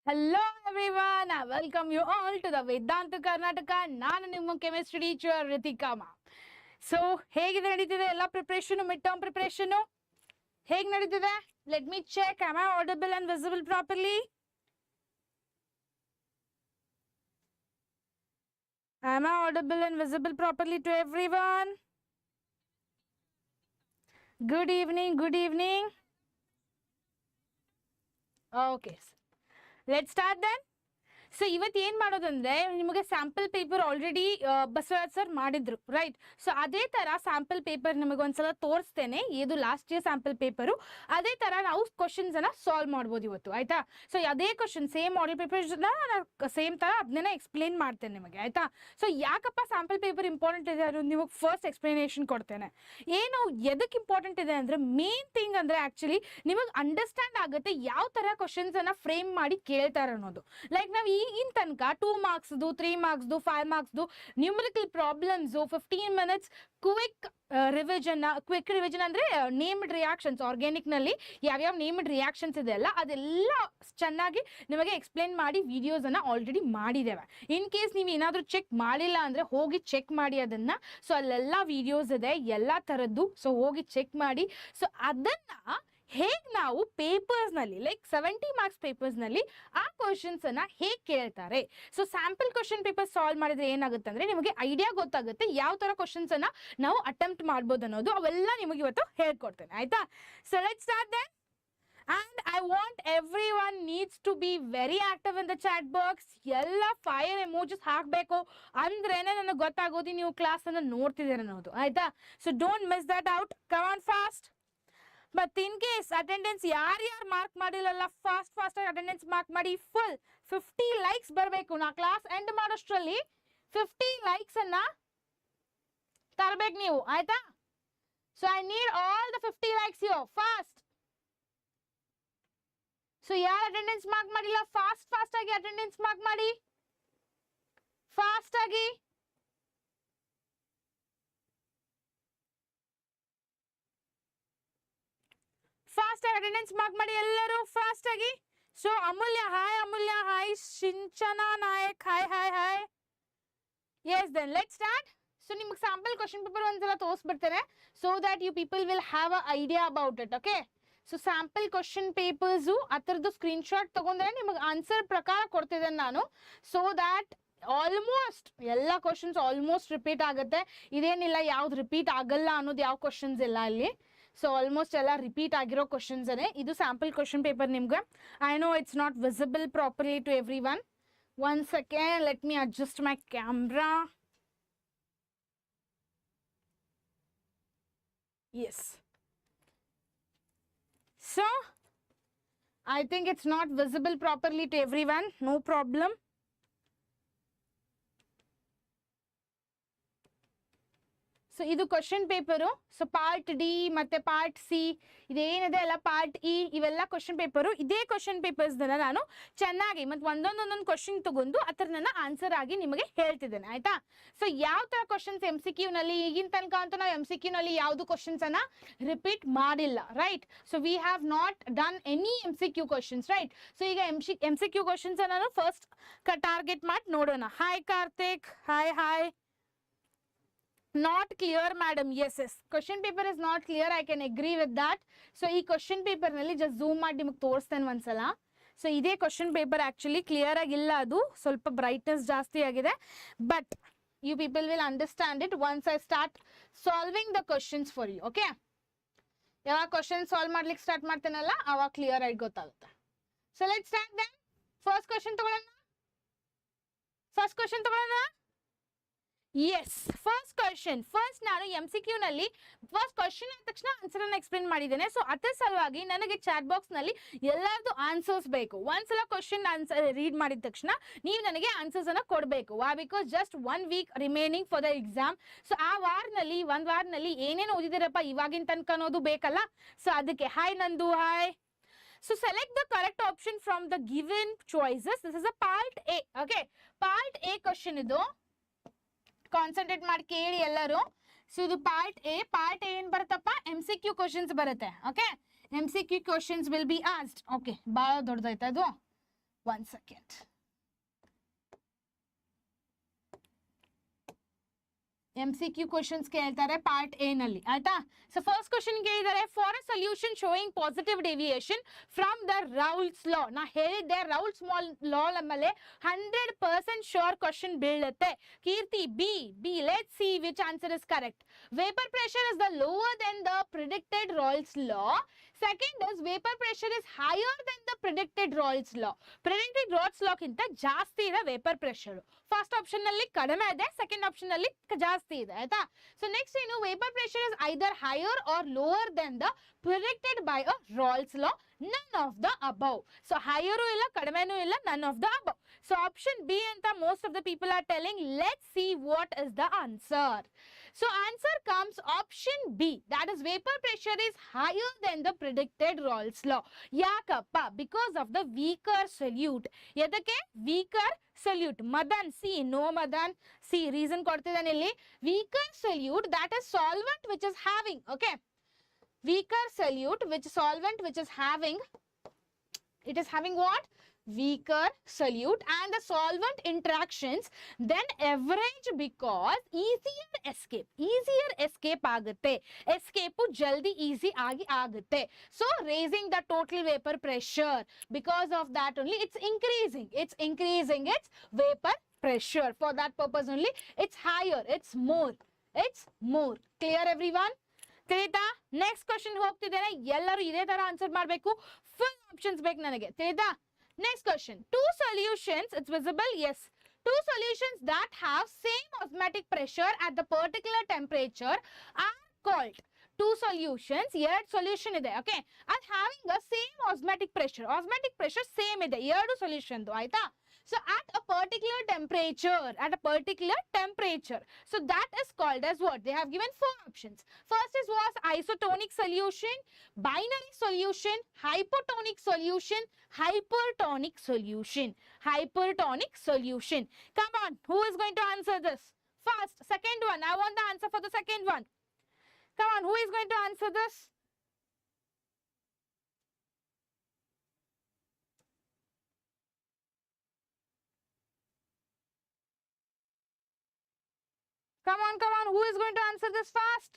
Hello everyone, I welcome you all to the Vedantu Karnataka. ನಾನು ನಿಮ್ಮ chemistry teacher Ritika ma'am. So ಹೇಗಿದೆ ನಡೀತಿದೆ ಎಲ್ಲ ಪ್ರಿಪರೇಷನ್, ಮಿಡ್ ಟರ್ಮ್ ಪ್ರಿಪರೇಷನ್ ಹೇಗೆ ನಡೀತಿದೆ? Let me check, am I audible and visible properly? Am I audible and visible properly to everyone? Good evening, good evening. Okay, let's start then. So ಇವತ್ತು ಏನು ಮಾಡೋದಂದ್ರೆ ನಿಮಗೆ sample paper already Basavaraj sir ಮಾಡಿದ್ರು, right? So ಅದೇ ತರ sample paper ನಿಮಗೆ ಒಂದ್ಸಲ ತೋರಿಸ್ತೇನೆ. ಇದು ಲಾಸ್ಟ್ ಇಯರ್ ಸ್ಯಾಂಪಲ್ ಪೇಪರು. ಅದೇ ತರ ನಾವು ಕ್ವಶನ್ಸ್ ಅನ್ನ ಸಾಲ್ವ್ ಮಾಡ್ಬೋದು ಇವತ್ತು, ಆಯ್ತಾ? ಸೊ ಅದೇ question same model paper same ತರ ಅದನ್ನೇ ಎಕ್ಸ್ಪ್ಲೇನ್ ಮಾಡ್ತೇನೆ ನಿಮಗೆ, ಆಯ್ತಾ? ಸೊ ಯಾಕಪ್ಪ ಸ್ಯಾಂಪಲ್ ಪೇಪರ್ ಇಂಪಾರ್ಟೆಂಟ್ ಇದೆ ಅನ್ನೋದು ನಿಮಗೆ ಫಸ್ಟ್ ಎಕ್ಸ್ಪ್ಲನೇಷನ್ ಕೊಡ್ತೇನೆ. ಏನು ಎದಕ್ಕೆ ಇಂಪಾರ್ಟೆಂಟ್ ಇದೆ ಅಂದ್ರೆ ಮೇನ್ ಥಿಂಗ್ ಅಂದ್ರೆ ಆಕ್ಚುಲಿ ನಿಮಗೆ ಅಂಡರ್ಸ್ಟ್ಯಾಂಡ್ ಆಗುತ್ತೆ ಯಾವ ತರ ಕ್ವಶನ್ಸ್ ಅನ್ನ ಫ್ರೇಮ್ ಮಾಡಿ ಕೇಳ್ತಾರೆ ಅನ್ನೋದು. ಲೈಕ್ ನಾವು ಈಗಿನ ತನಕ 2 ಮಾರ್ಕ್ಸ್ದು, 3 ಮಾರ್ಕ್ಸ್ದು, 5 ಮಾರ್ಕ್ಸ್ದು numerical problems 15 minutes quick revision ಅಂದ್ರೆ ನೇಮ್ಡ್ ರಿಯಾಕ್ಷನ್ಸ್, ಆರ್ಗ್ಯಾನಿಕ್ ನಲ್ಲಿ ಯಾವ್ಯಾವ ನೇಮ್ಡ್ ರಿಯಾಕ್ಷನ್ಸ್ ಇದೆ ಅಲ್ಲ ಅದೆಲ್ಲ ಚೆನ್ನಾಗಿ ನಿಮಗೆ ಎಕ್ಸ್ಪ್ಲೇನ್ ಮಾಡಿ ವಿಡಿಯೋಸ್ ಅನ್ನ ಆಲ್ರೆಡಿ ಮಾಡಿದ್ದೇವೆ. ಇನ್ ಕೇಸ್ ನೀವು ಏನಾದ್ರೂ ಚೆಕ್ ಮಾಡಿಲ್ಲ ಅಂದ್ರೆ ಹೋಗಿ ಚೆಕ್ ಮಾಡಿ ಅದನ್ನ. ಸೊ ಅಲ್ಲೆಲ್ಲ ವಿಡಿಯೋಸ್ ಇದೆ ಎಲ್ಲಾ ತರದ್ದು, ಸೊ ಹೋಗಿ ಚೆಕ್ ಮಾಡಿ. ಸೊ ಅದನ್ನ ಹೇಗೆ ನಾವು ಪೇಪರ್ಸ್ ನಲ್ಲಿ ಲೈಕ್ 70 ಮಾರ್ಕ್ಸ್ ಪೇಪರ್ಸ್ ನಲ್ಲಿ ಆ ಕ್ವಶನ್ಸ್ ಅನ್ನ ಹೇಗೆ ಕೇಳ್ತಾರೆ. So sample question paper solve ಮಾಡಿದ್ರೆ ಏನಾಗುತ್ತೆ ಅಂದ್ರೆ ನಿಮಗೆ ಐಡಿಯಾ ಗೊತ್ತಾಗುತ್ತೆ ಯಾವ ತರ ಕ್ವಶನ್ಸ್ ಅನ್ನ ನಾವು ಅಟೆಂಪ್ಟ್ ಮಾಡ್ಬೋದು ಅನ್ನೋದು. ಅವೆಲ್ಲ ನಿಮಗೆ ಇವತ್ತು ಹೇಳ್ಕೊಡ್ತೇನೆ, ಆಯ್ತಾ? So let's start then. And I want everyone needs to be very active in the chat box. ಎಲ್ಲ ಫೈರ್ ಎಮೋಜಿಸ್ ಹಾಕಬೇಕು ಅಂದ್ರೇನೆ ನನಗೆ ಗೊತ್ತಾಗೋದು ನೀವು ಕ್ಲಾಸ್ ಅನ್ನ ನೋಡ್ತಿದ್ದೀರ ಅನ್ನೋದು, ಆಯ್ತಾ? So don't miss that out, come on fast. But in case attendance ಯಾರ್ಯಾರು ಮಾರ್ಕ್ ಮಾಡಿಲ್ಲಲ್ಲ ಫಾಸ್ಟ್ ಆಗಿ ಅಟೆಂಡೆನ್ಸ್ ಮಾರ್ಕ್ ಮಾಡಿ. ಫುಲ್ 50 ಲೈಕ್ಸ್ ಬರಬೇಕು. ನಾ ಕ್ಲಾಸ್ ಎಂಡ್ ಮಾಡೋಷ್ಟರಲ್ಲಿ 50 ಲೈಕ್ಸ್ ಅನ್ನ ತರಬೇಕು ನೀವು, ಆಯ್ತಾ? So I need all the 50 likes you fast. So ಯಾರು ಅಟೆಂಡೆನ್ಸ್ ಮಾರ್ಕ್ ಮಾಡಿಲ್ಲ ಫಾಸ್ಟ್ ಆಗಿ ಅಟೆಂಡೆನ್ಸ್ ಮಾರ್ಕ್ ಮಾಡಿ, ಫಾಸ್ಟ್ ಆಗಿ. ಫಾಸ್ಟ್ ಆಗಿ ಅಟೆಂಡೆನ್ಸ್ ಮಾರ್ಕ್ ಮಾಡಿ ಎಲ್ಲರೂ ಫಾಸ್ಟ್ ಆಗಿ. So Amulya hi, Amulya hi, Sinchana Nayak hi hi hi. Yes then let start. So ನಿಮ್ಗೆ ಸ್ಯಾಂಪಲ್ ಕ್ವಶನ್ ಪೇಪರ್ ಒಂದ್ಸಲ ತೋರಿಸ್ಬಿಡ್ತೇನೆ so that you people will have a idea about it, okay? So sample question papers ಆ ಥರದ್ದು screen shot ತಗೊಂಡ್ರೆ ನಿಮಗೆ answer ಪ್ರಕಾರ ಕೊಡ್ತಿದ್ದೇನೆ ನಾನು. So that almost ಎಲ್ಲ ಕ್ವಶನ್ಸ್ ಆಲ್ಮೋಸ್ಟ್ ರಿಪೀಟ್ ಆಗುತ್ತೆ. ಇದೇನಿಲ್ಲ ಯಾವ್ದು ರಿಪೀಟ್ ಆಗಲ್ಲ ಅನ್ನೋದು ಯಾವ ಕ್ವಶನ್ಸ್ ಇಲ್ಲ ಇಲ್ಲಿ. ಸೊ ಆಲ್ಮೋಸ್ಟ್ ಎಲ್ಲ ರಿಪೀಟ್ ಆಗಿರೋ ಕ್ವಶನ್ಸ್ ಇದು ಸ್ಯಾಂಪಲ್ ಕ್ವಶನ್ ಪೇಪರ್ ನಿಮ್ಗೆ. I know it's not visible properly to everyone. One second, let me adjust my camera. Yes, so I think it's not visible properly to everyone, no problem. So ಇದು question paper. So part D ಮತ್ತೆ part C ಇದೇನಿದೆ ಅಲ್ಲ part E ಇವೆಲ್ಲ question paper. ಇದೇ question papers ನಾನು ಚೆನ್ನಾಗಿ ಮತ್ತೆ ಒಂದೊಂದೊಂದೊಂದು question ತಗೊಂಡು ಆ ಥರ ನನ್ನ ಆನ್ಸರ್ ಆಗಿ ನಿಮಗೆ ಹೇಳ್ತಿದ್ದೇನೆ, ಆಯ್ತಾ? ಸೊ ಯಾವ ತರ ಕ್ವಶನ್ಸ್ MCQ ನಲ್ಲಿ ಈಗಿನ ತನಕ ಅಂತ ನಾವು MCQ ನಲ್ಲಿ ಯಾವ್ದು ಕ್ವಶನ್ಸ್ ಅನ್ನ ರಿಪೀಟ್ ಮಾಡಿಲ್ಲ, right? So we have not done any MCQ questions, right? So ಈಗ MCQ ಕ್ವಶನ್ಸ್ ನಾನು ಫಸ್ಟ್ ಟಾರ್ಗೆಟ್ ಮಾಡಿ ನೋಡೋಣ. Hi Karthik, hi hi. Not clear madam, yes question paper is not clear, I can agree with that. So ಈ question paper ನಲ್ಲಿ just zoom ಮಾಡಿ ನಿಮಗೆ ತೋರಿಸ್ತೇನೆ ಒಂದ್ಸಲ. ಸೊ ಇದೇ ಕ್ವಶನ್ ಪೇಪರ್ ಆಕ್ಚುಲಿ ಕ್ಲಿಯರ್ ಆಗಿಲ್ಲ, ಅದು ಸ್ವಲ್ಪ ಬ್ರೈಟ್ನೆಸ್ ಜಾಸ್ತಿ ಆಗಿದೆ. But you people will understand it once I start solving the questions for you, okay? ಯಾವಾಗ ಕ್ವಶನ್ ಸಾಲ್ವ್ ಮಾಡ್ಲಿಕ್ಕೆ ಸ್ಟಾರ್ಟ್ ಮಾಡ್ತೇನಲ್ಲ ಅವಾಗ ಕ್ಲಿಯರ್ ಆಗಿ ಗೊತ್ತಾಗುತ್ತೆ. So let start then. First question ತಗೊಳ್ಳೋಣ. Yes, first question. ಫಸ್ಟ್ ನಾನು MCQ ನಲ್ಲಿ ಫಸ್ಟ್ ಕ್ವಶನ್ ಆದ ತಕ್ಷಣ ಆನ್ಸರ್ ಅನ್ನ ಎಕ್ಸ್ಪ್ಲೇನ್ ಮಾಡಿದ್ದೇನೆ. ಸೊ ಅದ್ರ ಸಲುವಾಗಿ ನನಗೆ ಚಾಟ್ ಬಾಕ್ಸ್ ನಲ್ಲಿ ಎಲ್ಲರದು ಆನ್ಸರ್ಸ್ ಬೇಕು. ಒಂದ್ಸಲ ಕ್ವಶನ್ ಆನ್ಸರ್ ರೀಡ್ ಮಾಡಿದ ತಕ್ಷಣ ನೀವು ನನಗೆ ಆನ್ಸರ್ಸ್ ಅನ್ನ ಕೊಡಬೇಕು. ವಾ because just 1 week remaining for the exam. So ಆ ಒಂದ್ ವಾರದಲ್ಲಿ ಏನೇನು ಓದಿದಿರಪ್ಪ ಇವಾಗಿನ ತನಕ ಅನ್ನೋದು ಬೇಕಲ್ಲ. ಸೊ ಅದಕ್ಕೆ ಹಾಯ್ ನಂದು, hi. So select the correct option from the given choices. This is a part A, okay? Part A question ಇದು. ಕಾನ್ಸಂಟ್ರೇಟ್ ಮಾಡಿ ಕೇಳಿ ಎಲ್ಲರೂ. ಸೊ ಇದು ಪಾರ್ಟ್ ಎ. ಪಾರ್ಟ್ ಎ ಏನ್ ಬರುತ್ತಪ್ಪ? MCQ ಕ್ವಶನ್ಸ್ ಬರುತ್ತೆ, okay? MCQ questions will B asked. Okay, ಭಾಳ ದೊಡ್ಡದಾಯ್ತು ಅದು. 1 second. MCQ questions ಕೇಳ್ತಾರೆ part A ನಲ್ಲಿ ಆಯ್ತಾ. So first question ಕೇಳಿದ್ದಾರೆ for a solution showing positive deviation from the Raoult's law. ನಾ ಹೇಳಿದ್ದೆ Raoult's law ಮೇಲೆ 100% sure question ಬೀಳುತ್ತೆ. ಕೀರ್ತಿ B. Let's see which answer is correct. Vapor pressure is the lower than the predicted Raoult's law. Second is vapor pressure is higher than the predicted Raoult's law. Predicted Raoult's law ಗಿಂತ ಜಾಸ್ತಿ ಇದೆ vapor pressure. First option ನಲ್ಲಿ ಕಡಿಮೆ ಇದೆ, second option ನಲ್ಲಿ ಜಾಸ್ತಿ ಇದೆ ಆಯ್ತಾ. So next ಏನು vapor pressure is either higher or lower than the predicted by a Raoult's law. None of the above. So higher ಇಲ್ಲ ಕಡಿಮೆನೂ ಇಲ್ಲ, none of the above. So option B ಅಂತ most of the people are telling. Let's see what is the answer. So answer comes option B. That is vapor pressure is higher than the predicted Raoult's law. Yakappa, because of the weaker solute. Yadake weaker solute. Madan, see, no Madan. See, reason kortidane illi. Weaker solute, that is solvent which is having, okay. Weaker solute, which solvent which is having, it is having what? Weaker solute and the solvent interactions then average because easier escape ಆಗುತ್ತೆ. Escape jaldi easy ಆಗಿ ಆಗುತ್ತೆ. So raising the total vapor pressure, because of that only it's increasing its vapor pressure. For that purpose only it's higher, it's more. Clear everyone? ತಿಳಿತಾ? Next question ಹೋಗ್ತಿದ್ದೇನೆ. ಎಲ್ಲರೂ ಇದೇ ತರ answer ಮಾಡಬೇಕು. Full options ಬೇಕು ನನಗೆ. ತಿಳಿತಾ? Next question. Two solutions, it's visible, yes. Two solutions that have same osmotic pressure at the particular temperature are called. Two solutions, ಎರಡು solution ಇದೆ, okay. ಅದು having the same osmotic pressure same ಇದೆ, ಎರಡು solution ಆಯ್ತಾ. So at a particular temperature, so that is called as what? They have given 4 options. First is was isotonic solution, binary solution, hypertonic solution, hypertonic solution. Come on, who is going to answer this? First, second one, I want the answer for the second one. Come on, who is going to answer this? Come on, who is going to answer this fast?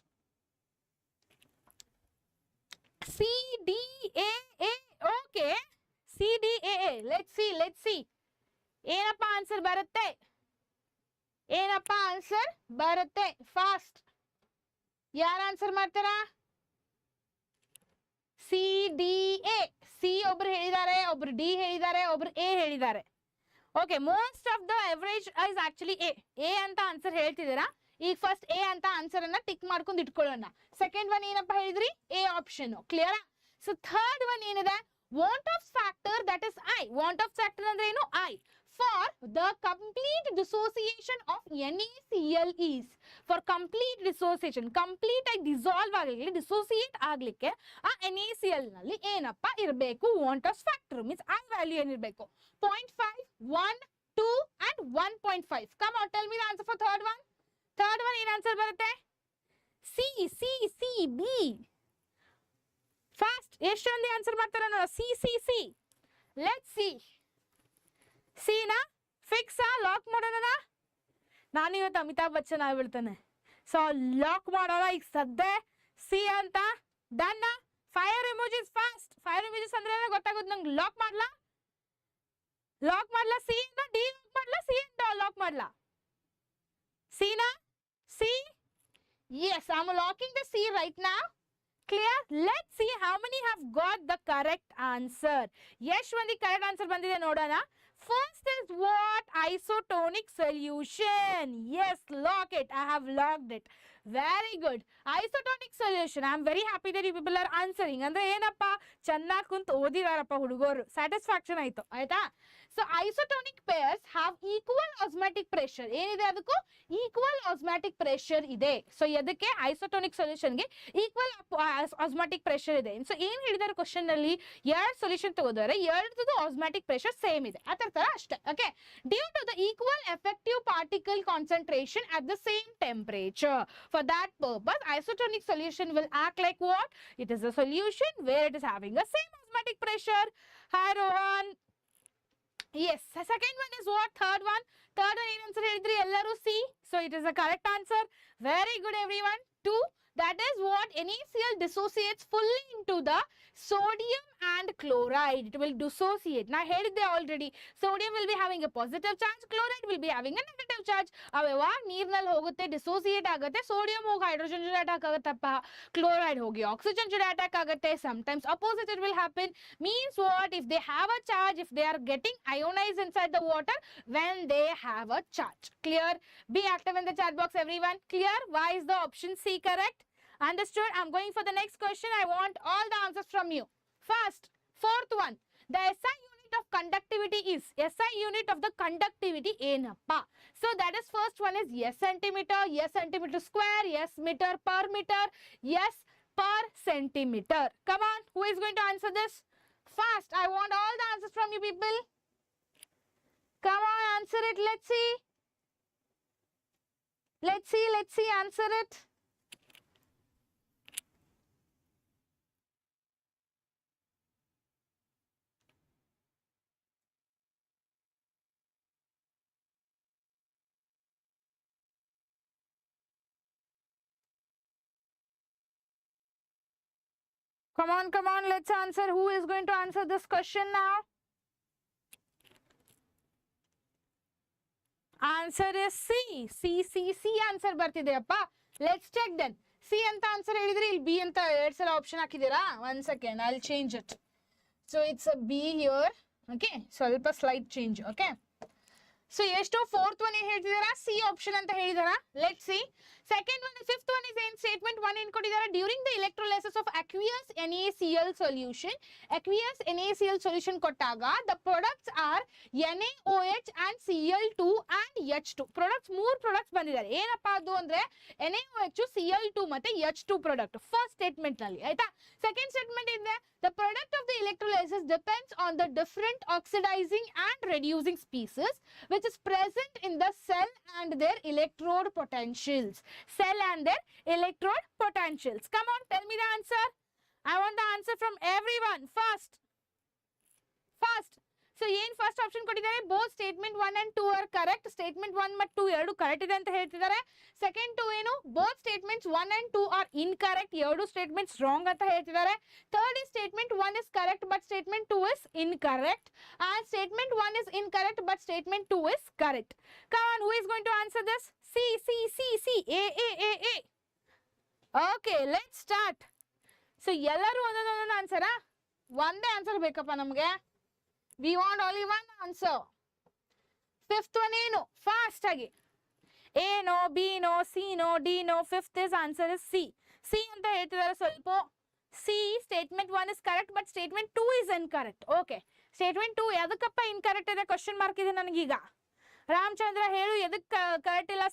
C, D, A, okay. C, D, A. Let's see. ಏನಪ್ಪ answer ಬರುತ್ತೆ fast. ಯಾರು answer ಮಾಡ್ತಾರಾ? C D A. C ಒಬ್ರು ಹೇಳಿದ್ದಾರೆ, ಒಬ್ರು D ಹೇಳಿದ್ದಾರೆ, ಒಬ್ರು A ಹೇಳಿದ್ದಾರೆ. Okay, most of the average is actually A ಅಂತ ಆನ್ಸರ್ ಹೇಳ್ತಿದ್ದೀರಾ. ಈಗ ಫಸ್ಟ್ ಎ ಅಂತ ಆನ್ಸರ್ ಅನ್ನ ಟಿಕ್ ಮಾಡ್ಕೊಂಡು ಇಟ್ಕೊಳ್ಳೋಣ. ಸೆಕೆಂಡ್ ಒನ್ ಏನಪ್ಪ ಹೇಳಿದ್ರಿ? A option. Clear? So third one ಏನಿದೆ? Van't Hoff factor, that is i. Van't Hoff factor ಅಂದ್ರೆ ಏನು? I. For the complete dissociation of NaCl is, for complete dissociation, complete ಆಗಿ dissolve ಆಗಲಿಕ್ಕೆ, dissociate ಆಗ್ಲಿಕ್ಕೆ ಆ NaCl ನಲ್ಲಿ ಏನಪ್ಪ ಇರಬೇಕು? Van't Hoff factor means i value ಏನಿರಬೇಕು? 0.5, 1, 2 and 1.5. Come on, tell me the answer for third one. Third one ಏನ್ answer ಬರುತ್ತೆ? ಸಿ. ಬಿ. ಫಾಸ್ಟ್ ಎಷ್ಟು ಮಂದಿ ಆನ್ಸರ್ ಮಾಡ್ತಾರ? ಸಿ. Let's see. ಸಿನಾ ಫಿಕ್ಸ್ ಲಾಕ್ ಮಾಡೋಣ. ನಾನು ಇವತ್ತು ಅಮಿತಾಬ್ ಬಚ್ಚನ್ ಆಗ್ಬಿಡ್ತಾನೆ. ಸೊ ಲಾಕ್ ಮಾಡೋಣ ಈಗ ಸದ್ಯ ಸಿ ಅಂತ. Done. Fire emojis fast. Fire emojis ಅಂದ್ರೆ ಗೊತ್ತಾಗೋದು ನಂಗೆ. ಲಾಕ್ ಮಾಡ್ಲಾ ಸಿ ಇಂದ ಡಿ ಲಾಕ್ ಮಾಡ್ಲಾ, ಸಿ ಇಂದ ಲಾಕ್ ಮಾಡ್ಲಾ? ಸಿನಾ? C. Yes, I'm locking the C right now. Clear? Let's see how many have got the correct answer. Yes, one the correct answer bandide nodana. First is what? Isotonic solution. Yes, lock it. I have locked it. Very good. Isotonic solution. I am very happy that you people are answering. Andre ಏನಪ್ಪ ಚೆನ್ನಾಗಿ ಕುಂತು ಓದಿದಾರಪ್ಪ ಹುಡುಗರು. Satisfaction ಆಯ್ತು ಆಯ್ತಾ? So isotonic pairs have equal osmotic pressure. ಏನಿದೆ ಅದಕ್ಕೂ? Equal osmotic pressure ಇದೆ. So ಎದಕ್ಕೆ? Isotonic solution ಗೆ equal osmotic pressure ಇದೆ. So ಏನ್ ಹೇಳಿದಾರೆ ಕ್ವಶನ್ ನಲ್ಲಿ? ಎರಡು ಸೊಲ್ಯೂಷನ್ ತಗೋದಾರೆ, ಎರಡದು osmotic pressure ಸೇಮ್ ಇದೆ. ಆ ತರ ಅಷ್ಟೇ. Okay. Due to the equal effective particle concentration at the same temperature. For that purpose, isotonic solution will act like what? It is a solution where it is having a same osmotic pressure. Hi Rohan. Yes. The second one is what? Third one. Third one ಏನು answer ಹೇಳಿದ್ರಿ ಎಲ್ಲರೂ C. So it is a correct answer. Very good everyone. 2. That is what NaCl dissociates fully into the sodium and chloride. It will dissociate. Now ಹೇಳಿದ್ದೆ already. Sodium will be having a positive charge. Chloride will be having a negative charge. ಅವ ಯಾವಾಗ ನೀರಿನಲ್ಲಿ ಹೋಗುತ್ತೆ dissociate ಆಗುತ್ತೆ. Sodium ಹೋಗಿ hydrogen ಜೊತೆ attack ಆಗುತ್ತಪ್ಪ. Chloride ಹೋಗಿ oxygen ಜೊತೆ ಅಟ್ಯಾಕ್ ಆಗುತ್ತೆ. Sometimes opposite it will happen. Means what? If they have a charge, if they are getting ionized inside the water when they have a charge. Clear? Be active in the chat box everyone. Clear? Why is the option C correct? Understood? I'm going for the next question. I want all the answers from you. First, fourth one. The SI unit of conductivity is SI unit of the conductivity ಏನಪ್ಪ? So that is first one is S centimeter, S centimeter square, S meter per meter, S per centimeter. Come on, who is going to answer this? Fast, I want all the answers from you people. Come on, answer it. Let's see. Let's see, answer it. Come on, let's answer. Who is going to answer this question now? Answer is C. C answer ಬರ್ತಿದೆಯಪ್ಪ. Let's check then. C ಅಂತ answer ಹೇಳಿದ್ರೆ ಇಲ್ಲಿ B ಅಂತ ಎರಡು ಸಲ option ಹಾಕಿದ್ದೀರಾ? One second, I'll change it. So it's a B here. Okay, ಸ್ವಲ್ಪ slight change. Okay. So ಎಷ್ಟು fourth one ಏನು ಹೇಳ್ತಿದ್ದೀರಾ? C option ಅಂತ ಹೇಳಿದಾರಾ? Let's see. Second one, fifth one is in statement 1 ಏನು ಕೊಟ್ಟಿದ್ದಾರೆ? During the electrolysis of aqueous NaCl solution, aqueous NaCl solution ಕೊಟ್ಟಾಗ the products are NaOH and Cl2 and H2. Products ಮೂರು products ಬಂದಿದ್ದಾರೆ. ಏನಪ್ಪ ಅದು ಅಂದ್ರೆ NaOH, Cl2 ಮತ್ತೆ H2 product. First statement ನಲ್ಲಿ ಆಯ್ತಾ? Second statement ಇದೆ the product of the electrolysis depends on the different oxidizing and reducing species which is present in the cell and their electrode potentials. Cell and their electrode potentials. Come on, tell me the answer. I want the answer from everyone. Fast. So, ಏನು first option ಕೊಟ್ಟಿದ್ದಾರೆ? Both statement 1 and 2 are correct. Statement 1 ಮತ್ತು 2 ಎರಡು correct ಇದೆ ಅಂತ ಹೇಳ್ತಿದ್ದಾರೆ. Second 2 ಏನು? Both statements 1 and 2 are incorrect. ಎರಡು statements wrong ಅಂತ ಹೇಳ್ತಿದ್ದಾರೆ. Third is statement 1 is correct but statement 2 is incorrect. And statement 1 is incorrect but statement 2 is correct. Come on, who is going to answer this? C. A. Okay, let's start. So, ಎಲ್ಲರೂ ಒಂದೊಂದು ಆನ್ಸರಾ? ಒಂದೇ answer ಬೇಕಪ್ಪ ನಮಗೆ. We want only one answer. Fifth one ಏನು? Fast ಆಗಿ. A no, B no, C no, D no. Fifth is answer is C. C ಅಂತ ಹೇಳ್ತಿದ್ದಾರೆ ಸ್ವಲ್ಪ. C statement 1 is correct but statement 2 is incorrect. Okay. Statement 2 ಎದಕ್ಕಪ್ಪ incorrect ಇದೆ? Question mark ಇದೆ ನನಗೀಗ. ರಾಮಚಂದ್ರ ಹೇಳು ಎದಕ್ಕೆ ಕರೆಕ್ಟ್ ಇಲ್ಲ?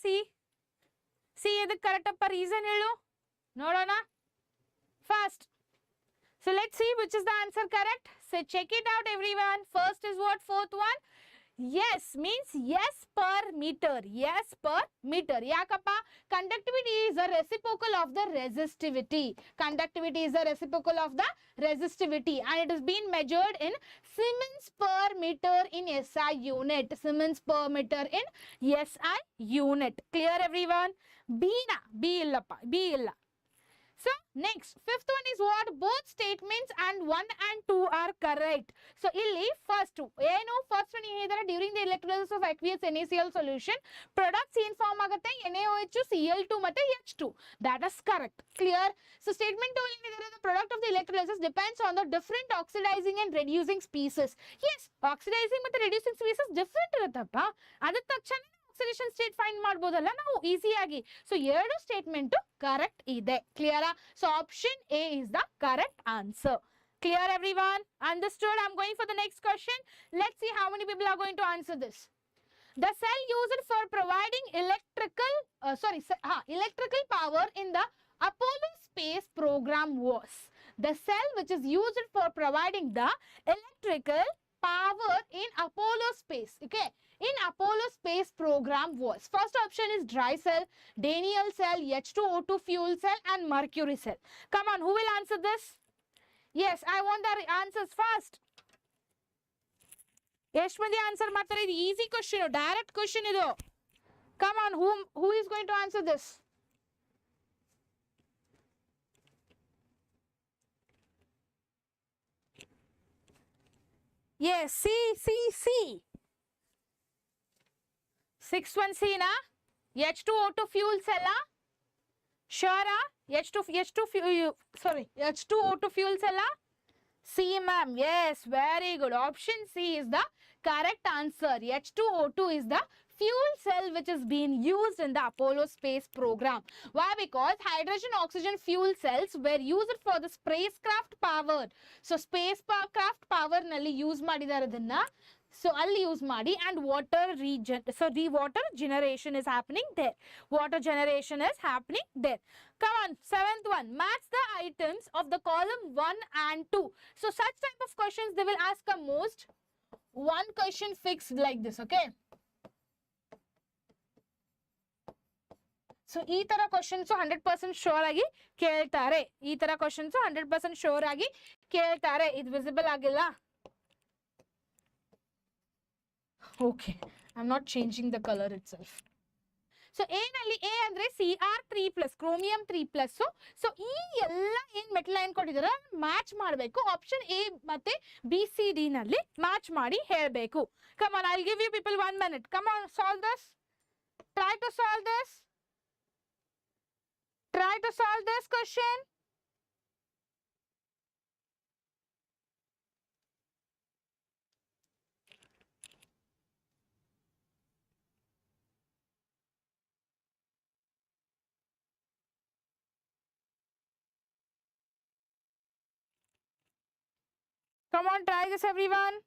ಸಿ ಎದಕ್ಕೆ ಕರೆಕ್ಟ್ ಅಪ್ಪ? ರೀಸನ್ ಹೇಳು ನೋಡೋಣ. Fast. So let's see which is the answer correct. So check it out everyone. First is what? Fourth one. Yes means yes per meter. Yes per meter. Yakappa? Conductivity is a reciprocal of the resistivity. Conductivity is a reciprocal of the resistivity and it is being measured in Siemens per meter in SI unit. Siemens per meter in SI unit. Clear everyone? B na? B illappa. B illa. So next, fifth one is what? Both statements and 1 and 2 are correct. So illi first ಏನು? First one ಹೇಳಿದರೆ during the electrolysis of aqueous NaCl solution products ಏನು form ಆಗುತ್ತೆ? NaOH, Cl2 ಮತ್ತೆ H2. That is correct. Clear? So statement 2 ಹೇಳಿದರೆ the product of the electrolysis depends on the different oxidizing and reducing species. Yes, oxidizing ಮತ್ತೆ reducing species different ಇರುತ್ತಪ್ಪ. ಅದ ತಕ್ಷಣ oxidation state find ಮಾಡಬಹುದಲ್ಲ ನಾವು ಈಸಿಯಾಗಿ. So ಎರಡು statement correct ಇದೆ. ಕ್ಲಿಯರಾ? So option A is the correct answer. Clear everyone? Understood? I'm going for the next question. Let's see how many people are going to answer this. The cell used for providing electrical power in the Apollo space program was. The cell which is used for providing the electrical power in Apollo space. Okay. In Apollo space program was. First option is dry cell, Daniell cell, H2O2 fuel cell and mercury cell. Come on, who will answer this? Yes, I want the answers fast. ಎಷ್ಟು ಮಂದಿ answer ಮಾಡ್ತಾರೆ? ಇದು easy question, direct question ಇದು. Come on, who is going to answer this? Yes, C. 6-1 C na? H2O2 fuel cell. Sure, H2O2 fuel cell. C, ma'am. Yes, very good. Option C is the correct answer. H2O2 is the fuel cell which is being used in the Apollo space program. Why? Because hydrogen oxygen fuel cells were used for the spacecraft power. So spacecraft power nalli use madidare adanna. So alli use madi, and water generation is happening there. Water generation is happening there. Come on, 7th one. Match the items of the column 1 and 2. So such type of questions they will ask a most one question fixed like this, okay? So ee tara questions 100% sure agi keltare. Ee tara questions 100% sure agi keltare. It visible agilla. Okay, I'm not changing the color itself. So A nalli A andre Cr3 plus chromium 3 plus. So ee ella in metal ion kodidara match ಮಾಡಬೇಕು. Option A ಮತ್ತೆ B C D nalli match ಮಾಡಿ ಹೇಳಬೇಕು. Come on, I'll give you people 1 minute. Come on, solve this. Try to solve this. Try to solve this question. Come on, try this everyone.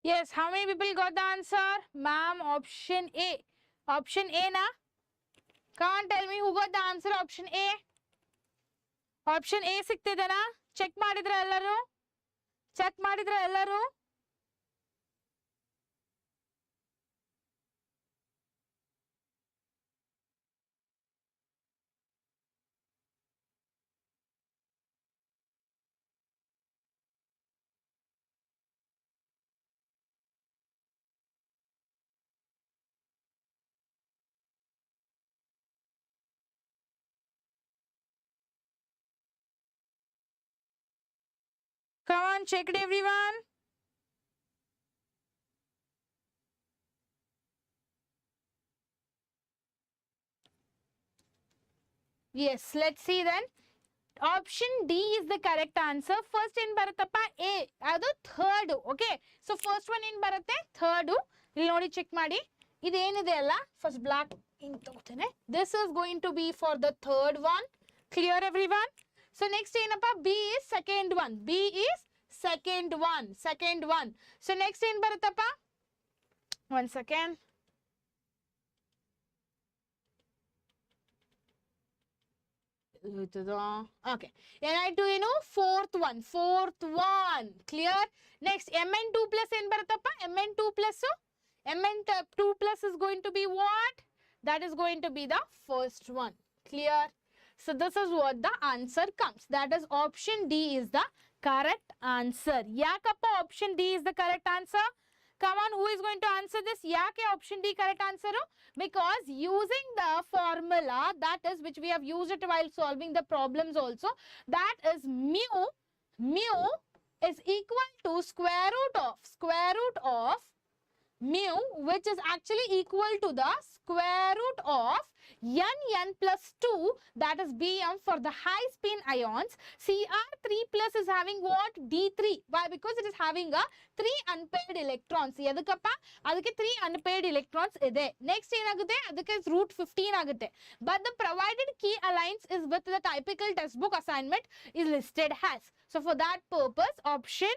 Yes, how many people got the answer? Ma'am, option A. Option A na? Come on, tell me who got the answer. Option A. Option A ಸಿಗ್ತಿದೆನಾ? Check ಮಾಡಿದ್ರ ಎಲ್ಲರೂ? Check ಮಾಡಿದ್ರ ಎಲ್ಲರೂ? Come on, check it everyone. Yes, let's see then. Option D is the correct answer. First in baratappa A. Adu third. Okay. So first one in baratte third. Illi nodi check ಮಾಡಿ. ಇದೇನಿದೆ ಅಲ್ಲ first black ink ತಗೋತೇನೆ. This is going to be for the third one. Clear everyone? So next ಏನಪ್ಪ B is second one. B is second one. Second one. So next ಏನ್ ಬರುತ್ತಪ್ಪ? One second. Okay. Ni2 ಏನು fourth one. Fourth one. Clear? Next Mn2 plus ಏನ್ ಬರುತ್ತಪ್ಪ? Mn2 plus. Mn2 plus is going to be what? That is going to be the first one. Clear? So this is what the answer comes. That is option D is the correct answer. Yakappa option D is the correct answer. Come on, who is going to answer this? Yake option D correct answer? Because using the formula, that is which we have used it while solving the problems also, that is mu is equal to square root of mu, which is actually equal to the square root of n plus 2, that is Bm for the high spin ions. Cr3 plus is having what? D3. Why? Because it is having a 3 unpaired electrons. Yadukappa? Adike 3 unpaired electrons ide. Next enagutte? Adike is root 15 agutte. But the provided key alliance is with the typical textbook assignment is listed as. So for that purpose, option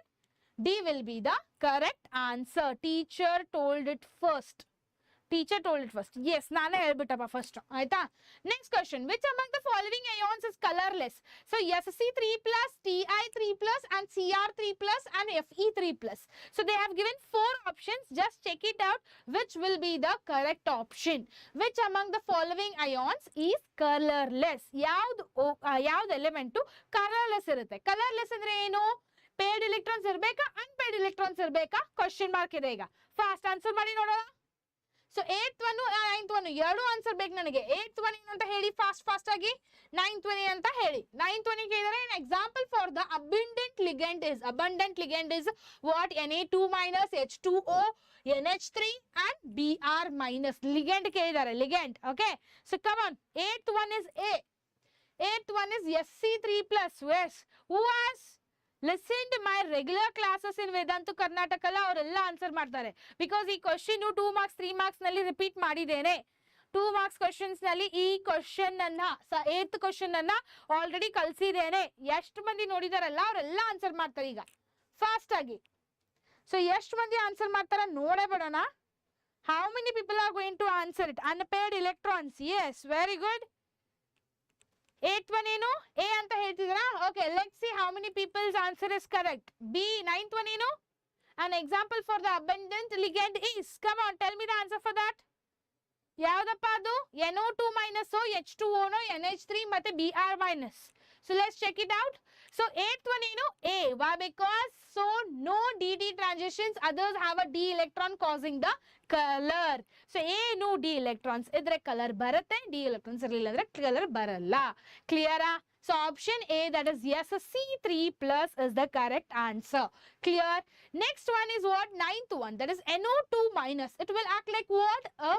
D will be the correct answer. Teacher told it first. Teacher told it first. Yes, nane helbittappa first. Aita. Next question. Which among the following ions is colorless? So Sc3 plus, Ti3 plus and Cr3 plus and Fe3 plus. So they have given 4 options. Just check it out. Which will be the correct option? Which among the following ions is colorless? Yaud element to colorless irutte. Colorless andre enu? Paired electrons irbeka, unpaired electrons irbeka? Question mark ide iga. Fast answer ಮಾಡಿ ನೋಡೋಣ. So 8th one, 9th one, ಎರಡು answer ಬೇಕು ನನಗೆ. 8th one ಏನಂತ ಹೇಳಿ fast ಆಗಿ. 9th one ಅಂತ ಹೇಳಿ. 9th one ಕೇಳಿದರೆ an example for the abundant ligand is what? Na2 minus H2O, NH3 and Br minus. Ligand ಕೇಳಿದ್ದಾರೆ, ligand. Okay. So come on. 8th one is A. 8th one is Sc3 plus. Yes. Who has listen to my regular classes in Vedantu Karnataka ಅವರೆಲ್ಲ answer ಮಾಡ್ತಾರೆ. Because ಈ question 2 marks 3 marks ನಲ್ಲಿ repeat ಮಾಡಿದ್ದೇನೆ. 2 marks questions ನಲ್ಲಿ ಈ question ಅನ್ನ 8th question ಅನ್ನ already ಕಲಿಸಿದ್ದೇನೆ. ಎಷ್ಟು ಮಂದಿ ನೋಡಿದಾರಲ್ಲ ಅವರೆಲ್ಲ ಆನ್ಸರ್ ಮಾಡ್ತಾರೆ ಈಗ ಫಾಸ್ಟ್ ಆಗಿ. ಸೊ ಎಷ್ಟು ಮಂದಿ ಆನ್ಸರ್ ಮಾಡ್ತಾರ ನೋಡೇ ಬಿಡೋಣ. How many people are going to answer it? Unpaired electrons. Yes, very good. 8th one ಏನು? A ಅಂತ ಹೇಳ್ತಿದ್ದೀರಾ? Okay, let's see how many people's answer is correct. B. 9th one ಏನು? An example for the abundant ligand is. Come on, tell me the answer for that. ಯಾವ್ದಪ್ಪ ಅದು? NO2 minus H2O NH3 ಮತ್ತೆ Br minus. So let's check it out. So 8th one ಏನು? A. Why? Because so no DD transitions, others have a D electron causing the color. So A no D electrons idre color barutte, D electrons irilla andre color baralla. Clear? So option A, that is Sc3 plus is the correct answer. Clear? Next one is what? 9th one, that is NO2 minus. It will act like what? A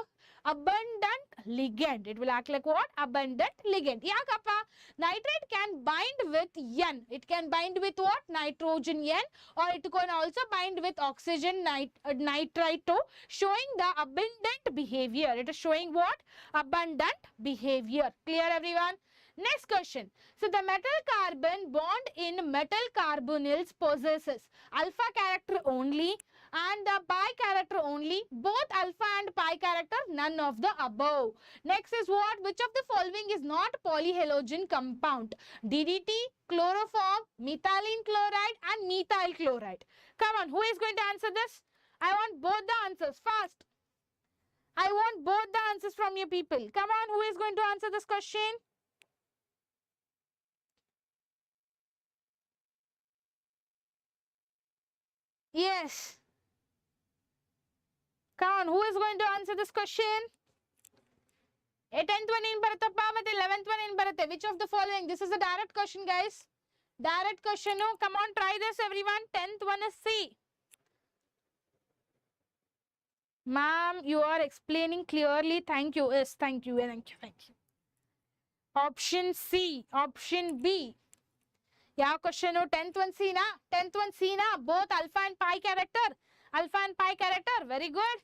abundant ligand. It will act like what? Abundant ligand. Yakappa? Nitrate can bind with N. It can bind with what? Nitrogen N, or it can also bind with oxygen nitrite, showing the abundant behavior. It is showing what? Abundant behavior. Clear everyone? Next question. So the metal carbon bond in metal carbonyls possesses alpha character only and the pi character only, both alpha and pi character, none of the above. Next is what? Which of the following is not polyhalogen compound? DDT, chloroform, methylene chloride and methyl chloride. Come on, who is going to answer this? I want both the answers fast. I want both the answers from you people. Come on, who is going to answer this question? Yes. Come on, who is going to answer this question? 10th one in Bharatappa, 11th one in Bharate. Which of the following? This is a direct question, guys. Direct question. No, come on, try this, everyone. 10th one is C. Ma'am, you are explaining clearly. Thank you. Yes, thank you. Thank you. Thank you. Option C. Option B. ಯಾವ question? 10th one C na? 10th one C na? Both alpha and pi character. Alpha and pi character. Very good.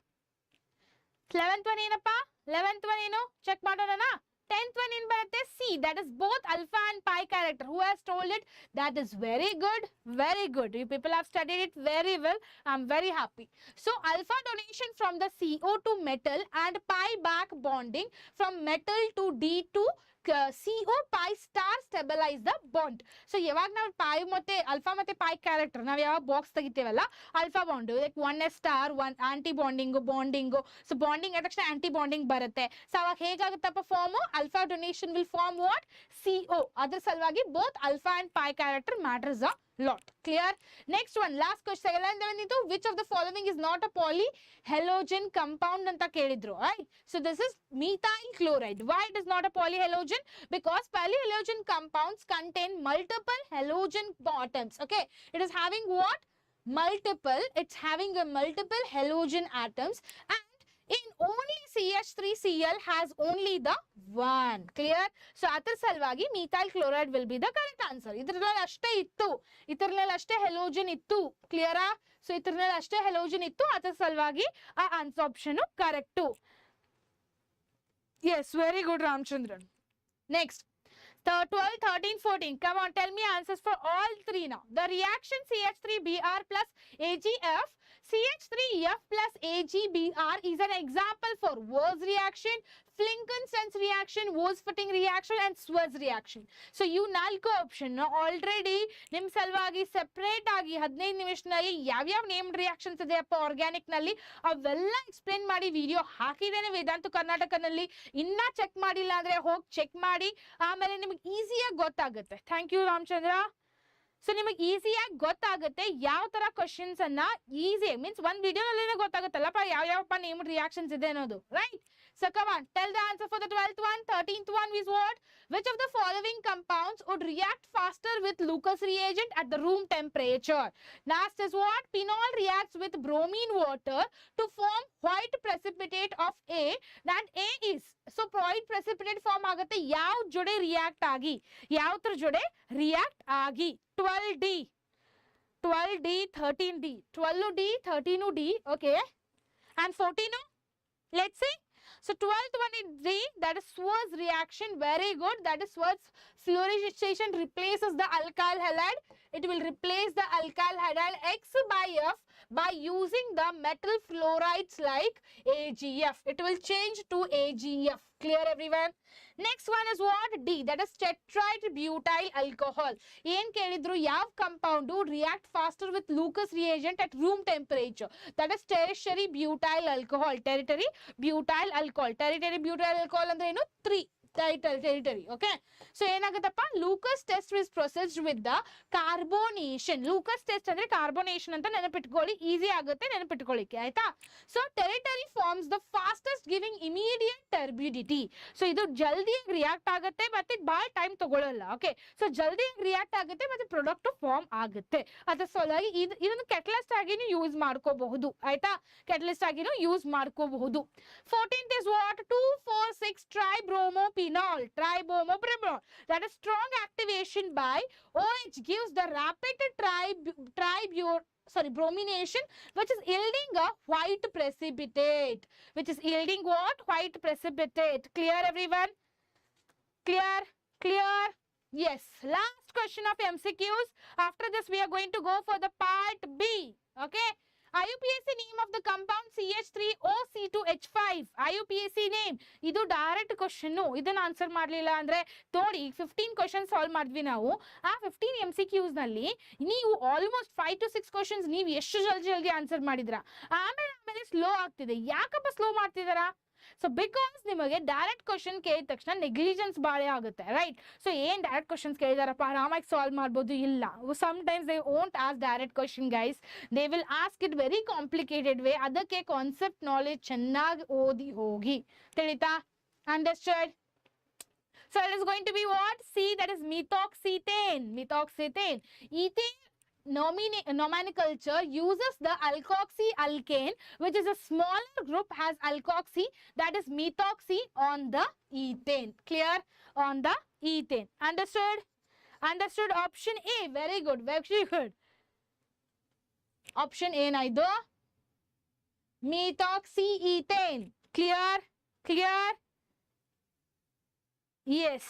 11th one ಏನಪ್ಪ? 11th one ಏನು? Check ಮಾಡೋಣ. 10th one in ಬರುತ್ತೆ C. That is both alpha and pi character. Who has told it? That is very good. Very good. You people have studied it very well. I'm very happy. So alpha donation from the CO to metal and pi back bonding from metal to D to CO pi star stabilize the bond. So ಯಾವಾಗ ನಾವು pi ಮತ್ತೆ alpha ಮತ್ತೆ pi character ನಾವು ಯಾವ box ತೆಗಿತೇವಲ್ಲ alpha bond like 1s star 1 anti bonding so bonding ಆದ ತಕ್ಷಣ anti bonding ಬರುತ್ತೆ. So ಅವಾಗ ಹೇಗಾಗುತ್ತಪ್ಪ form? alpha donation will form what? CO. ಅದರ ಸಲುವಾಗಿ both alpha and pi character matters a lot. Clear? Next one, last question. Which of the following is not a polyhalogen compound anta kelidru, right? So this is methyl chloride. Why it is not a polyhalogen? Because polyhalogen compounds contain multiple halogen atoms. Okay, it is having what? Multiple. It's having a multiple halogen atoms and in only CH3Cl has only the one. Clear? So ಅದರ ಸಲುವಾಗಿ methyl chloride will be the correct answer. ಇದರಲ್ಲಿ ಅಷ್ಟೇ ಇತ್ತು, ಇದರಲ್ಲಿ ಅಷ್ಟೇ halogen ಇತ್ತು. Clear? So ಇದರಲ್ಲಿ ಅಷ್ಟೇ ಹ್ಯಾಲೋಜನ್ ಇತ್ತು, ಅದರ ಸಲುವಾಗಿ ಆ answer option correct. Yes, very good, Ramchandran. Next. 12, 13, 14. Come on, tell me answers for all three now. The reaction CH3Br plus AgF, CH3F plus AgBr is an example for Wolff's reaction, Flinkenstein's reaction, Wolff-Fitting reaction and Swartz reaction. So you ನಾಲ್ಕು option already ನಿಮ್ ಸಲುವಾಗಿ separate ಆಗಿ 15 ನಿಮಿಷದಲ್ಲಿ ಯಾವ್ಯಾವ name reactions ಇದೆಯಪ್ಪ organic ನಲ್ಲಿ ಅವೆಲ್ಲ explain ಮಾಡಿ ವಿಡಿಯೋ ಹಾಕಿದ್ದೇನೆ ವೇದಾಂತು ಕರ್ನಾಟಕನಲ್ಲಿ. ಇನ್ನ ಚೆಕ್ ಮಾಡಿಲ್ಲ ಅಂದ್ರೆ ಹೋಗಿ ಚೆಕ್ ಮಾಡಿ, ಆಮೇಲೆ ನಿಮಗೆ ಈಸಿಯಾಗಿ ಗೊತ್ತಾಗುತ್ತೆ. Thank you Ramachandra. ಸೊ ನಿಮಗೆ ಈಸಿಯಾಗಿ ಗೊತ್ತಾಗುತ್ತೆ ಯಾವ ತರ ಕ್ವಶನ್ಸ್ ಅನ್ನ ಈಸಿ ಮೀನ್ಸ್ ಒಂದ್ ವಿಡಿಯೋನಲ್ಲೇ ಗೊತ್ತಾಗುತ್ತಲ್ಲಪ್ಪ ಯಾವ್ಯಾವಪ್ಪ ನೇಮ್ ರಿಯಾಕ್ಷನ್ಸ್ ಇದೆ ಅನ್ನೋದು. Right? So come on, tell the answer for the 12th one. 13th one is what? Which of the following compounds would react faster with Lucas reagent at the room temperature? Last is what? Phenol reacts with bromine water to form white precipitate of A. That A is. So white precipitate form ಆಗುತ್ತೆ ಯಾವ ಜೊತೆ react ಆಗಿ, ಯಾವ್ದ್ರ ಜೊತೆ react ಆಗಿ. 12D, 12D, 13D, 12D, 13D, okay, and 14. Let's see. So 12th one is D, that is Swartz reaction. Very good. That is Swartz fluorination replaces the alkyl halide. It will replace the alkyl halide X by F by using the metal fluorides like AgF. It will change to AgF. Clear everyone? Next one is what? D, that is tetride butyl alcohol. ಏನ್ ಕೇಳಿದ್ರು ಯಾವ compound would react faster with Lucas reagent at room temperature? That is tertiary butyl alcohol. Tertiary butyl alcohol. Tertiary butyl alcohol ಅಂದ್ರೆ ಏನು? 3 territory. Okay, so ಏನಾಗುತ್ತಪ್ಪ Lucas test is processed with the carbonation. Lucas test ಅಂದ್ರೆ carbonation ಅಂತ ನೆನಪಿಟ್ಕೊಳ್ಳಿ, easy ಆಗುತ್ತೆ ನೆನಪಿಟ್ಕೊಳ್ಳಿಕ್ಕೆ. ಆಯ್ತಾ? So territory forms the fastest giving immediate turbidity. So ಇದು ಜಲ್ದಿ react ಆಗುತ್ತೆ ಮತ್ತೆ ಬಹಳ ಟೈಮ್ ತಗೊಳ್ಳಲ್ಲ. ಓಕೆ, ಸೊ ಜಲ್ದಿ ರಿಯಾಕ್ಟ್ ಆಗುತ್ತೆ ಮತ್ತೆ ಪ್ರಾಡಕ್ಟ್ ಫಾರ್ಮ್ ಆಗುತ್ತೆ. ಅದ್ರ ಸಲುವಾಗಿ ಇದನ್ನು ಕೆಟಲಿಸ್ಟ್ ಆಗಿನೂ ಯೂಸ್ ಮಾಡ್ಕೋಬಹುದು. ಆಯ್ತಾ? ಕೆಟಲಿಸ್ಟ್ ಆಗಿನೂ ಯೂಸ್ ಮಾಡ್ಕೋಬಹುದು. 14th is what? 2,4,6 tribromo tribromo. That is strong activation by OH gives the rapid bromination, which is yielding a white precipitate. Which is yielding what? White precipitate. Clear everyone? Clear? Clear? Yes. Last question of MCQs. After this we are going to go for the part B. Okay. IUPAC name of the compound CH3OC2H5. IUPAC name. ಇದು direct question. ಇದನ್ನ answer ಮಾಡ್ಲಿಲ್ಲ ಅಂದ್ರೆ ನೋಡಿ 15 question solve ಮಾಡಿದ್ವಿ ನಾವು. ಆ 15 MCQs ನಲ್ಲಿ ನೀವು ಆಲ್ಮೋಸ್ಟ್ 5 to 6 ಕ್ವಶನ್ಸ್ ನೀವು ಎಷ್ಟು ಜಲ್ದಿ ಆನ್ಸರ್ ಮಾಡಿದ್ರ. ಆಮೇಲೆ ಸ್ಲೋ ಆಗ್ತಿದೆ. ಯಾಕಪ್ಪ ಸ್ಲೋ ಮಾಡ್ತಿದಾರಾ? ಸೊ ಬಿಕಾಸ್ ನಿಮಗೆ ಡೈರೆಕ್ಟ್ ಕ್ವಶನ್ ಕೇಳಿದ ತಕ್ಷಣ ನೆಗ್ಲಿಜೆನ್ಸ್ ಬಾಳೆ ಆಗುತ್ತೆ. ರೈಟ್? ಸೊ ಏನ್ ಡೈರೆಕ್ಟ್ ಕ್ವಶನ್ಸ್ ಕೇಳಿದಾರಪ್ಪ ಆರಾಮಾಗಿ ಸಾಲ್ವ್ ಮಾಡ್ಬೋದು. ಇಲ್ಲ, sometimes they won't ask direct question guys, they will ask it very complicated way. ಅದಕ್ಕೆ ಕಾನ್ಸೆಪ್ಟ್ ನಾಲೆಜ್ ಚೆನ್ನಾಗಿ ಓದಿ ಹೋಗಿ. ತಿಳಿತಾ? Understand? So it is going to be what? C, that is methoxyethane. Methoxyethane. Ethane nomenclature uses the alkoxy alkane, which is a smaller group, has alkoxy, that is methoxy on the ethane. Clear? On the ethane. Understood? Understood? Option A. Very good. Very good. Option A naidu. Methoxyethane. Clear? Clear? Yes.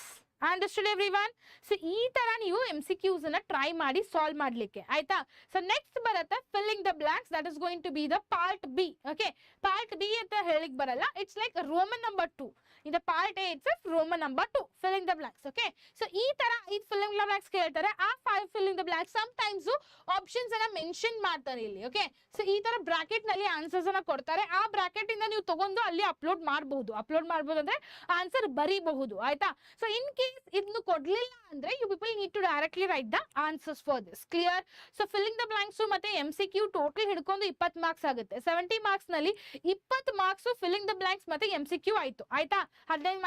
Understood everyone? So ಈ ತರ ನೀವು MCQs ಅನ್ನ try ಮಾಡಿ solve ಮಾಡ್ಲಿಕ್ಕೆ. ಆಯ್ತಾ? So next ಬರುತ್ತೆ filling the blanks. That is going to be the part B. Okay, part B ಅಂತ ಹೇಳಿಕ್ ಬರಲ್ಲ. It's like Roman number 2. In the part A itself, Roman number 2, filling the blanks. Okay, so ಈ ತರ ಇದು filling the blanks ಕೇಳ್ತಾರೆ. ಆ 5 filling the blanks sometimes options ಅನ್ನ mention ಮಾಡ್ತಾರೆ ಇಲ್ಲಿ. ಓಕೆ, ಸೊ ಈ ತರ ಬ್ರಾಕೆಟ್ ನಲ್ಲಿ ಆನ್ಸರ್ಸ್ ಅನ್ನ ಕೊಡ್ತಾರೆ. ಆ ಬ್ರಾಕೆಟ್ ಇಂದ ನೀವು ತಗೊಂಡು ಅಲ್ಲಿ ಅಪ್ಲೋಡ್ ಮಾಡಬಹುದು. ಅಂದ್ರೆ ಆನ್ಸರ್ ಬರೀಬಹುದು. ಆಯ್ತಾ? ಸೊ ಇನ್ ಕೇಸ್ ಇದನ್ನು ಕೊಡ್ಲಿಲ್ಲ ಅಂದ್ರೆ you people need to directly write the answers for this. Clear? So filling the blanks ಮತ್ತೆ MCQ ಟೋಟಲ್ ಹಿಡ್ಕೊಂಡು 20 ಮಾರ್ಕ್ಸ್ ಆಗುತ್ತೆ. 70 ಮಾರ್ಕ್ಸ್ ನಲ್ಲಿ 20 ಮಾರ್ಕ್ಸ್ ಫಿಲ್ಲಿಂಗ್ ದ ಬ್ಲಾಂಕ್ಸ್ ಮತ್ತೆ MCQ ಆಯ್ತು. ಆಯ್ತಾ? 15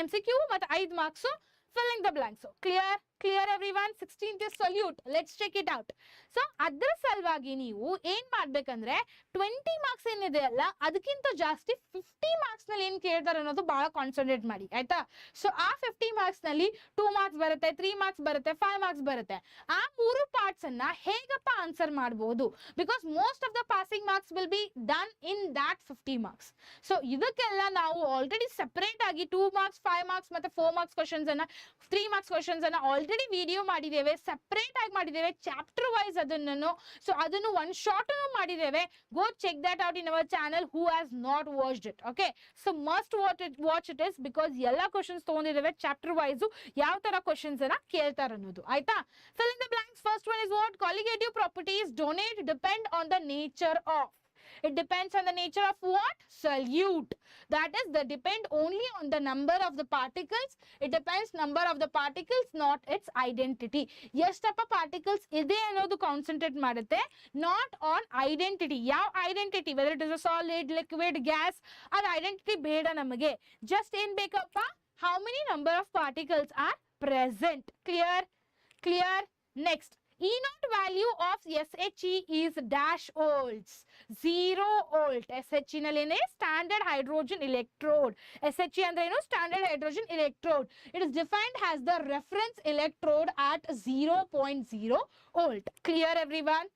MCQ ಮತ್ತೆ 5 marks filling the blanks. Clear? Clear everyone? 16th is solute. Let's check it out. So ಅದರ ಸಲುವಾಗಿ ನೀವು ಏನ್ ಮಾಡ್ಬೇಕಂದ್ರೆ 20 ಮಾರ್ಕ್ಸ್ ಏನಿದೆ ಅಲ್ಲ ಅದಕ್ಕಿಂತ ಜಾಸ್ತಿ 50 ಮಾರ್ಕ್ಸ್ ನಲ್ಲಿ ಏನ್ ಕೇಳ್ತಾರೆ ಅನ್ನೋದು ಬಹಳ ಕಾನ್ಸಂಟ್ರೇಟ್ ಮಾಡಿ ಆಯ್ತಾ. ಸೊ ಆ 50 ಮಾರ್ಕ್ಸ್ ನಲ್ಲಿ 2 ಮಾರ್ಕ್ಸ್ ಬರುತ್ತೆ, 3 ಮಾರ್ಕ್ಸ್ ಬರುತ್ತೆ, 5 ಮಾರ್ಕ್ಸ್ ಬರುತ್ತೆ. ಆ ಮೂರು ಪಾರ್ಟ್ಸ್ ಅನ್ನ ಹೇಗಪ್ಪ ಆನ್ಸರ್ ಮಾಡಬಹುದು, because most of the passing marks will be done in that 50 marks. So ಇದಕ್ಕೆಲ್ಲ ನಾವು ಆಲ್ರೆಡಿ ಸೆಪರೇಟ್ ಆಗಿ 2 ಮಾರ್ಕ್ಸ್, 5 ಮಾರ್ಕ್ಸ್ ಮತ್ತೆ 4 ಮಾರ್ಕ್ಸ್ ಕ್ವಶನ್ಸ್ ಅನ್ನ, 3 ಮಾರ್ಕ್ಸ್ ಕ್ವಶನ್ಸ್ ಅನ್ನ ಆಲ್ರೆಡಿ ವಿಡಿಯೋ ಮಾಡಿದ್ದೇವೆ, ಸೆಪರೇಟ್ ಆಗಿ ಮಾಡಿದ್ದೇವೆ, ಚಾಪ್ಟರ್ ವೈಸ್ ಅದನ್ನು. ಸೊ ಅದನ್ನು ಒನ್ ಶಾರ್ಟ್ ಮಾಡಿದ್ದೇವೆ. Go check that out in our channel who has not watched it. Okay, so must watch it is because ಎಲ್ಲ questions ತಗೊಂಡಿದ್ದೇವೆ ಚಾಪ್ಟರ್ ವೈಸ್ ಯಾವ ತರ ಕ್ವಶನ್ಸ್ ಅನ್ನ ಕೇಳ್ತಾರೆ ಅನ್ನೋದು ಆಯ್ತಾ. Fill in the blanks. First one is what? Colligative properties donate depend on the nature of. It depends on the nature of what? Solute. That is, they depend only on the number of the particles. It depends number of the particles, not its identity. ಎಷ್ಟಪ್ಪ particles ಇದೆ ಅನ್ನೋದು concentrate ಮಾಡುತ್ತೆ, not on identity. ಯಾವ identity, whether it is a solid, liquid, gas, ಅದ identity ಬೇಡ ನಮಗೆ. just ಏನ್ ಬೇಕಪ್ಪ? how many number of particles are present. Clear? Next, E naught value of SHE is dash volts. 0 volt. SHE ನಲ್ಲಿ standard hydrogen electrode. SHE ಅಂದ್ರೆ ಏನು? Standard hydrogen electrode. It is defined as the reference electrode at 0.0 volt. Clear everyone?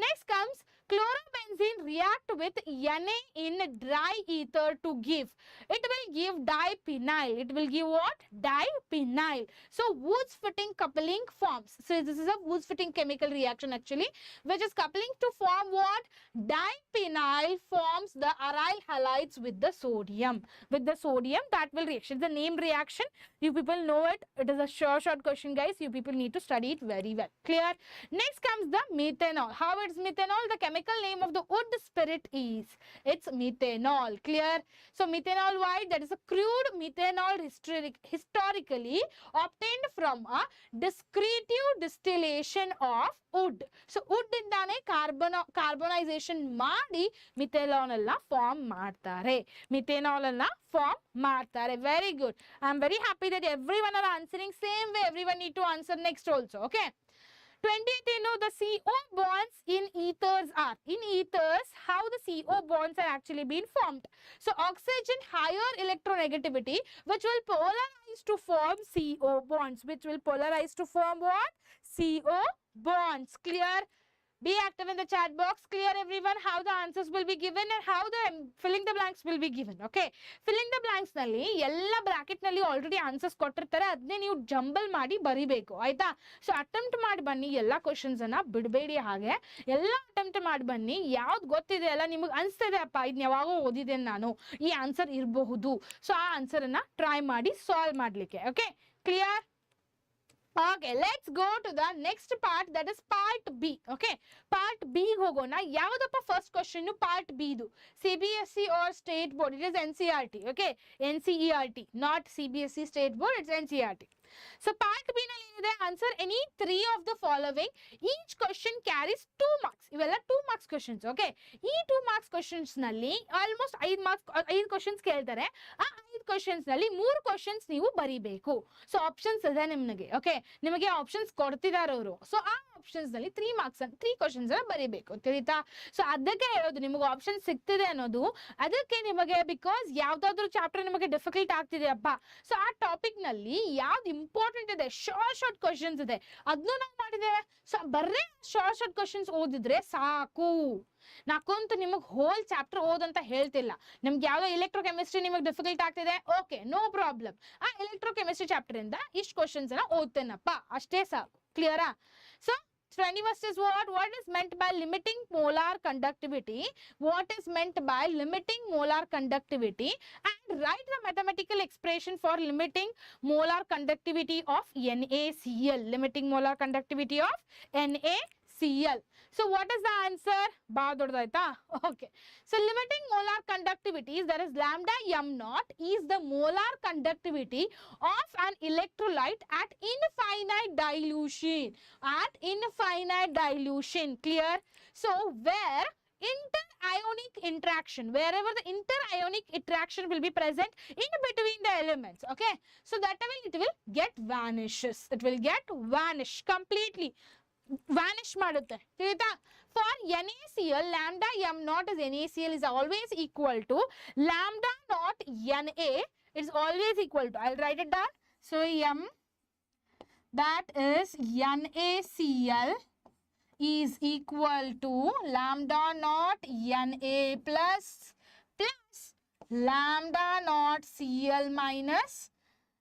Next comes chlorobenzene react with Na in dry ether to give. It will give diphenyl. It will give what? Diphenyl. So Woods fitting coupling forms. So this is a Woods fitting chemical reaction actually, which is coupling to form what? Diphenyl forms the aryl halides with the sodium. With the sodium, that will reaction. The name reaction, you people know it. It is a short question guys. You people need to study it very well. Clear? Next comes the methanol. How it's methanol? The chemical name of the wood spirit is, it's methanol. Clear? So methanol white, that is a crude methanol historically obtained from a descriptive distillation of wood. So wood ಇಂದಾನೆ carbonization ಮಾಡಿ methanol ಅನ್ನ form ಮಾಡ್ತಾರೆ. Methanol ಅನ್ನ form ಮಾಡ್ತಾರೆ. Very good. I am very happy that everyone are answering same way. Everyone need to answer next also. Okay. 20th, you know, the CO bonds in ethers are. In ethers, how the CO bonds are actually being formed. So oxygen higher electronegativity, which will polarize to form CO bonds. Which will polarize to form what? CO bonds. Clear? Be active in the chat box. Clear everyone how the answers will be given and how the filling the blanks will be given. Okay. Filling the blanks ನಲ್ಲಿ ಎಲ್ಲ bracket ನಲ್ಲಿ already answers ಕೊಟ್ಟಿರ್ತಾರೆ, ಅದನ್ನೇ ನೀವು jumble ಮಾಡಿ ಬರಿಬೇಕು ಆಯ್ತಾ. So attempt ಮಾಡಿ ಬನ್ನಿ, ಎಲ್ಲ ಕ್ವಶನ್ಸ್ ಅನ್ನ ಬಿಡಬೇಡಿ. ಹಾಗೆ ಎಲ್ಲ ಅಟೆಂಪ್ಟ್ ಮಾಡಿ ಬನ್ನಿ. ಯಾವ್ದು ಗೊತ್ತಿದೆ ಅಲ್ಲ ನಿಮಗೆ ಅನ್ಸ್ತದೆ ಅಪ್ಪ ಇದನ್ನ ಯಾವಾಗೋ ಓದಿದ್ದೇನೆ ನಾನು, ಈ ಆನ್ಸರ್ ಇರಬಹುದು. ಸೊ ಆ ಆನ್ಸರ್ ಅನ್ನ ಟ್ರೈ ಮಾಡಿ ಸಾಲ್ವ್ ಮಾಡ್ಲಿಕ್ಕೆ. Okay, clear? Okay, let's go to the next part, that is part B. Okay, part B ಹೋಗೋಣ. ಯಾವ್ದಪ್ಪ ಫಸ್ಟ್ ಕ್ವಶನ್? ಪಾರ್ಟ್ ಬಿ ಇದು CBSE or state board. It is NCERT. Okay, NCERT, not CBSE state board, it's NCERT. So part B ನಲ್ಲಿ ಏನಿದೆ? answer any 3 of the following. Each question carries 2 marks. ಇವೆಲ್ಲ 2 marks questions. Okay, ಈ 2 marks questions ನಲ್ಲಿ almost 5 questions ಕೇಳ್ತಾರೆ. ಆ 5 questions ನಲ್ಲಿ 3 questions ನೀವು ಬರಿಬೇಕು. ಸೊ ಆಪ್ಷನ್ಸ್ ಇದೆ ನಿಮಗೆ. ಓಕೆ, ನಿಮಗೆ ಆಪ್ಷನ್ಸ್ ಕೊಡ್ತಿದ್ದಾರೆ ಅವರು. ಸೊ ಆ ಆಪ್ಷನ್ಸ್ ನಲ್ಲಿ 3 marks 3 questions ಅನ್ನ ಬರಿಬೇಕು. ತಿಳಿತಾ? ಸೊ ಅದಕ್ಕೆ ಹೇಳೋದು ನಿಮಗೆ ಆಪ್ಷನ್ ಸಿಗ್ತಿದೆ ಅನ್ನೋದು. ಅದಕ್ಕೆ ನಿಮಗೆ ಬಿಕಾಸ್ ಯಾವ್ದಾದ್ರು ಚಾಪ್ಟರ್ ನಿಮಗೆ ಡಿಫಿಕಲ್ಟ್ ಆಗ್ತಿದೆ ಅಪ್ಪ, ಸೊ ಆ ಟಾಪಿಕ್ ನಲ್ಲಿ ಯಾವ್ದು ಇಂಪಾರ್ಟೆಂಟ್ ಇದೆ, ಶಾರ್ಟ್ ಕ್ವಶನ್ಸ್ ಇದೆ, ಅದನ್ನು ನಾವು ಮಾಡಿದ್ದೇವೆ. ಸೊ ಬರ್ರೆ ಶಾರ್ಟ್ ಕ್ವಶನ್ಸ್ ಓದಿದ್ರೆ ಸಾಕು. ನಾಕಂತೂ ನಿಮಗೆ ಹೋಲ್ ಚಾಪ್ಟರ್ ಓದಂತ ಹೇಳ್ತಿಲ್ಲ. ನಿಮ್ಗೆ ಯಾವ್ದೋ ಎಲೆಕ್ಟ್ರೋಕೆಮಿಸ್ಟ್ರಿ ನಿಮಗೆ ಡಿಫಿಕಲ್ಟ್ ಆಗ್ತಿದೆ, ಓಕೆ, ನೋ ಪ್ರಾಬ್ಲಮ್. ಆ ಎಲೆಕ್ಟ್ರೋಕೆಮಿಸ್ಟ್ರಿ ಚಾಪ್ಟರ್ ಇಂದ ಇಷ್ಟು ಕ್ವಶನ್ಸ್ ಅನ್ನ ಓದ್ತೇನಪ್ಪ, ಅಷ್ಟೇ ಸಾಕು. ಕ್ಲಿಯರಾ? So 21st is what? What is meant by limiting molar conductivity? What is meant by limiting molar conductivity? And write the mathematical expression for limiting molar conductivity of NaCl. Limiting molar conductivity of NaCl. So what is the answer? Okay. So limiting molar conductivity is, there is lambda m naught is the molar conductivity of an electrolyte at infinite dilution. At infinite dilution. Clear? So where interionic interaction, wherever the interionic interaction will be present in between the elements. Okay, so that way it will get vanishes. It will get vanish completely. Vanish madutte. For NaCl, lambda m naught is NaCl is always equal to lambda naught Na. It's always equal to. I'll write it down. So m, that is NaCl is equal to lambda naught Na plus lambda naught Cl minus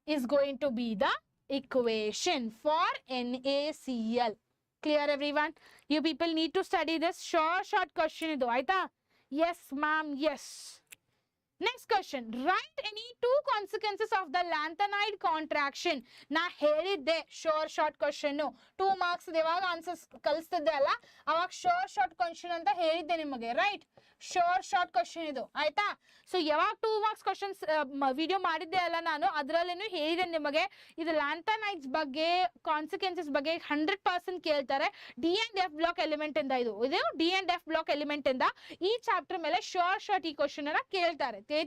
is going to be the equation for NaCl. Clear everyone? You people need to study this. Short question idu aita? Yes ma'am, yes. Next question. Write any two consequences of the lanthanide contraction. Na helidde short question. 2 marks devaga answers kalistidde alla. Avag short question anta helidde nimage, right? Short question idu aita? So yavag 2 marks questions video madidde alla nanu adrallenu helide nimage idu lanthanides bagge consequences bagge 100% keltare. D and F block element inda idu D and F block element inda ee chapter mele short ee question ana keltare. So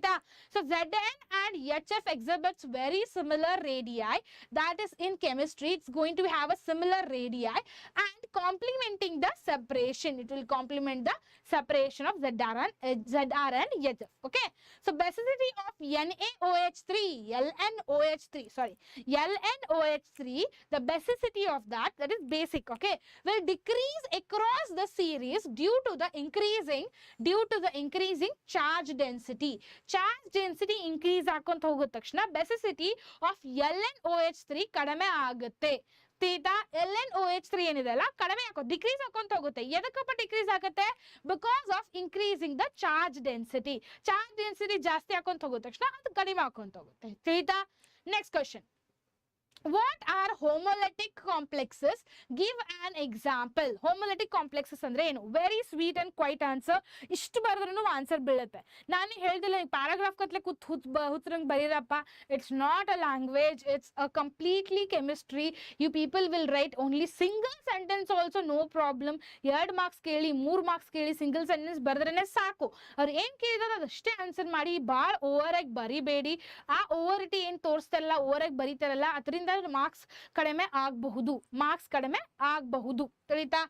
Zn and HF exhibits very similar radii. That is in chemistry, it's going to have a similar radii and complementing the separation. It will complement the separation of Zr and HF. Okay. So basicity of LNOH3, the basicity of that is basic. Okay, will decrease across the series due to the increasing charge density. Charge density increase ಆಕೊಂತ ಹೋಗುತ್ತ ತಕ್ಷಣ basicity of LNOH3 ಕಡಿಮೆ ಆಗುತ್ತೆ. theta LNOH3 ಏನಿದೆ ಅಲ್ಲ ಕಡಿಮೆ decrease ಆಕೊಂತ ಹೋಗುತ್ತೆ. ಎದಕ್ಕಪ್ಪ decrease ಆಗುತ್ತೆ? Because of increasing the charge density. Charge density ಜಾಸ್ತಿ ಆಕೊಂತ ಹೋಗುತ್ತ ತಕ್ಷಣ ಅದು ಕಡಿಮೆ ಆಕೊಂತ ಹೋಗುತ್ತೆ. theta. Next question. What are homolytic complexes? Give an example. Homolytic complexes andre enu? Very sweet and quiet answer. Ishtu baradrunu answer billate. Nani heldilla paragraph katle hutrang barirappa. It's not a language. It's a completely chemistry. You people will write only single sentence also, no problem. 2 marks keli, 3 marks keli, single sentence baradrene saku. Aur en kelidare adashte answer ಮಾಡಿ ಬಾಳ over ಆಗಿ ಬರಿಬೇಡಿ. ಆ ಓವರಿಟಿ ಏನ್ ತೋರಿಸ್ತಾರಲ್ಲ, over ಆಗಿ ಬರೀತಾರಲ್ಲ, ಅದರಿಂದ marks kadame ಆಗಬಹುದು. ತಿಳಿತಾ?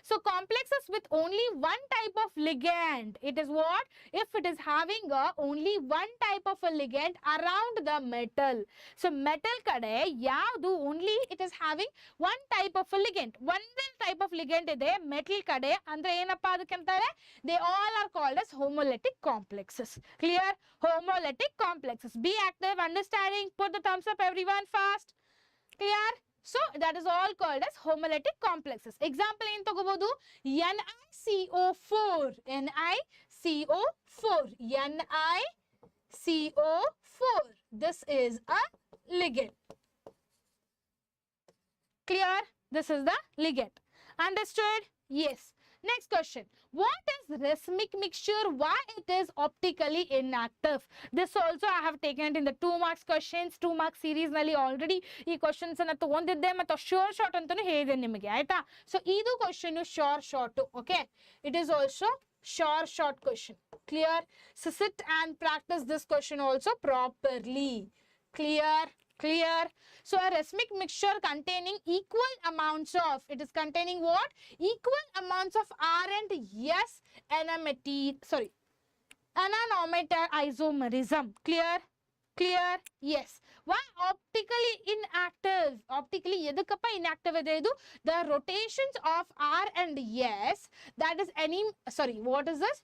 So complexes with only one type of ligand. It is what? If it is having only one type of a ligand around the metal. So metal kade yavdu only it is having one type of a ligand. One type of ligand ide metal kade andre ಏನಪ್ಪಾ ಅದಕ್ಕೆ ಅಂತಾರೆ? They all are called as homolytic complexes. Clear? Homolytic complexes. Be active, understanding. Put the thumbs up everyone fast. Clear? So that is all called as homolytic complexes. Example ಏನು ತಗೋಬಹುದು? NiCO4. NiCO4. This is a ligand. Clear? This is the ligand. Understood? Yes. Next question. What is racemic mixture? Why it is optically inactive? This also I have taken it in the 2 marks questions. 2 marks series nalli already ee questions anna ತಗೊಂಡಿದ್ದೆ ಮತ್ತು short ಅಂತಾನು ಹೇಳಿದೆ ನಿಮಗೆ ಆಯ್ತಾ? So ಇದು question short. Okay, it is also short question. Clear? So sit and practice this question also properly. Clear? So a racemic mixture containing equal amounts of, it is containing what? Equal amounts of R and S anemometer isomerism. Clear? Yes. Why optically inactive? Optically edukappa inactive ide idu? The rotations of R and S, that is what is this?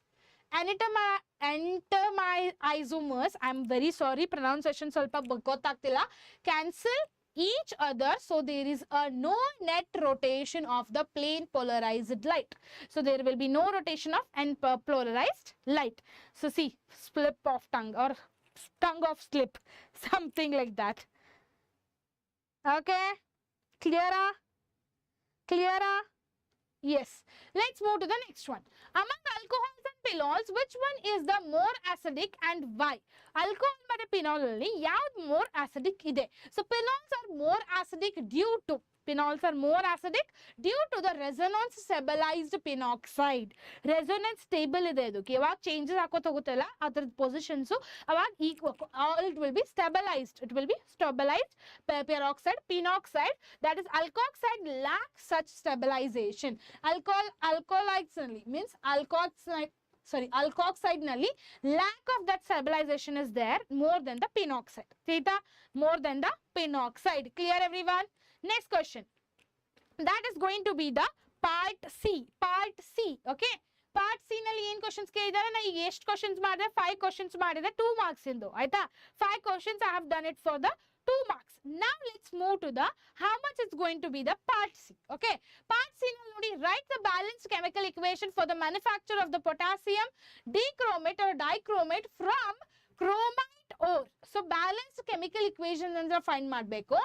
Enantiomers, I'm very sorry, pronunciation ಸ್ವಲ್ಪ ಗೊತ್ತಾಗ್ತಿಲ್ಲ, cancel each other, so there is a no net rotation of the plane polarized light. So there will be no rotation of polarized light. So see, slip of tongue or tongue of slip, something like that. Okay, clear? Yes. Let's move to the next one. Among alcohols and phenols, which one is the more acidic and why? Alcohol and phenol alli yav more acidic ide? So phenols are more acidic due to Phenols are more acidic due to the resonance stabilized pinoxide. Resonance stable ಇದೆ ಇದಕ್ಕೆ ಯಾವಾಗ changes ಹಾಕೋತ ಹೋಗುತ್ತಲ್ಲ ಅದರ positions ಅವಾಗ all it will be stabilized. It will be stabilized peroxide, pinoxide, that is alkoxide lacks such stabilization. Alkoxide means alkoxide nalli lack of that stabilization is there more than the pinoxide. Theta, more than the pinoxide. Clear everyone? Next question. That is going to be the part C. Part C. Okay. Part C nalli ಏನು questions ಕೇಳಿದಾರೆ ನಾ ಈಗ ಎಷ್ಟು questions ಮಾಡಿದೆ 5 questions ಮಾಡಿದೆ 2 marks ಇಂದು ಆಯ್ತಾ 5 questions I have done it for the 2 marks. Now let's move to the how much is going to be the part C. Okay, part C nalli write the balanced chemical equation for the manufacture of the potassium dichromate or dichromate from chromite ore. So balanced chemical equation ಅಂದ್ರೆ find ಮಾಡಬೇಕು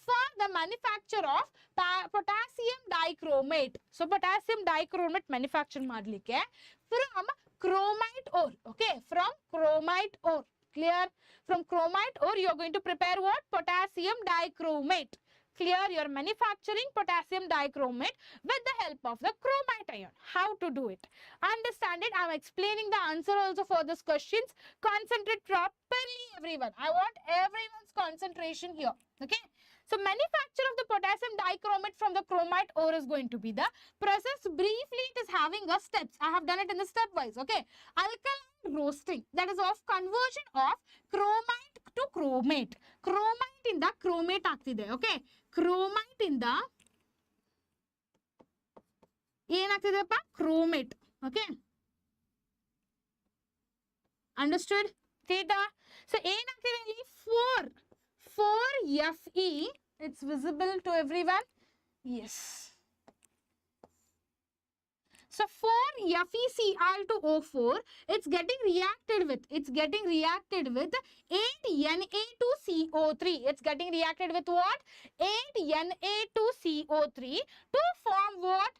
for the manufacture of potassium dichromate. So potassium dichromate manufacture ಮಾಡಲಿಕ್ಕೆ from chromite ore. Okay, from chromite ore. Clear? From chromite ore you are going to prepare what? Potassium dichromate. Clear? You are manufacturing potassium dichromate with the help of the chromite ion. How to do it? Understand it. I am explaining the answer also for these questions. Concentrate properly everyone. I want everyone's concentration here. Okay? So manufacture of the potassium dichromate from the chromite ore is going to be the process. Briefly, it is having a steps. I have done it in the stepwise. Okay. Alkaline roasting. That is of conversion of chromite to chromate. Chromite in the chromate ಆಗ್ತಿದೆ. Okay. Chromite in the ಏನಾಗ್ತಿದೆಪ್ಪ chromate. Okay. Understood? Theta. So ಏನಾಗ್ತಿದೆ ಇಲ್ಲಿ 4Fe. It's visible to everyone. Yes. So 4FeCl2O4, it's getting reacted with 8Na2CO3. It's getting reacted with what? 8Na2CO3 to form what?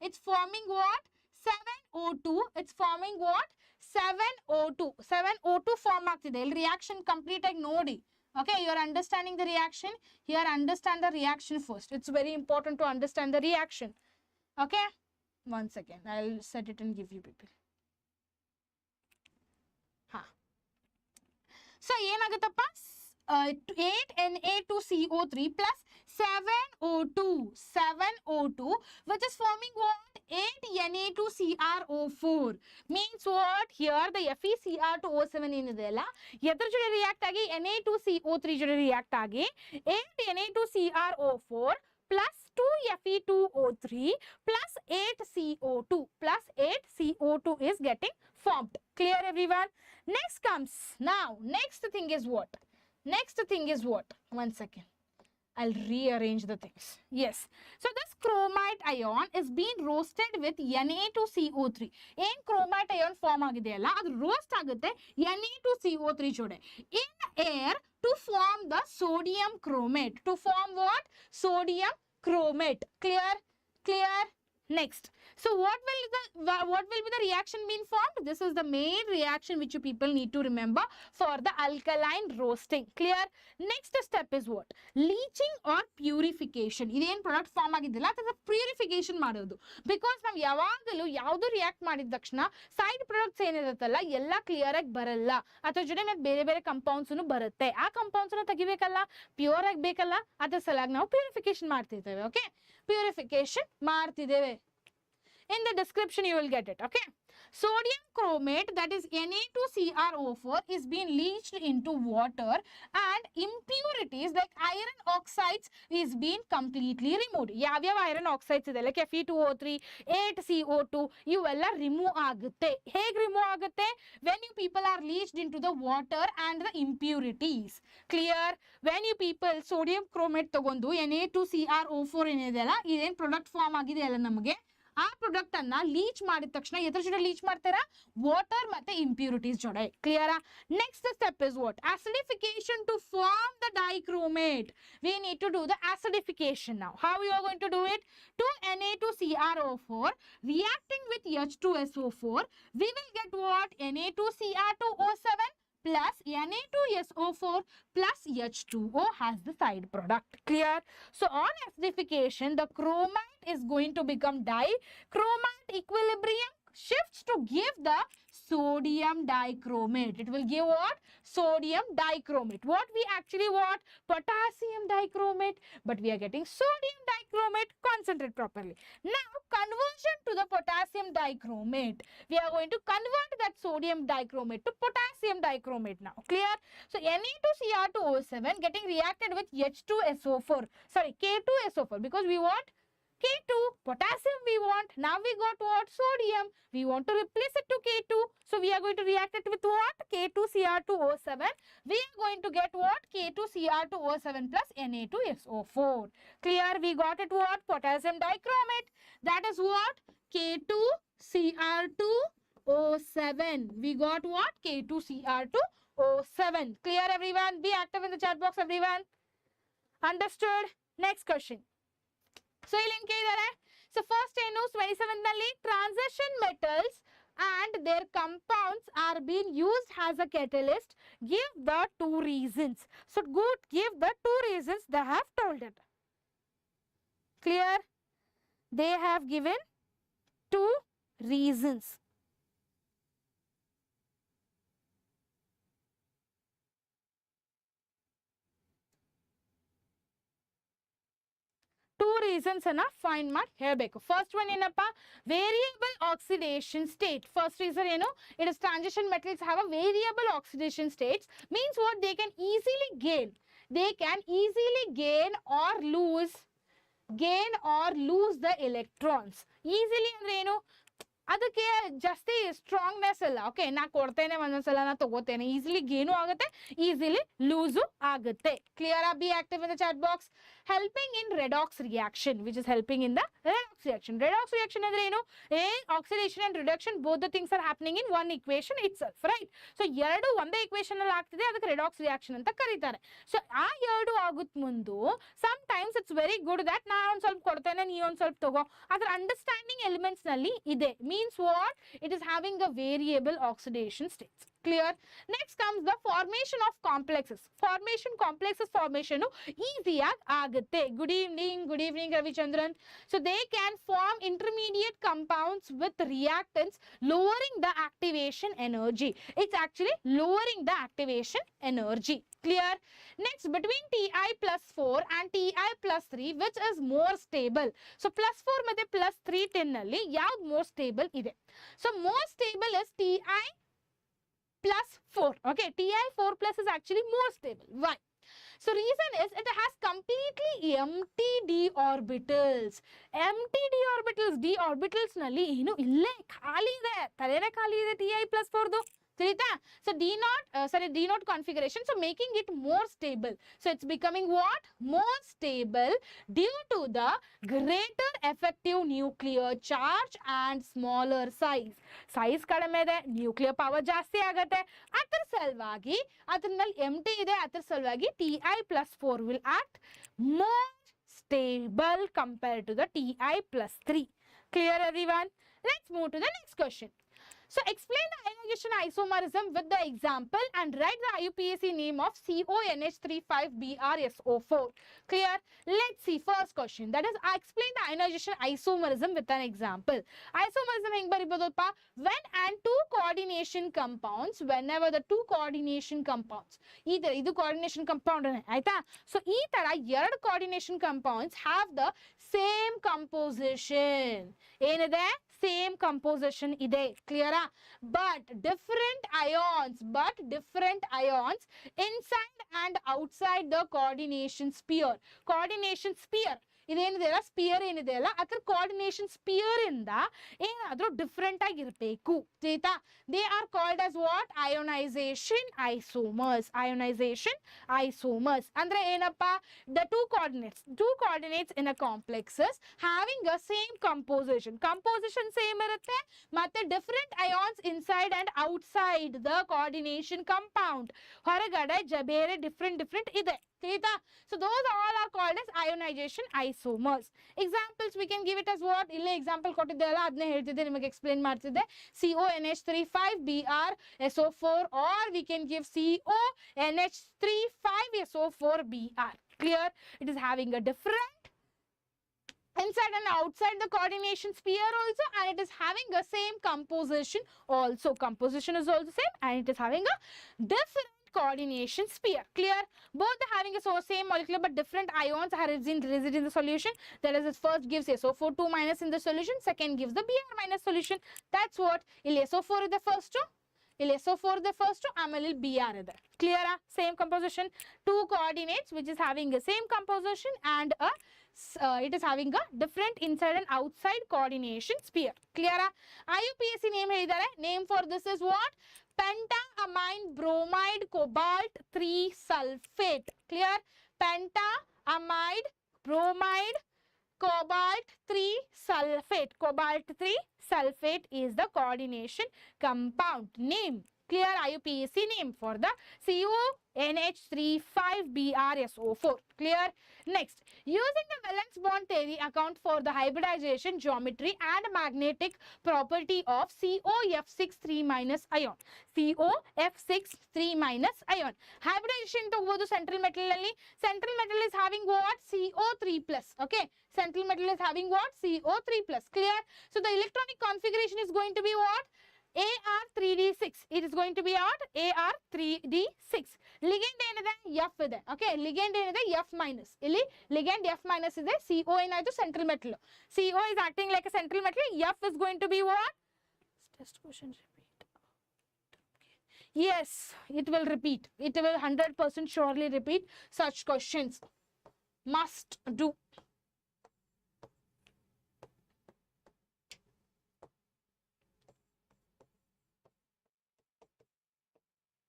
It's forming what? 7O2. It's forming what? 7O2. 7O2 form ಆಗ್ತಿದೆ. ಇಲ್ಲಿ reaction complete ಆಗಿ ನೋಡಿ. Okay, you are understanding the reaction. Here understand the reaction first. It's very important to understand the reaction. Okay. One second. I'll set it and give you people. So, ಏನಾಗುತ್ತಪ್ಪ 8Na2CO3 plus 7O2 which is forming what? 8Na2CrO4 means what? Here the FeCr2O7 ಏನಿದೆಯಲ್ಲ ಎದ್ರ ಜೊತೆ react ಆಗಿ Na2CO3 ಜೊತೆ react ಆಗಿ 8Na2CrO4 plus 2Fe2O3 plus 8CO2 is getting formed. Clear everyone? Next comes, now next thing is what? One second. I'll rearrange the things. Yes. So this chromite ion is being roasted with Na2CO3. ಏನ್ chromite ion form ಆಗಿದೆಯಲ್ಲ ಅದು roast ಆಗುತ್ತೆ Na2CO3 ಜೊತೆ in air to form the sodium chromate. To form what? Sodium chromate. Clear? Next. So what will be the reaction being formed? This is the main reaction which you people need to remember for the alkaline roasting. Clear? Next step is what? Leaching or purification. Iದೇನ್ product form ಆಗಿದ್ದಿಲ್ಲ ಅದನ್ನ purification ಮಾಡೋದು. Because ನಾವು ಯಾವಾಗಲೂ ಯಾವುದು react ಮಾಡಿದ ತಕ್ಷಣ side products ಏನಿರುತ್ತಲ್ಲ ಎಲ್ಲ clear ಆಗಿ ಬರಲ್ಲ. ಅದರ ಜೊತೆ ಮತ್ತೆ ಬೇರೆ ಕಂಪೌಂಡ್ಸ್ ಬರುತ್ತೆ. ಆ ಕಂಪೌಂಡ್ಸ್ ತೆಗಿಬೇಕಲ್ಲ, ಪ್ಯೂರ್ ಆಗಿ ಬೇಕಲ್ಲ, ಅದರ ಸಲುವಾಗಿ ನಾವು ಪ್ಯೂರಿಫಿಕೇಶನ್ ಮಾಡ್ತಿದ್ದೇವೆ. ಓಕೆ, ಪ್ಯೂರಿಫಿಕೇಶನ್ ಮಾಡ್ತಿದ್ದೇವೆ. In the description you will get it. Okay, sodium chromate, that is Na2CrO4, is being leached into water and impurities like iron oxides is being completely removed. ಯಾವ್ಯಾವ iron oxides ಇದೆ like Fe2O3, 8CO2 ಇವೆಲ್ಲ remove ಆಗುತ್ತೆ. ಹೇಗೆ remove ಆಗುತ್ತೆ? when you people are leached into the water and the impurities. Clear? when you people sodium chromate ತಗೊಂಡು Na2CrO4 ಏನಿದೆಯಲ್ಲ ಇದೇನ್ product form ಆಗಿದೆಯಲ್ಲ ನಮಗೆ ಆ ಪ್ರಾಡಕ್ಟ್ ಅನ್ನ ಲೀಚ್ ಮಾಡಿದ ತಕ್ಷಣ ಎದ್ರ ಜೊತೆ ಲೀಚ್ ಮಾಡ್ತಾರಾ? ವಾಟರ್ ಮತ್ತೆ ಇಂಪ್ಯೂರಿಟೀಸ್ ಜೊತೆ. ಕ್ಲಿಯರಾ? Next step is what? acidification to form the dichromate. We need to do the acidification now. How you are going to do it? 2Na2CrO4 reacting with H2SO4, we will get what? Na2Cr2O7 plus Na2SO4 plus H2O has the side product. Clear? So on acidification, the chromate is going to become dichromate equilibrium shifts to give the sodium dichromate. It will give what? Sodium dichromate. What we actually want? Potassium dichromate. But we are getting sodium dichromate. Concentrate properly. Now, conversion to the potassium dichromate. We are going to convert that sodium dichromate to potassium dichromate now. Clear? So, Na2Cr2O7 getting reacted with H2SO4. Sorry, K2SO4 because we want K2, potassium we want. Now we got what? Sodium. We want to replace it to K2. So we are going to react it with what? K2Cr2O7. We are going to get what? K2Cr2O7 plus Na2SO4. Clear? We got it what? Potassium dichromate. That is what? K2Cr2O7. We got what? K2Cr2O7. Clear everyone? Be active in the chat box everyone. Understood? Next question. So, so first I know 27th transition metals and their compounds are being used as a catalyst. Give the two reasons. So good, give the two reasons they have told it. Clear? They have given two reasons. Two reasons enough find mark ಹೇಳಬೇಕು. First one ಏನಪ್ಪ? Variable oxidation state. First reason ಏನು? It is transition metals have a variable oxidation states. Means what? They can easily gain. They can easily gain or lose the electrons. Easily ಅಂದ್ರೆ ಏನು? ಅದಕ್ಕೆ ಜಾಸ್ತಿ strongness ಇಲ್ಲ. Okay, ನಾ ಕೊಡ್ತೇನೆ ಒಂದೊಂದ್ಸಲ ನಾ ತಗೋತೇನೆ. ಈಸಿಲಿ ಗೇನು ಆಗುತ್ತೆ, ಈಸಿಲಿ ಲೂಸು ಆಗುತ್ತೆ. Clear? Be active in the chat box. Helping in redox reaction, which is helping in the redox reaction. Redox reaction ಅಂದ್ರೆ ಏನು? Oxidation and reduction, both the things are happening in one equation itself, right? So ಎರಡು ಒಂದೇ equation ಅಲ್ಲಿ ಆಗ್ತಿದೆ, ಅದಕ್ಕೆ redox reaction ಅಂತ ಕರೀತಾರೆ. So ಆ ಎರಡು ಆಗುತ್ತ ಮುಂದು sometimes it's very good that ನಾ ಒಂದ್ ಸ್ವಲ್ಪ ಕೊಡ್ತೇನೆ, ನೀ ಒಂದ್ ಸ್ವಲ್ಪ ತಗೋ. ಅದರ ಅಂಡರ್ಸ್ಟ್ಯಾಂಡಿಂಗ್ ಎಲಿಮೆಂಟ್ಸ್ ನಲ್ಲಿ ಇದೆ. Means what? It is having a variable oxidation states. Clear? Next comes the formation of complexes. Complexes formation easy ಆಗುತ್ತೆ. Good evening Ravichandran. So they can form intermediate compounds with reactants lowering the activation energy. It's actually lowering the activation energy. Clear? Next, between Ti plus 4 and Ti plus 3, which is more stable? So plus 4 ಮತ್ತೆ plus 3 10 ನಲ್ಲಿ ಯಾವ್ದು more stable ಇದೆ? So more stable is Ti plus 4. Okay, Ti4 plus is actually more stable. Why? So reason is it has completely empty d orbitals. Empty d orbitals. D orbitals nalli ಏನು ಇಲ್ಲೇ ಖಾಲಿ ಇದೆ. ತಲೆನೇ ಖಾಲಿ ಇದೆ Ti plus 4 ದು. ತಿಳಿತಾ? So D not configuration, so making it more stable. So it's becoming what? More stable due to the greater effective nuclear charge and smaller size. Size ಕಡಿಮೆ ಇದೆ, nuclear power ಜಾಸ್ತಿ ಆಗುತ್ತೆ. ಅದರ ಸಲುವಾಗಿ ಅದರಲ್ಲಿ empty ಇದೆ, ಅದರ ಸಲುವಾಗಿ Ti plus 4 will act more stable compared to the Ti plus 3. Clear everyone? Let's move to the next question. So explain the ionization isomerism with the example and write the IUPAC name of CONH35BrSO4. Clear? Let's see first question. That is, explain the ionization isomerism with an example. Isomerism ಹೆಂಗ್ ಬರಿಬೋದಪ್ಪ? When and two coordination compounds, whenever the two coordination compounds, ಇದು coordination compound ಆಯ್ತಾ? So ಈ ತರ ಎರಡು coordination compounds have the same composition. ಏನಿದೆ? Same composition ಇದೆ. Clear? But different ions inside and outside the coordination sphere. Coordination sphere ಇದೇನಿದೆಯಲ್ಲ, sphere ಏನಿದೆಯಲ್ಲ, ಅದ್ರ ಕೋಆರ್ಡಿನೇಷನ್ ಸ್ಪಿಯರ್ ಇಂದ ಏನಾದ್ರೂ ಡಿಫ್ರೆಂಟ್ ಆಗಿರ್ಬೇಕು. ಆಯ್ತಾ? They are called as what? Ionisation isomers. Ionisation isomers ಅಂದ್ರೆ ಏನಪ್ಪ? The two coordinates in a complexes having a same composition. Composition same ಇರುತ್ತೆ ಮತ್ತೆ different ions inside and outside the coordination compound. Horagade jabere different ide. So those all are called as ionization isomers. Examples we can give it as what? Ille example ಕೊಟ್ಟಿದ್ದೆಲ್ಲ ಅದನ್ನೇ ಹೇಳ್ತಿದ್ದೆ ನಿಮಗೆ explain ಮಾಡ್ತಿದ್ದೆ. CONH35Br or we can give CONH35SO4Br. Clear? It is having a different inside and outside the coordination sphere also, and it is having a same composition also. Composition is also same, and it is having a different coordination sphere. Clear? Both are having a same molecule but different ions are resident in the solution. That is, it first gives SO4 2 minus in the solution, second gives the Br minus solution. That's what. ಇಲ್ಲಿ SO4 is the first two. ಇಲ್ಲಿ SO4 is the first two. ಆಮೇಲೆ Br is there. Clear? Same composition. Two coordinates which is having the same composition and it is having a different inside and outside coordination sphere. Clear? IUPAC name ಹೇಳಿದ್ದಾರೆ. Name for this is what? Pentaamine bromide cobalt 3 sulfate. Clear? Pentaamide bromide cobalt 3 sulfate. Cobalt 3 sulfate is the coordination compound name. Clear? IUPAC name for the CONH35BrSO4. Clear? Next, using the valence bond theory account for the hybridization geometry and magnetic property of COF6 3 minus ion. COF6 3 minus ion. Hybridization to go to central metal. Central metal is having what? CO3 plus. Okay. Central metal is having what? CO3 plus. Clear? So the electronic configuration is going to be what? AR3D6. It is going to be what? AR3D6. Ligand enide F ide. Okay, ligand enide F minus. Illi ligand F minus ide. CO enaitu central metal. CO is acting like a central metal. F is going to be what? Test question repeat. Yes, it will repeat. It will 100% surely repeat. Such questions must do.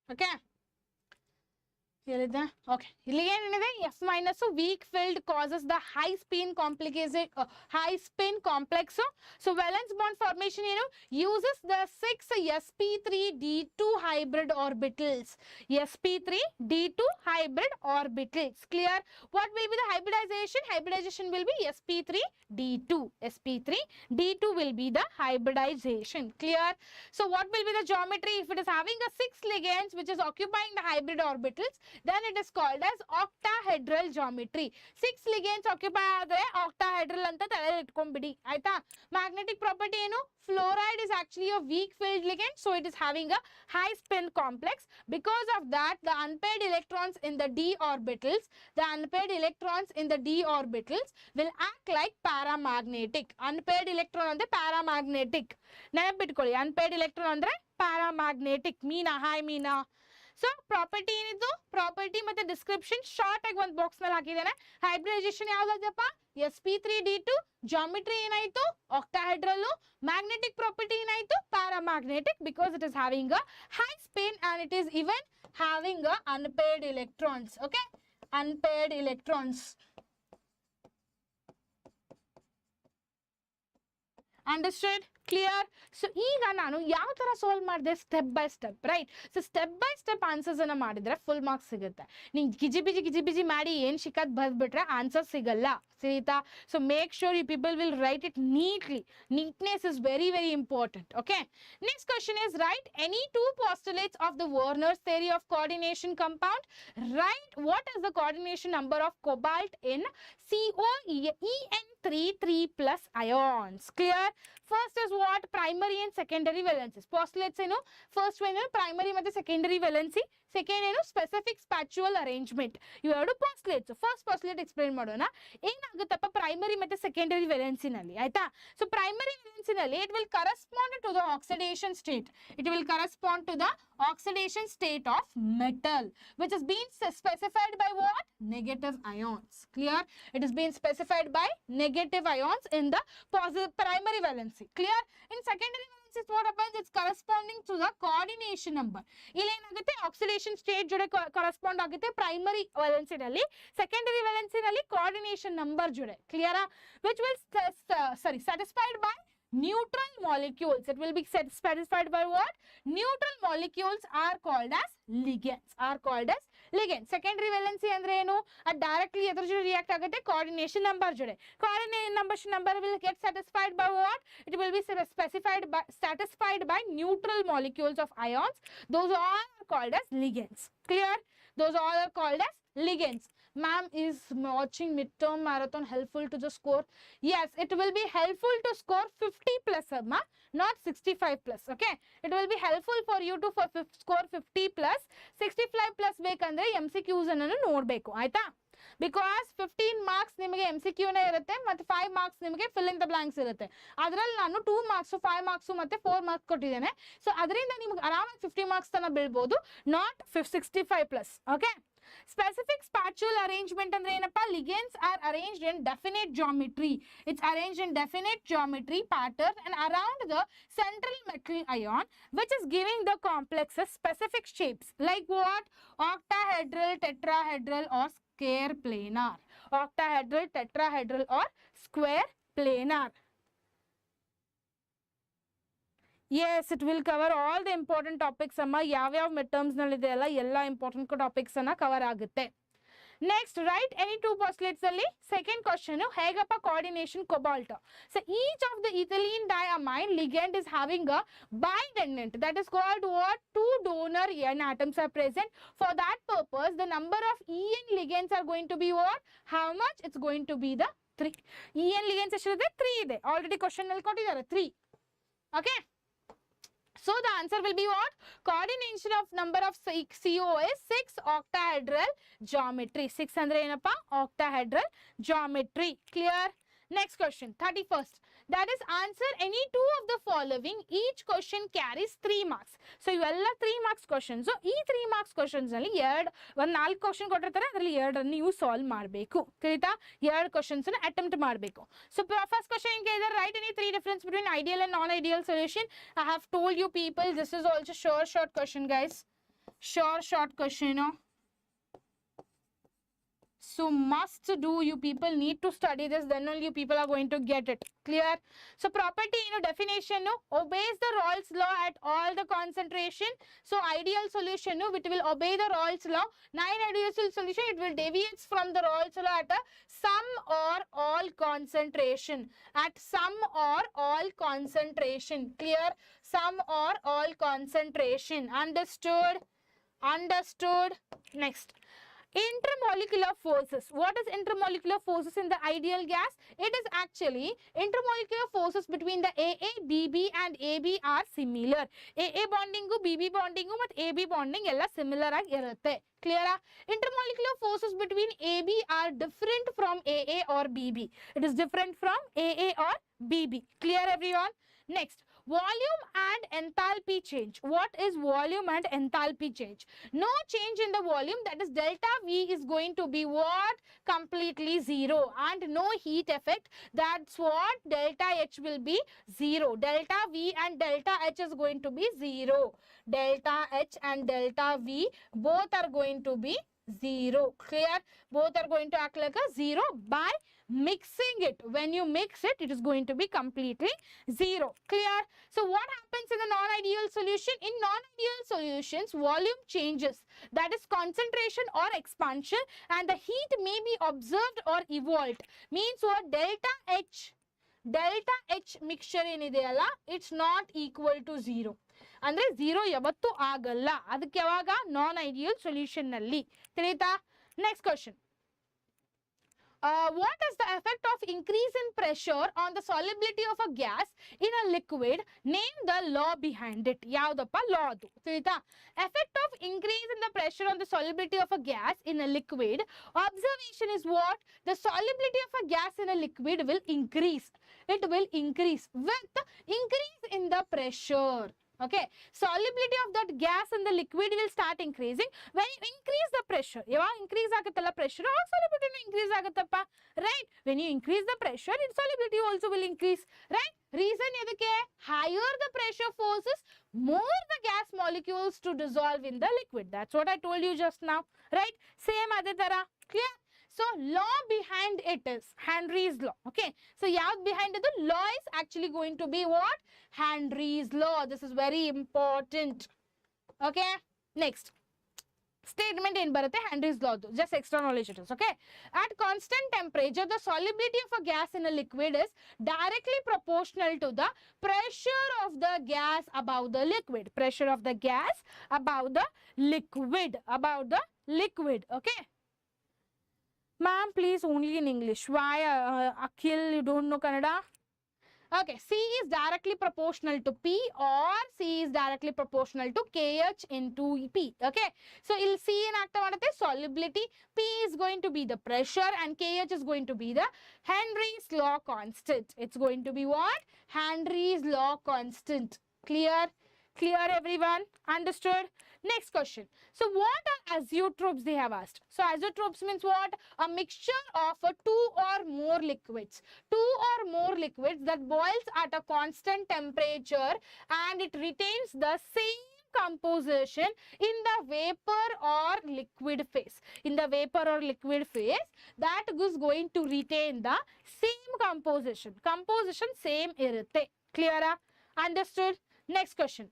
Okay. Okay. F minus weak field causes the high spin complex. So valence bond formation uses the 6 sp3d2 hybrid orbitals. sp3d2 hybrid orbitals. Clear? What will be the hybridization? Hybridization will be sp3d2. sp3d2 will be the hybridization. Clear? So what will be the geometry? If it is having a 6 ligands which is occupying the hybrid orbitals, then it is called as octahedral geometry. 6 ligands occupy ಆದರೆ octahedral ಅಂತ ತಲೆಯಲ್ಲಿ ಇಟ್ಕೊಂಡ್ಬಿಡಿ ಆಯ್ತಾ. Magnetic property ಏನು? Fluoride is actually a weak field ligand, so it is having a high spin complex. Because of that, the unpaired electrons in the d orbitals will act like paramagnetic. Unpaired electron ಅಂದ್ರೆ paramagnetic. ನೆನಪಿಟ್ಕೊಳ್ಳಿ, unpaired electron ಅಂದ್ರೆ paramagnetic. ಮೀನಾ, hi ಮೀನಾ. So property ಏನಿದ್ದು? Property ಮತ್ತೆ description short ಆಗಿ ಒಂದು box ನಲ್ಲಿ ಹಾಕಿದ್ದೇನೆ. Hybridization ಯಾವ್ದಾದಪ್ಪ? sp3d2. Geometry ಏನಾಯ್ತು? Octahedral. Magnetic property ಏನಾಯ್ತು? Paramagnetic, because it is having a high spin and it is even having a unpaired electrons. Okay? Unpaired electrons. Understood? Clear? So ಈಗ ನಾನು ಯಾವ ತರ ಸಾಲ್ವ್ ಮಾಡಿದೆ? Step by step, right? So step by step answers ಅನ್ನ ಮಾಡಿದ್ರೆ full marks ಸಿಗುತ್ತೆ. ನೀವು ಗಿಜಿ ಮಾಡಿ ಏನ್ ಶಿಕಾತ್ ಬರ್ದ್ಬಿಟ್ರೆ ಆನ್ಸರ್ ಸಿಗಲ್ಲ. ಸರಿತಾ? So make sure you people will write it neatly. Neatness is very very important. Okay, next question is write any two postulates of the Werner's theory of coordination compound. Write what is the coordination number of cobalt in COEN3 plus ions. Clear? First is what? Primary and secondary valencies. Postulates ಏನು? First one primary ಮತ್ತು secondary valency. Second ಏನು? Specific spatial arrangement. ಇವೆರಡು postulates. First postulate explain ಮಾಡೋಣ. ಏನಾಗುತ್ತಪ್ಪ primary ಮತ್ತು secondary valency ನಲ್ಲಿ, ಆಯ್ತಾ? So primary valency ನಲ್ಲಿ it will correspond to the oxidation state. It will correspond to the oxidation state of metal, which is being specified by what? Negative ions. Clear? It is being specified by negative ions in the primary valency. Clear? In secondary valency what happens? It's corresponding to the coordination number. ಇಲ್ಲಿ ಏನಾಗುತ್ತೆ? oxidation state ಜೊತೆ correspond ಆಗುತ್ತೆ primary valency ನಲ್ಲಿ. Secondary valency ನಲ್ಲಿ coordination number ಜೊತೆ. Clear? Which will satisfied by neutral molecules. It will be specified by what? Neutral molecules are called as ligands. Secondary valency andre enu? Directly edar jode react agutte coordination number jode. Coordination number will get satisfied by what? It will be satisfied by neutral molecules of ions. Those all are called as ligands. Clear? Those all are called as ligands. Ma'am, is watching midterm marathon helpful to the score? Yes, it will be helpful to score 50 plus, amma, not 65 plus. Okay, it will be helpful for you to score 50 plus. 65 plus bekandre MCQs annu nodbeku aita, because 15 marks nimage MCQ ne irutte matte 5 marks nimage fill in the blanks irutte. Adralli nanu 2 marks 5 marks matte 4 marks kottidene. So adrinda nimage around 50 marks tana bilbodu, not 65 plus. Okay, specific spatial arrangement andre enappa? Ligands are arranged in definite geometry. It's arranged in definite geometry pattern and around the central metal ion, which is giving the complexes specific shapes like what? Octahedral, tetrahedral or square planar. Octahedral, tetrahedral or square planar. Yes, it will cover all the important topics amma. Yav midterms nalide alla ella important topics anna cover agutte. Next, write any two postulates alli. Second question, hegappa coordination cobalt. So each of the ethylene diamine ligand is having a bidendant, that is called what? 2 donor N atoms are present. For that purpose, the number of En ligands are going to be what? How much? It's going to be the 3. En ligands eshide 3 ide. Already question nalli kottidare 3. Okay. So the answer will be what? Coordination of number of CO is 6 octahedral geometry. 6 andre enappa? Octahedral geometry. Clear? Next question, 31st. That is, answer any two of the following. Each question carries 3 marks. So ivella 3 marks questions. So ee 3 marks questions alli one 4 question koಟ್ಟಿರ್ತಾರೆ, ಅದರಲ್ಲಿ 2 ಅನ್ನು ನೀವು solve ಮಾಡಬೇಕು. ತಿಳಿತಾ? 2 questions ಅನ್ನು attempt ಮಾಡಬೇಕು. So first question in either write any 3 difference between ideal and non ideal solution. I have told you people, this is also short question guys. Short question, no? So must do, you people need to study this, then only you people are going to get it. Clear? So property, definition, obeys the Rolle's law at all the concentration. So ideal solution, it will obey the Rolle's law. Non-ideal solution, it will deviate from the Rolle's law at a some or all concentration. At some or all concentration. Clear? Some or all concentration. Understood? Next. Intermolecular forces. What is intermolecular forces in the ideal gas? It is actually intermolecular forces between the AA, BB and AB are similar. AA bonding, BB bonding ಮತ್ತು AB bonding ಎಲ್ಲ similar ಆಗಿ ಇರುತ್ತೆ. Clear? Intermolecular forces between AB are different from AA or BB. It is different from AA or BB. Clear everyone? Next, volume and enthalpy change. What is volume and enthalpy change? No change in the volume, that is delta V is going to be what? Completely 0, and no heat effect, that's what? Delta H will be 0. Delta V and delta H is going to be 0. Delta H and delta V both are going to be 0. Clear? Both are going to act like a 0 by mixing it. When you mix it, it is going to be completely 0. Clear? So what happens in the non-ideal solution? In non-ideal solutions, volume changes, that is concentration or expansion, and the heat may be observed or evolved. Means what? Delta H mixture ಏನಿದೆಯಲ್ಲ, it's not equal to 0. ಅಂದ್ರೆ 0 ಯಾವತ್ತೂ ಆಗಲ್ಲ. ಅದಕ್ಕೆ ಯಾವಾಗ? non-ideal solution ನಲ್ಲಿ. ತಿಳಿತಾ? Next question. What is the effect of increase in pressure on the solubility of a gas in a liquid? Name the law behind it. Yaudappa law adu. ತಿಳಿತಾ? Effect of increase in the pressure on the solubility of a gas in a liquid. Observation is what? The solubility of a gas in a liquid will increase. It will increase with increase in the pressure. Okay, solubility of that gas in the liquid will start increasing when you increase the pressure. Yaವಾಗ increase ಆಗುತ್ತಲ್ಲ pressure, solubility increase ಆಗುತ್ತಪ್ಪ, right? When you increase the pressure, its solubility also will increase, right? Reason ಎದಕ್ಕೆ? Higher the pressure forces, more the gas molecules to dissolve in the liquid. That's what I told you just now, right? Same ಅದೇ ತರ. Clear? So law behind it is Henry's law. Okay, so yav behind it, the law is actually going to be what? Henry's law. This is very important. Okay, next statement in Bharate, Henry's law, just extra knowledge it is. Okay, at constant temperature, the solubility of a gas in a liquid is directly proportional to the pressure of the gas above the liquid. Pressure of the gas above the liquid. Above the liquid. Okay. Ma'am, please only in English. Why, Akhil, you don't know Kannada? Okay, C is directly proportional to P, or C is directly proportional to KH into P. Okay, so il C in active solubility, P is going to be the pressure and KH is going to be the Henry's law constant. It's going to be what? Henry's law constant. Clear? Clear everyone? Understood? Next question. So what are azeotropes they have asked? So azeotropes means what? A mixture of two or more liquids. Two or more liquids that boils at a constant temperature and it retains the same composition in the vapor or liquid phase. In the vapor or liquid phase, that is going to retain the same composition. Composition same irutte. Clear? Understood? Next question.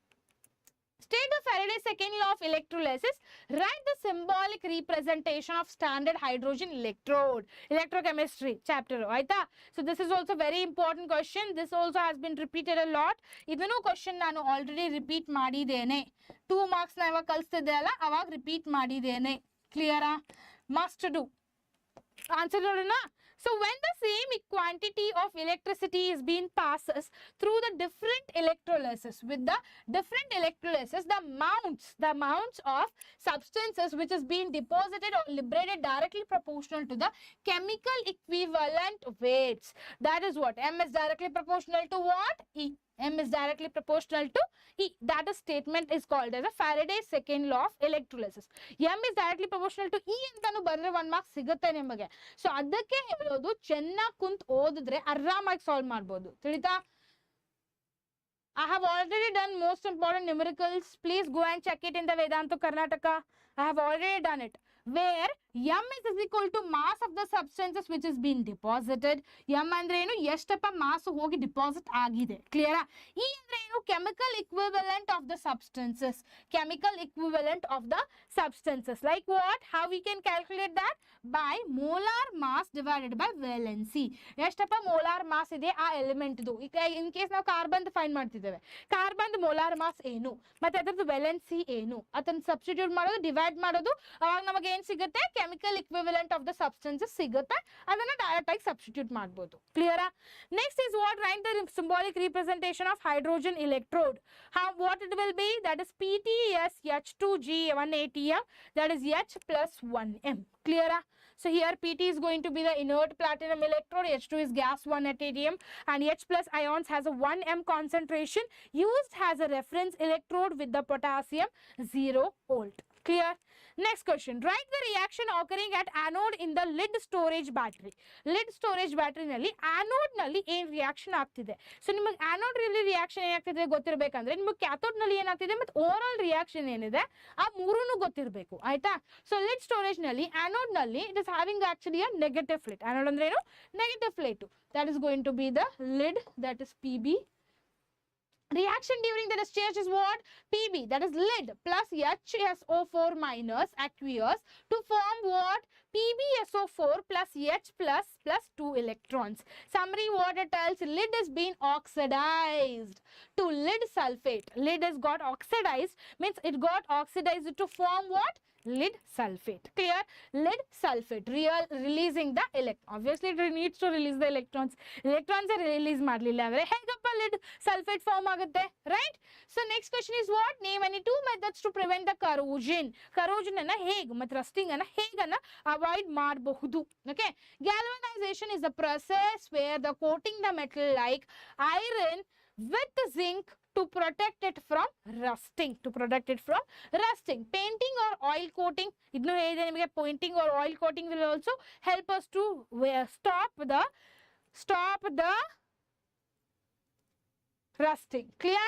State the Faraday's second law of electrolysis. Write the symbolic representation of standard hydrogen electrode. Electrochemistry chapter. So this is also very important question. This also has been repeated a lot. Idunu question nanu already repeat madidene. 2 marks na ivag kalstidella avag repeat madidene. Clear? Must do. Answer na? So when the same quantity of electricity is being passes through the different electrolysis, with the different electrolysis, the amounts of substances which is being deposited or liberated directly proportional to the chemical equivalent weights. That is what? M is directly proportional to what? E. M is directly proportional to E. That statement is called as a Faraday's second law of electrolysis. M is directly proportional to E antanu barre 1 mark sigutte nimage. So adakke helodu chenna kunt odidre arramagi solve ಮಾಡಬಹುದು. ತಿಳಿತಾ? I have already done most important numericals. Please go and check it in the Vedantu Karnataka. I have already done it. Where M is equal to mass of the substances which is being deposited. M andrenu eshtappa mass hogi deposit agide. Clear? E andrenu chemical equivalent of the substances. Chemical equivalent of the substances. Like what? How we can calculate that? By molar mass divided by valency. Eshtappa molar mass ide a element do. In case ನಾವು carbon find ಮಾಡ್ತಿದ್ದೇವೆ. Carbon molar mass ಏನು ಮತ್ತೆ ಅದರದ್ದು valency ಏನು ಅದನ್ನ substitute ಮಾಡೋದು divide ಮಾಡೋದು ಅವಾಗ ನಮಗೆ ಏನು ಸಿಗುತ್ತೆ chemical equivalent of the substances ಸಿಗುತ್ತೆ ಅದನ್ನ ಡೈರೆಕ್ಟ್ ಆಗಿ ಸಬ್ಸ್ಟಿಟ್ಯೂಟ್ ಮಾಡಬಹುದು. Clear? Next is what? Write the symbolic representation of hydrogen electrode. What it will be? That is PtSH2G1ATM, that is H plus 1M. Clear? So here PT is going to be the inert platinum electrode, H2 is gas 1 at ATM, and H plus ions has a 1M concentration used as a reference electrode with the potassium 0 volt. Clear? Next question. Write the reaction occurring at anode in the lead storage battery. Lead storage battery nalli anode nalli ಏನು reaction ಆಗ್ತಿದೆ. So ನಿಮಗೆ anode ನಲ್ಲಿ reaction ಏನಾಗ್ತಿದೆ ಗೊತ್ತಿರಬೇಕಂದ್ರೆ ನಿಮಗೆ cathode ನಲ್ಲಿ ಏನಾಗ್ತಿದೆ ಮತ್ತೆ overall reaction ಏನಿದೆ ಆ ಮೂರನ್ನು ಗೊತ್ತಿರಬೇಕು. ಆಯ್ತಾ? ಸೊ lead storage ನಲ್ಲಿ ಆನೋಡ್ ನಲ್ಲಿ it is having actually a negative plate. Anode ಅಂದ್ರೆ ಏನು? Negative plate. That is going to be the lead, that is PB. Reaction during the discharge is what? PB, that is lead plus HSO4 minus aqueous to form what? PbSO4 plus H plus 2 electrons. Summary what it tells? Lead is being oxidized to lead sulfate. Lead has got oxidized, means it got oxidized to form what? Lead sulfate. Clear? Lead sulfate releasing the electron. Obviously it needs to release the electrons. Electrons are release ಮಾಡಲಿಲ್ಲ ಅಂದ್ರೆ ಹೇಗಪ್ಪ lead sulfate form ಆಗುತ್ತೆ? Right? So next question is what? Name any two methods to prevent the corrosion. Corrosion ಅನ್ನ ಹೇಗೆ ಮತ್ತೆ rusting ಅನ್ನ ಹೇಗನ್ನ avoid ಮಾಡಬಹುದು. Okay? Galvanization is the process where the coating the metal like iron with zinc to protect it from rusting. To protect it from rusting. Painting or oil coating. Idnu ಹೇಳಿದೆ ನಿಮಗೆ painting or oil coating will also help us to stop the rusting. Clear?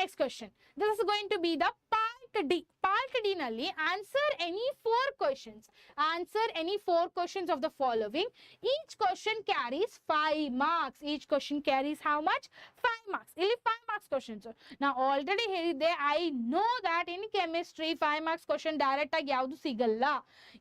Next question. This is going to be the pi Part D. Part D nalli answer any 4 questions. Answer any 4 questions of the following. Each question carries 5 marks. Each question carries how much? 5 marks. Illi 5 marks questions. Now already ಹೇಳಿದೆ, I know that in chemistry 5 marks question direct ಆಗಿ ಯಾವುದು ಸಿಗಲ್ಲ.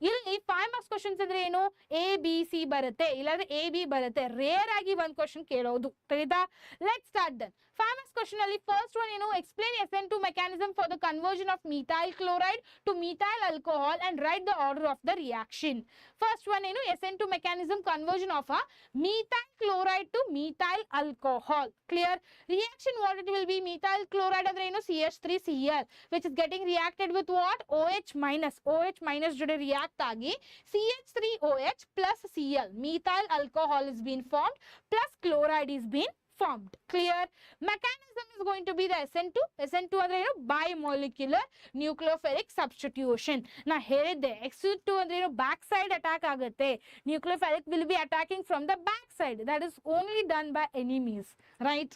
ಇಲ್ಲಿ 5 marks questions ಅಂದ್ರೆ ಏನು? A B C ಬರುತ್ತೆ, ಇಲ್ಲಾಂದ್ರೆ A B ಬರುತ್ತೆ. ರೇರ್ ಆಗಿ ಒಂದು ಕ್ವಶನ್ ಕೇಳೋದು. ತಿಳಿತಾ? Let's start then. 5 marks question ಅಲ್ಲಿ first one ಏನು? Explain SN2 mechanism for the conversion of methyl chloride to methyl alcohol and write the order of the reaction. First one ಏನು? SN2 mechanism conversion of a methyl chloride to methyl alcohol. Clear? Reaction what it will be? Methyl chloride ಅಂದ್ರೆ ಏನು? CH3Cl which is getting reacted with what? OH minus. OH minus ಜೊತೆ react ಆಗಿ CH3OH plus Cl. Methyl alcohol is being formed plus chloride is being formed. Clear? Mechanism is going to be the SN2. SN2 ಅಂದ್ರೆ ಏನು? Bimolecular nucleophilic substitution. ನಾ ಹೇಳಿದ್ದೆ SN2 ಅಂದ್ರೆ ಏನು? Back side attack ಆಗುತ್ತೆ. Nucleophilic will be attacking from the back side. That is only done by enemies. Right?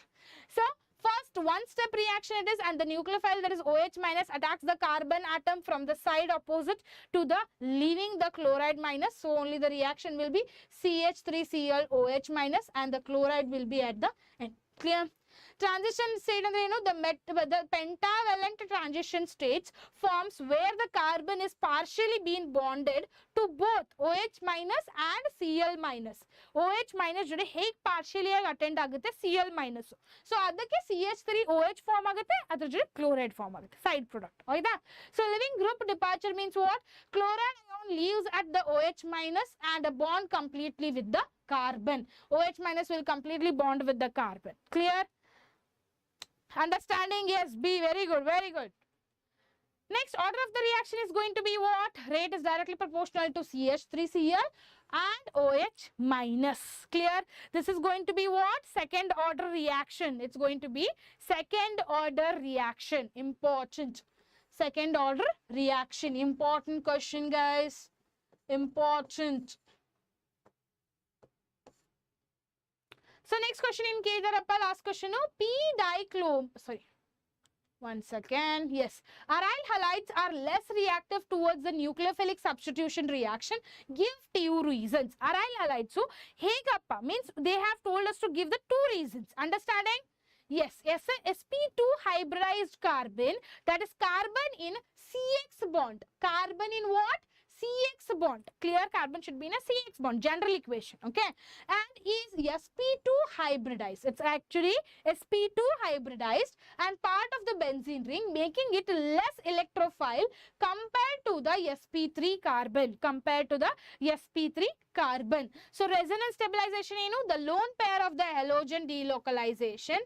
So first one step reaction it is, and the nucleophile that is OH minus attacks the carbon atom from the side opposite to the leaving the chloride minus. So only the reaction will be CH3Cl OH minus and the chloride will be at the end. Clear? Transition state ಅಂದ್ರೆ ಏನು? The pentavalent transition states forms where the carbon is partially being bonded to both OH minus and Cl minus. OH minus ಜೊತೆ ಹೇಗೆ partially ಆಗಿ attend ಆಗುತ್ತೆ? Cl minus. So ಅದಕ್ಕೆ CH3OH form ಆಗುತ್ತೆ, ಅದ್ರ ಜೊತೆ ಕ್ಲೋರೈಡ್ ಫಾರ್ಮ್ ಆಗುತ್ತೆ, ಸೈಡ್ ಪ್ರಾಡಕ್ಟ್. ಹೌದಾ? So living group departure means what? Chloride ion leaves at the OH minus and a bond completely with the carbon. OH minus will completely bond with the carbon. Clear? Understanding? Yes, B. Very good, very good. Next, order of the reaction is going to be what? Rate is directly proportional to CH3Cl and OH minus. Clear? This is going to be what? Second order reaction. It's going to be second order reaction. Important. Second order reaction. Important question, guys. Important. So next question in case that last question, no? One second. Yes. Aryl halides are less reactive towards the nucleophilic substitution reaction. Give 2 reasons. Aryl halides, so hegappa means they have told us to give the 2 reasons. Understanding? Yes. sp2 hybridized carbon, that is carbon in CX bond. Carbon in what? CX bond. Clear? Carbon should be in a CX bond. General equation. Okay. And is sp2 hybridized. It's actually sp2 hybridized and part of the benzene ring, making it less electrophile compared to the sp3 carbon. Compared to the sp3 carbon. So resonance stabilization, you know, the lone pair of the halogen delocalization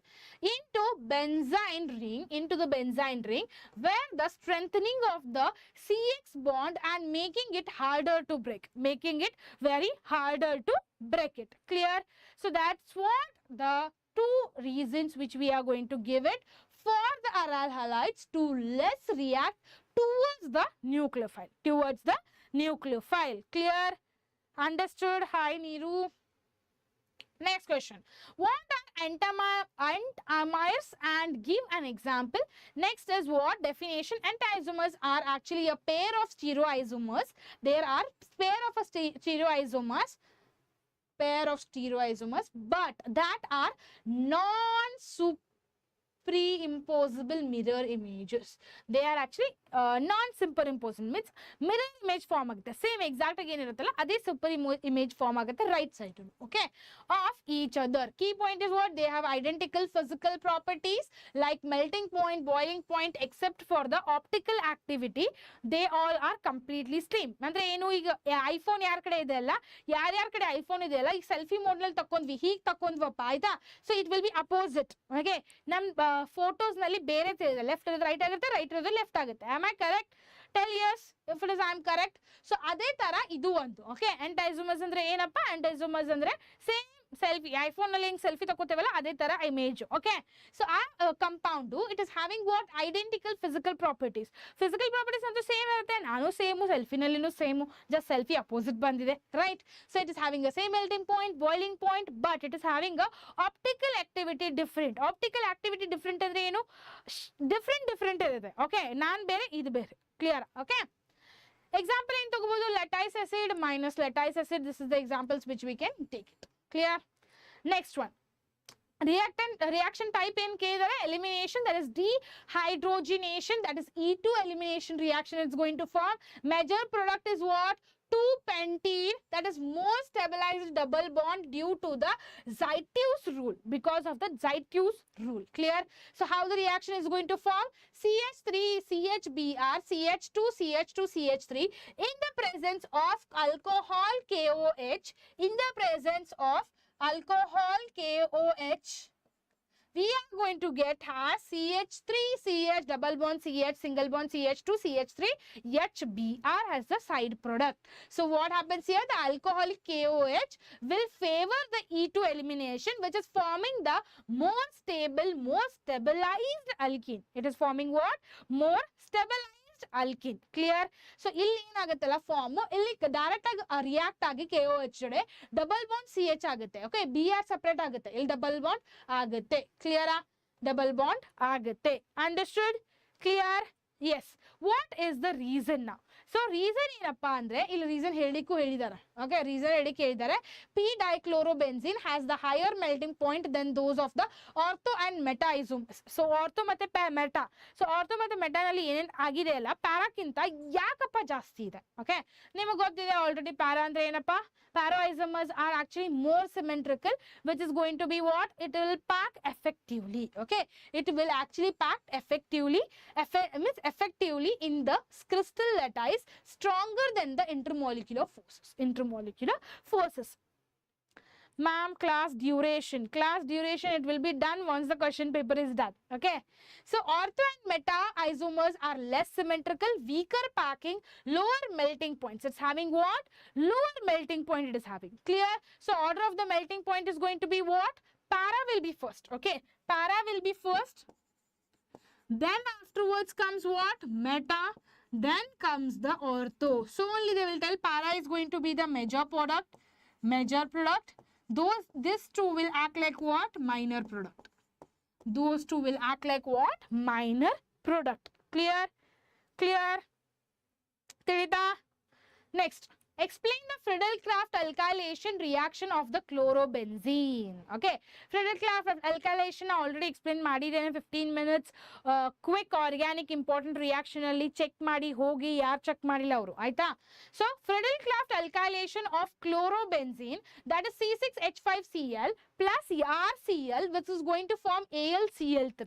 into the benzene ring, where the strengthening of the CX bond and making it harder to break, making it very harder to break it. Clear? So that's what the 2 reasons which we are going to give it for the aryl halides to less react towards the nucleophile. Clear? Understood? Hi Neeru. Next question. What are enantiomers and give an example. Next is what? Definition. Enantiomers are actually a pair of stereoisomers. There are pair of stereoisomers, but that are non-superimposable mirror images. They are actually non-superimposable, means mirror image form agutte. Same exact again iruttalla, ade super image form agutte right side, okay, of each other. Key point is what? They have identical physical properties like melting point, boiling point, except for the optical activity. They all are completely same. ಅಂದ್ರೆ ಏನು, ಈಗ iPhone ಯಾರ ಕಡೆ ಇದೆ ಅಲ್ಲ, ಯಾರ್ಯಾರ ಕಡೆ iPhone ಇದೆ ಅಲ್ಲ, ಈಗ ಸೆಲ್ಫಿ ಮೋಡ್ ನಲ್ಲಿ ತಕೊಂಡ್ವಿ, ಹೀಗೆ ತಕೊಂಡ್ವಪ್ಪ, ಆಯ್ತಾ? So it will be opposite. Okay, ನಮ್ ಫೋಟೋಸ್ ನಲ್ಲಿ ಬೇರೆ ಲೆಫ್ಟ್ ಇರೋದು ರೈಟ್ ಆಗುತ್ತೆ, ರೈಟ್ ಇರೋದು ಲೆಫ್ಟ್ ಆಗುತ್ತೆ. Am I correct? Tell yes if it is I am correct. So ಅದೇ ತರ ಇದು ಒಂದು. ಓಕೆ, ಎಂಟೈಸೋಮರ್ಸ್ ಅಂದ್ರೆ ಏನಪ್ಪ? ಎಂಟೈಸೋಮರ್ಸ್ ಅಂದ್ರೆ ಸೇಮ್ selfie iPhone ನಲ್ಲಿ ಹೆಂಗ್ ಸೆಲ್ಫಿ ತಗೋತೇವಲ್ಲ ಅದೇ ತರ ಇಮೇಜ್. ಓಕೆ, ಸೊ ಆ compound it is having what identical physical properties. Physical properties ಅಂತೂ ಸೇಮ್ ಇರುತ್ತೆ, ನಾನು ಸೇಮು, ಸೆಲ್ಫಿನಲ್ಲಿನೂ ಸೇಮು, ಜಸ್ಟ್ ಸೆಲ್ಫಿ ಅಪೋಸಿಟ್ ಬಂದಿದೆ, right? So it is having a same melting point, boiling point, but it is having a optical activity different. Optical activity different ಅಂದ್ರೆ ಏನು? Different ಇರುತ್ತೆ. Okay, ನಾನ್ ಬೇರೆ ಇದು ಬೇರೆ. ಕ್ಲಿಯರ್? ಓಕೆ, example ಏನು ತಗೋಬಹುದು? lattice acid minus lattice acid. This is the examples which we can take it. Clear? Next one, reaction type ಏನು ಕೇಳಿದರೆ elimination, that is dehydrogenation, that is E2 elimination reaction it's going to form. Major product is what? 2-pentene, that is more stabilized double bond due to the Zaitse's rule, because of the Zaitse's rule. Clear? So how the reaction is going to form? CH3 CHBr CH2 CH2 CH3 in the presence of alcohol KOH, in the presence of alcohol KOH, we are going to get as CH3 CH double bond CH single bond CH2 CH3 HBr as the side product. So what happens here? The alcoholic KOH will favor the E2 elimination, which is forming the more stable, more stabilized alkene. It is forming what? More stabilized alkene. Clear? So ಇಲ್ಲಿ ಏನಾಗುತ್ತಲ್ಲ form, ಇಲ್ಲಿ direct ಆಗಿ react ಆಗಿ KOH ಜೊತೆ double bond CH ಆಗುತ್ತೆ. Okay, Br separate ಆಗುತ್ತೆ, ಇಲ್ಲಿ double bond ಆಗುತ್ತೆ. ಕ್ಲಿಯರಾ? ಡಬಲ್ ಬಾಂಡ್ ಆಗುತ್ತೆ. Understood? Clear? Yes. What is the reason ನಾವು? ಸೊ ರೀಸನ್ ಏನಪ್ಪಾ ಅಂದ್ರೆ ಇಲ್ಲಿ ರೀಸನ್ ಹೇಳಿಕ್ಕೂ ಹೇಳಿದ್ದಾರೆ. ಓಕೆ, ರೀಸನ್ ಹೇಳಿಕ್ಕೆ ಹೇಳಿದ್ದಾರೆ. P dichlorobenzene has the higher melting point than those of the ortho and meta isomers. So ortho ಮತ್ತೆ meta, so ortho ಮತ್ತೆ ಮೆಟಾನಲ್ಲಿ ಏನೇನು ಆಗಿದೆ ಅಲ್ಲ ಪ್ಯಾರಾಕ್ಕಿಂತ ಯಾಕಪ್ಪ ಜಾಸ್ತಿ ಇದೆ? ಓಕೆ, ನಿಮಗೆ ಗೊತ್ತಿದೆ ಆಲ್ರೆಡಿ ಪ್ಯಾರಾ ಅಂದ್ರೆ ಏನಪ್ಪ? Para isomers are actually more symmetrical, which is going to be what? It will pack effectively. Okay, it will actually pack effectively, effectively in the crystal lattice, stronger than the intermolecular forces. Intermolecular forces. Ma'am, class duration. Class duration, it will be done once the question paper is done. Okay. So, ortho and meta isomers are less symmetrical, weaker packing, lower melting points. It's having what? Lower melting point it is having. Clear? So, order of the melting point is going to be what? Para will be first. Okay. Para will be first. Then afterwards comes what? Meta. Then comes the ortho. So, only they will tell para is going to be the major product. Major product. These two will act like what? Minor product. Those two will act like what? Minor product. Clear? Clear? Tilita? Next. Explain the Friedel-Crafts alkylation reaction of the chlorobenzene. Okay. Friedel-Crafts alkylation already explained ಮಾಡಿದ್ದೇನೆ 15 minutes. Quick organic important reaction ಅಲ್ಲಿ check ಮಾಡಿ ಹೋಗಿ ಯಾರು check ಮಾಡಿಲ್ಲ ಅವರು ಆಯ್ತಾ. So Friedel-Crafts alkylation of chlorobenzene, that is C6H5Cl plus RCl, which is going to form AlCl3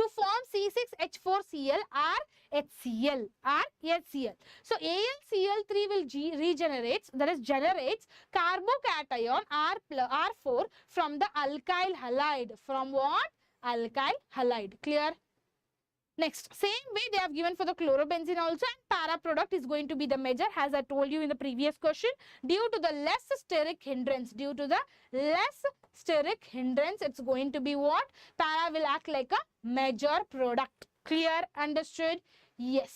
to form C6H4Cl RHCl. RHCl. So AlCl3 will regenerate, that is generates carbocation R4 from the alkyl halide. From what? Alkyl halide. Clear? Next, same way they have given for the chlorobenzene also, and para product is going to be the major, as I told you in the previous question, due to the less steric hindrance. Due to the less steric hindrance, it's going to be what? Para will act like a major product. Clear? Understood? Yes.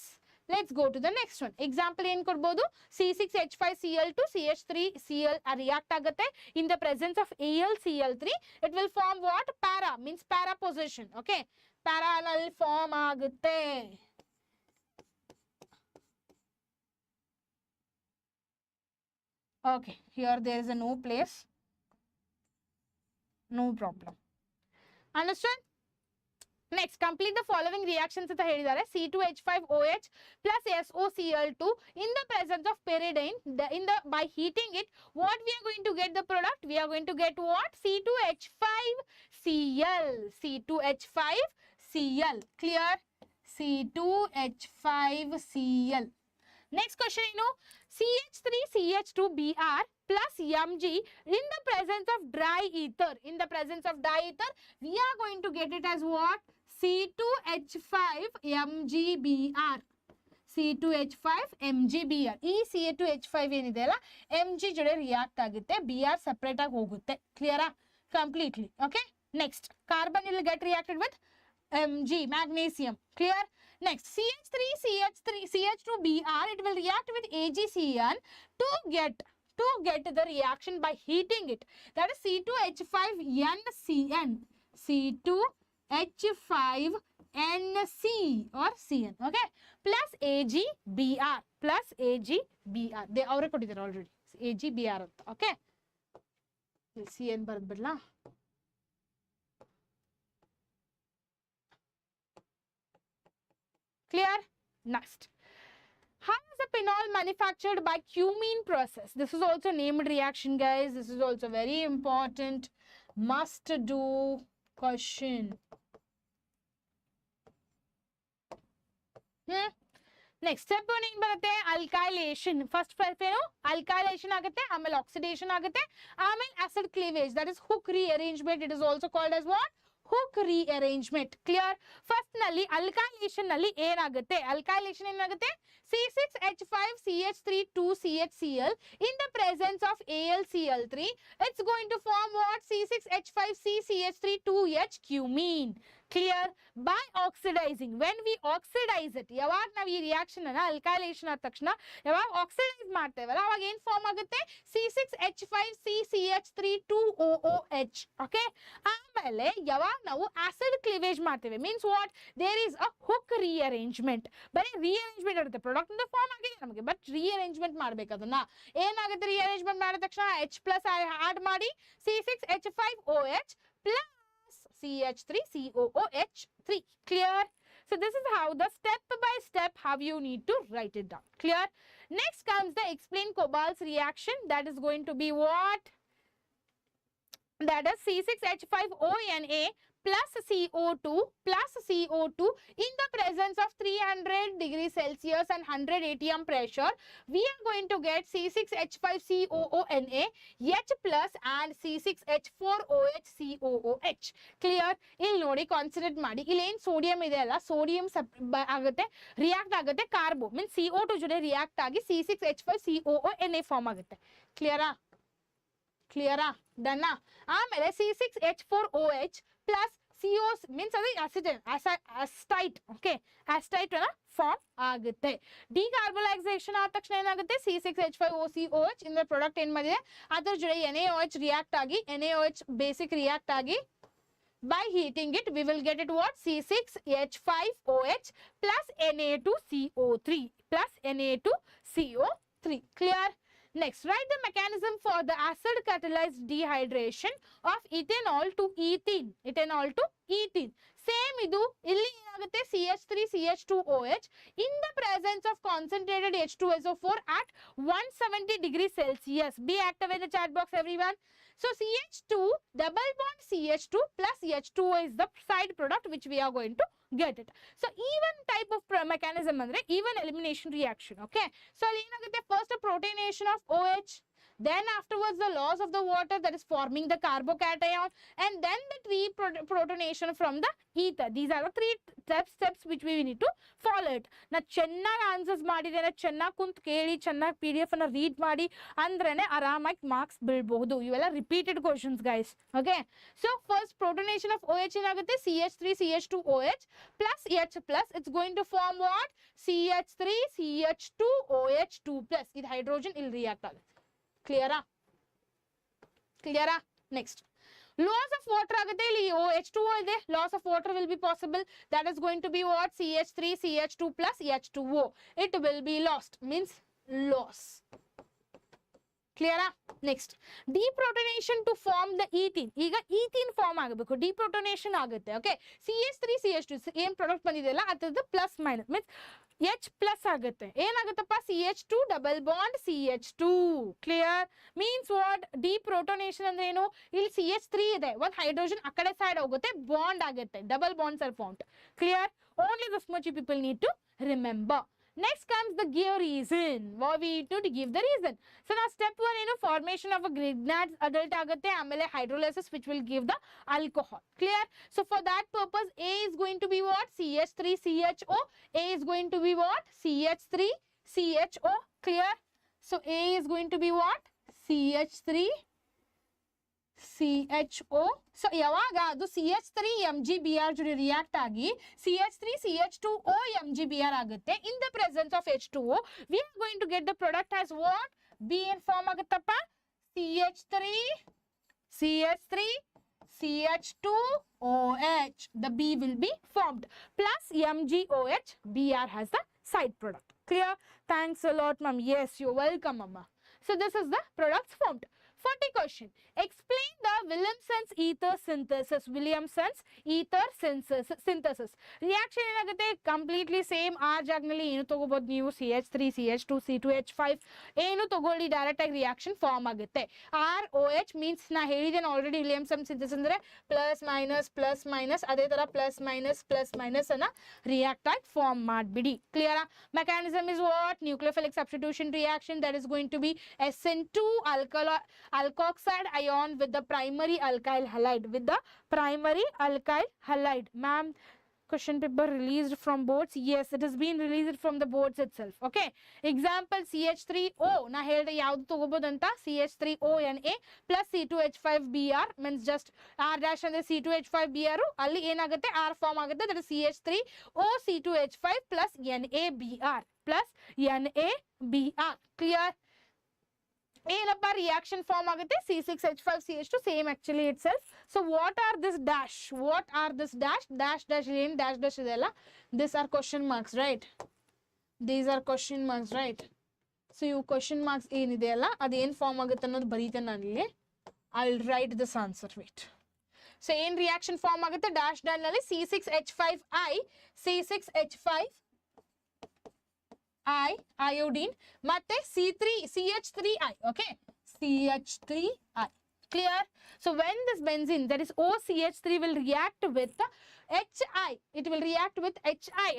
Let's go to the next one. Example ಏನು ಕೊಡಬಹುದು? C6H5Cl2 CH3Cl react ಆಗುತ್ತೆ. In the presence of AlCl3, it will form what? Para, means para position. Okay. Para ನಲ್ಲಿ form ಆಗುತ್ತೆ. Okay. Here there is a no place. No problem. Understood? Next, complete the following reactions ಅಂತ ಹೇಳಿದ್ದಾರೆ. C2H5OH plus SOCl2 in the presence of pyridine. By heating it, what we are going to get the product? We are going to get what? C2H5Cl. C2H5Cl. Clear? C2H5Cl. Next question, CH3CH2Br plus Mg in the presence of dry ether. In the presence of dry ether, we are going to get it as what? C2H5MgBr. C2H5 MgBr. ಈ Ca2H5 ಏನಿದೆ ಅಲ್ಲ Mg ಜೊತೆ react ಆಗುತ್ತೆ, Br separate ಆಗಿ ಹೋಗುತ್ತೆ. ಕ್ಲಿಯರಾ? Completely. Okay, next carbon will get reacted with Mg, magnesium. Clear? Next, CH2Br, it will react with AgCN to get the reaction by heating it. That is C2H5NCN. C2H5NC or CN. Okay? Plus AgBr. They already put it there already. AgBr. Okay? CN ಬರದ್ಬಿಡ್ಲಾ? Clear? Next. How is the phenol manufactured by cumene process? This is also named reaction, guys. This is also very important. Must do question. Next step on alkylation. First alkylation agate, amel oxidation agate, amel acid cleavage. That is hook rearrangement. It is also called as what? Hook rearrangement. Clear? First nalli alkylation nalli ಏನಾಗುತ್ತೆ? Alkylation ಏನಾಗುತ್ತೆ? C6H5CH3 2CHCl in the presence of AlCl3, it's going to form what? C6H5CCH3 2H cumene. Clear? By oxidizing. When we oxidize it, ಯಾವಾಗ ನಾವು ಈ reaction ಅನ್ನ alkylation ಆದ ತಕ್ಷಣ ಯಾವಾಗ oxidise ಮಾಡ್ತೇವಲ್ಲ ಅವಾಗ ಏನು ಫಾರ್ಮ್ ಆಗುತ್ತೆ? C6H5CCH3 2OOH. ಓಕೆ, ಆಮೇಲೆ ಯಾವಾಗ ನಾವು ಆಸಿಡ್ ಕ್ಲೀವೇಜ್ ಮಾಡ್ತೇವೆ means what? There is a hook rearrangement. ಬರೀ ರೀಅರೇಂಜ್ಮೆಂಟ್ ಇರುತ್ತೆ, ಪ್ರಾಡಕ್ಟ್ ಇಂದ ಫಾರ್ಮ್ ಆಗಿದೆ ನಮಗೆ, ಬಟ್ ರೀಅರೇಂಜ್ಮೆಂಟ್ ಮಾಡ್ಬೇಕು ಅದನ್ನ. ಏನಾಗುತ್ತೆ ರೀಅರೇಂಜ್ಮೆಂಟ್ ಮಾಡಿದ ತಕ್ಷಣ H+ ಆಡ್ ಮಾಡಿ C6H5OH plus CH3COOH3. Clear? So this is how the step by step how you need to write it down. Clear? Next comes the explain cobalt's reaction. That is going to be what? That is C6H5ONA plus CO2 in the presence of 300 degrees Celsius and 100 atm pressure. We are going to get C6H5COONA H plus and C6H4OHCOOH. Clear? ಇಲ್ಲಿ ನೋಡಿ concentrate ಮಾಡಿ, ಇಲ್ಲಿ ಏನು sodium ಇದೆ ಅಲ್ಲ, sodium ಆಗುತ್ತೆ react ಆಗುತ್ತೆ carbo means CO2 ಜೊತೆ ರಿಯಾಕ್ಟ್ ಆಗಿ C6H5COONA ಫಾರ್ಮ್ ಆಗುತ್ತೆ. ಕ್ಲಿಯರಾ? ಕ್ಲಿಯರಾ? ಡನ್ನಾ? ಆಮೇಲೆ C6H4OH plus CO means acetite. Okay, acetite form ಆಗುತ್ತೆ. Decarbonization ಆದ ತಕ್ಷಣ ಏನಾಗುತ್ತೆ? C6H5OCOH in the product ಏನು ಮಾಡಿದೆ ಅದರ ಜೊತೆ NaOH react ಆಗಿ NaOH basic react ಆಗಿ by heating it we will get it what? C6H5OH plus Na2CO3 Clear? Next, write the mechanism for the acid catalyzed dehydration of ethanol to ethene. Same idu illi ಏನಾಗುತ್ತೆ? CH3CH2OH in the presence of concentrated H2SO4 at 170 degrees Celsius. Be active in the chat box, everyone. So CH2 double bond CH2 plus H2O is the side product which we are going to get it. So even type of mechanism andre even elimination reaction. Okay, so ಏನಾಗುತ್ತೆ? First a protonation of OH, then afterwards the loss of the water, that is forming the carbocation, and then the protonation from the ether. These are the three steps which we need to follow it. Na ಚೆನ್ನಾಗಿ answers ಮಾಡಿದ್ರೆ ಚೆನ್ನಾಗಿ ಕುಂತು ಕೇಳಿ ಚೆನ್ನಾಗಿ PDF ಅನ್ನು read ಮಾಡಿ ಅಂದ್ರೇನೆ ಆರಾಮಾಗಿ ಮಾರ್ಕ್ಸ್ ಬೀಳಬಹುದು. ಇವೆಲ್ಲ repeated questions guys. Okay, so first protonation of OH ಏನಾಗುತ್ತೆ? CH3CH2OH plus H plus, it's going to form what? CH3CH2OH2 plus. ಇದು ಹೈಡ್ರೋಜನ್ ಇಲ್ಲಿ ರಿಯಾಕ್ಟ್ ಆಗುತ್ತೆ. ಕ್ಲಿಯರಾ? ಕ್ಲಿಯರಾ? ನೆಕ್ಸ್ಟ್ loss of water ಆಗುತ್ತೆ. ಇಲ್ಲಿ H2O ಇದೆ, loss of water will be possible. That is going to be what? CH3CH2 plus H2O. It will be lost means loss. Clear? Next, deprotonation to form the ethene. ಈಗ ethene form ಆಗಬೇಕು, deprotonation ಆಗುತ್ತೆ. Okay, CH3CH2 ಏನ್ product ಬಂದಿದೆಯಲ್ಲ ಅದ್ರದ್ದು plus minus means H plus ಆಗುತ್ತೆ. ಏನಾಗುತ್ತಪ್ಪ? CH2 double bond CH2. Clear? Means what? Deprotonation ಅಂದ್ರೆ ಏನು? ಇಲ್ಲಿ CH3 ಇದೆ, ಒಂದು ಹೈಡ್ರೋಜನ್ ಆ ಕಡೆ ಸೈಡ್ ಹೋಗುತ್ತೆ, ಬಾಂಡ್ ಆಗುತ್ತೆ, double bonds R formed. Clear? Only this much you people need to remember. Next comes the give reason. What we need to give the reason. So now step 1 formation of a grignard adult agate amele hydrolysis which will give the alcohol. Clear? So for that purpose A is going to be what? CH3CHO. A is going to be what? CH3CHO. Clear? So A is going to be what? CH3 CHO. So yawaga adu CH3 MgBr jodi react agi CH3 CH2O MgBr agutte in the presence of H2O. We are going to get the product as what? B in form aguttappa CH3 CH2OH. The B will be formed plus MgOH. Br has the side product. Clear? Thanks a lot, ma'am. Yes, you're welcome, mama. So this is the products formed. 40 question. Explain the Williamson's ether synthesis. Williamson's ether synthesis. Reaction ಏನಾಗುತ್ತೆ completely same. R ಜಾಗದಲ್ಲಿ ಏನು ತಗೋಬಹುದು ನೀವು CH3 CH2 C2H5 ಏನು ತಗೊಳ್ಳಿ direct ಆಗಿ reaction form ಆಗುತ್ತೆ. ROH means ನಾ ಹೇಳಿದ್ದೇನೆ ಆಲ್ರೆಡಿ ವಿಲಿಯಮ್ಸನ್ ಸಿಂಥೆಸಿಸ್ ಅಂದ್ರೆ ಪ್ಲಸ್ ಮೈನಸ್ ಅದೇ ತರ ಪ್ಲಸ್ ಮೈನಸ್ ಅನ್ನ ರಿಯಾಕ್ಟ್ ಆಗಿ ಫಾರ್ಮ್ ಮಾಡ್ಬಿಡಿ. Clear? Mechanism is what? Nucleophilic substitution reaction that is going to be SN2 alkoxide ion with the primary alkyl halide. Ma'am, question paper released from boards. Yes, it has been released from the boards itself. Okay. Example CH3O. Na helde yavdu tagobodu anta CH3ONA plus C2H5Br means just R dash and C2H5Br alli enagutte R form agutte, that is CH3O C2H5 plus NaBr. Clear? ಏನಪ್ಪ reaction form ಆಗುತ್ತೆ C6H5CH2 same actually itself. So what are this dash ಏನು dash ಇದೆಲ್ಲ this are question marks right. So ಇವು question marks ಏನಿದೆಯಲ್ಲ ಅದೇನು form ಆಗುತ್ತೆ ಅನ್ನೋದು ಬರೀತೇನೆ ನಾನಿಲ್ಲಿ. I will write this answer wait. So ಏನು ರಿಯಾಕ್ಷನ್ ಫಾರ್ಮ್ ಆಗುತ್ತೆ ಡ್ಯಾಶ್ ನಲ್ಲಿ C6H5 iodine ಮತ್ತೆ CH3I. Okay, CH3I. Clear? So when this benzene, that is OCH3, will react with HI, it will react with HI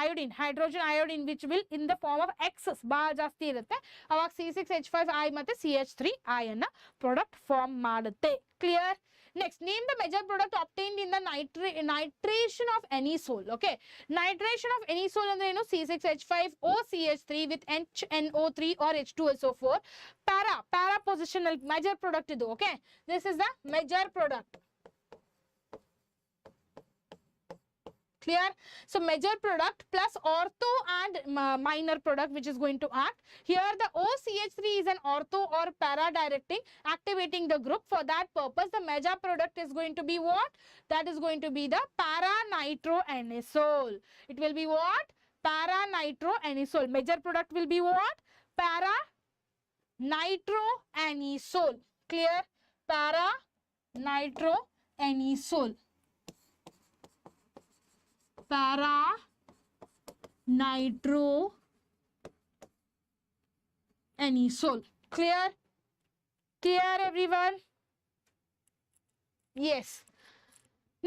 iodine, hydrogen iodine, which will in the form of excess ಬಹಳ ಜಾಸ್ತಿ ಇರುತ್ತೆ. ಅವಾಗ C6H5I ಮತ್ತೆ CH3I ಅನ್ನ product form ಮಾಡುತ್ತೆ. Clear? Next, name the major product obtained in the nitration of any sol. Okay, nitration of any sol andre eno C6H5OCH3 with HNO3 or H2SO4. Para positional major product idu. Okay, this is the major product. Clear? So major product plus ortho and minor product which is going to act. Here the OCH3 is an ortho or para directing, activating the group. For that purpose the major product is going to be what? That is going to be the para nitroanisole. It will be what? Para nitroanisole. Major product will be what? Para nitroanisole. Clear? Para nitroanisole. Para nitroanisole. Clear? Clear everyone? Yes.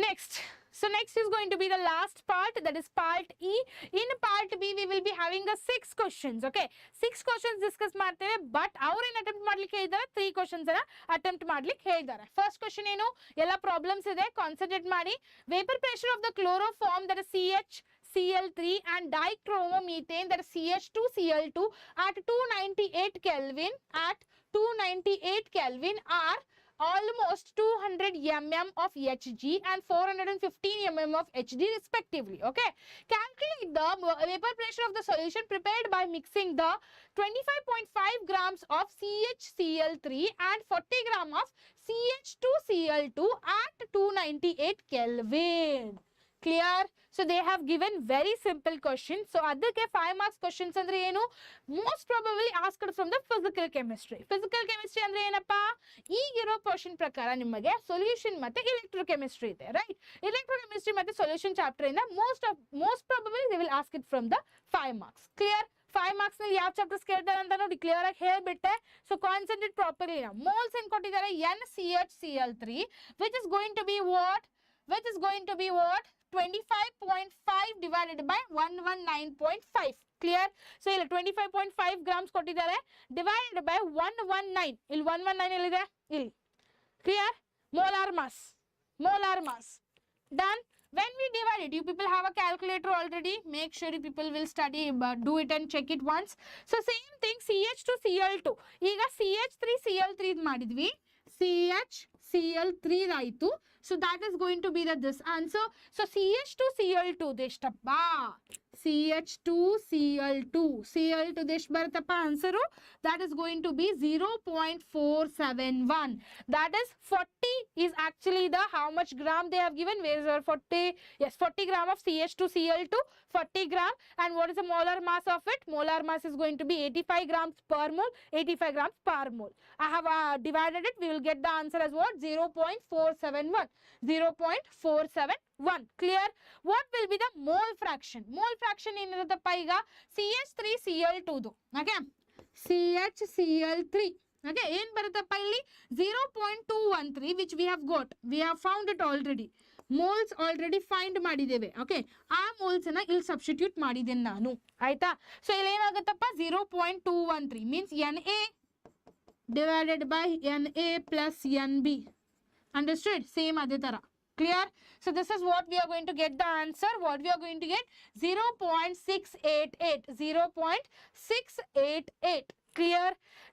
Next. So next is going to be the last part, that is part E. In part B we will be having the 6 questions. Okay, 6 questions discuss ಮಾಡ್ತೇವೆ. But ಅವ್ರು ಏನು attempt ಮಾಡ್ಲಿಕ್ಕೆ ಹೇಳಿದ್ದಾರೆ 3 questions ಅನ್ನ attempt ಮಾಡ್ಲಿಕ್ಕೆ ಹೇಳಿದ್ದಾರೆ. First question ಏನು, ಎಲ್ಲ ಪ್ರಾಬ್ಲಮ್ಸ್ ಇದೆ, ಕಾನ್ಸಂಟ್ರೇಟ್ ಮಾಡಿ. Vapour pressure of the chloroform, that is CH Cl3 and dichromomethane, that is CH2Cl2 at 298 Kelvin are almost 200 mm of Hg and 415 mm of Hd respectively. Okay, calculate the vapor pressure of the solution prepared by mixing the 25.5 grams of CHCl3 and 40 gram of CH2Cl2 at 298 Kelvin. Clear? So they have given very simple question. So ಅದಕ್ಕೆ 5 marks questions ಅಂದ್ರೆ ಏನು, most probably asked from the physical chemistry. Physical chemistry ಅಂದ್ರೆ ಏನಪ್ಪಾ, ಈಗಿರೋ question ಪ್ರಕಾರ ನಿಮಗೆ solution ಮತ್ತೆ electrochemistry ಇದೆ, ರೈಟ್? electrochemistry ಮತ್ತೆ ಸೊಲ್ಯೂಷನ್ ಚಾಪ್ಟರ್ ಇಂದ most probably they will ask it from the 5 marks. Clear? 5 marks ನಲ್ಲಿ ಯಾವ ಚಾಪ್ಟರ್ಸ್ ಕೇಳ್ತಾರೆ ಅಂತ ನೋಡಿ ಕ್ಲಿಯರ್ ಆಗಿ ಹೇಳ್ಬಿಟ್ಟೆ. So concentrate properly. ಮೋಲ್ಸ್ ಏನ್ ಕೊಟ್ಟಿದ್ದಾರೆ, NCHCl3 which is going to be what? 25.5 divided by 119.5. Clear? So, 25.5 grams ಕೊಟ್ಟಿದ್ದಾರೆ divided by 119. ಇಲ್ಲಿ 119 ಎಲ್ಲಿದೆ? ಇಲ್ಲಿ. Clear? Molar mass. Molar mass. Done? When we divide it, you people have a calculator already. Make sure you people will study, but do it and check it once. So, same thing, CH2Cl2. ಈಗ CH3Cl3 ಮಾಡಿದ್ವಿ. CH3 ಆಯಿತು. So, that is going to be this answer. So, CH2Cl2 ದೆಷ್ಟಪ್ಪ? CH2Cl2. Cl2 ದೆಷ್ಟು ಬರುತ್ತಪ್ಪ answer? That is going to be 0.471. That is 40 is actually the how much gram they have given. Where is our 40? Yes, 40 gram of CH2Cl2. 40 gram. And what is the molar mass of it? Molar mass is going to be 85 grams per mole. 85 grams per mole. I have divided it. We will get the answer as what? 0.471. 0.471. Clear? What will be the mole fraction? Mole fraction ಏನಿರುತ್ತಪ್ಪ ಈಗ CH3Cl2 ದು. Okay? CHCl3. Okay? ಏನು ಬರುತ್ತಪ್ಪ ಇಲ್ಲಿ? 0.213 which we have got. We have found it already. Moles already find ಮಾಡಿದ್ದೇವೆ. Okay? ಆ moles ಅನ್ನ ಇಲ್ಲಿ substitute ಮಾಡಿದ್ದೇನೆ ನಾನು. ಆಯ್ತಾ? So ಇಲ್ಲಿ ಏನಾಗುತ್ತಪ್ಪ? 0.213 means Na divided by Na plus Nb. Understood? Same ಅದೇ ತರ. Clear? So this is what we are going to get the answer. What we are going to get? 0.688. 0.688. Clear?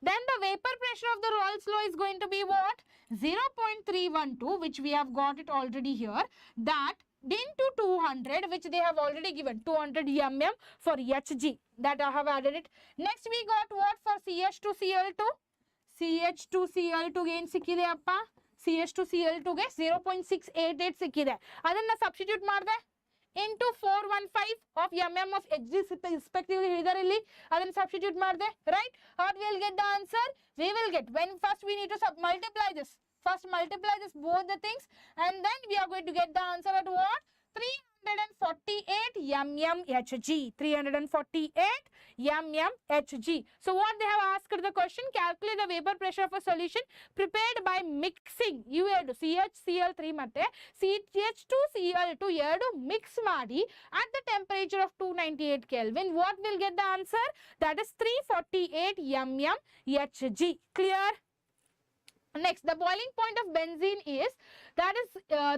Then the vapor pressure of the Rolls law is going to be what? 0.312, which we have got it already here. That into 200, which they have already given. 200 mm for Hg. That I have added it. Next we got what for CH2Cl2? CH2Cl2 gain ಸಿಕ್ಕಿದೆ ಅಪ್ಪ. CH2Cl2 ಗೆ 0.688 ಸಿಕ್ಕಿದೆ. ಅದನ್ನ substitute ಮಾಡಿದೆ into 415 of mm of Hg respectively ಹೇಳಿದ್ದಾರೆ ಇಲ್ಲಿ. ಅದನ್ನ substitute ಮಾಡಿದೆ. Right? What we will get the answer? We will get, when first we need to multiply this. First multiply this both the things and then we are going to get the answer at what? 348 mmHg. 348 mmHg. So what they have asked the question? Calculate the vapor pressure of a solution prepared by mixing. You have CHCl3 ಮತ್ತೆ CH2Cl2 ಎರಡು mix ಮಾಡಿ at the temperature of 298 Kelvin. What will get the answer? That is 348 mmHg. Clear? Next, the boiling point of benzene is, that is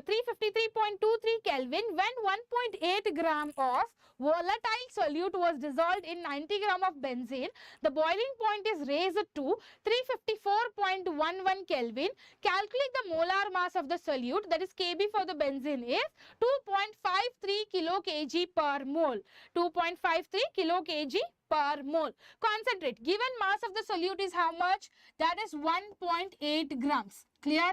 353.23 Kelvin when 1.8 gram of volatile solute was dissolved in 90 gram of benzene. The boiling point is raised to 354.11 Kelvin. Calculate the molar mass of the solute, that is Kb for the benzene is 2.53 kilo kg per mole. 2.53 kilo kg per mole. Concentrate. Given mass of the solute is how much? That is 1.8 grams. Clear?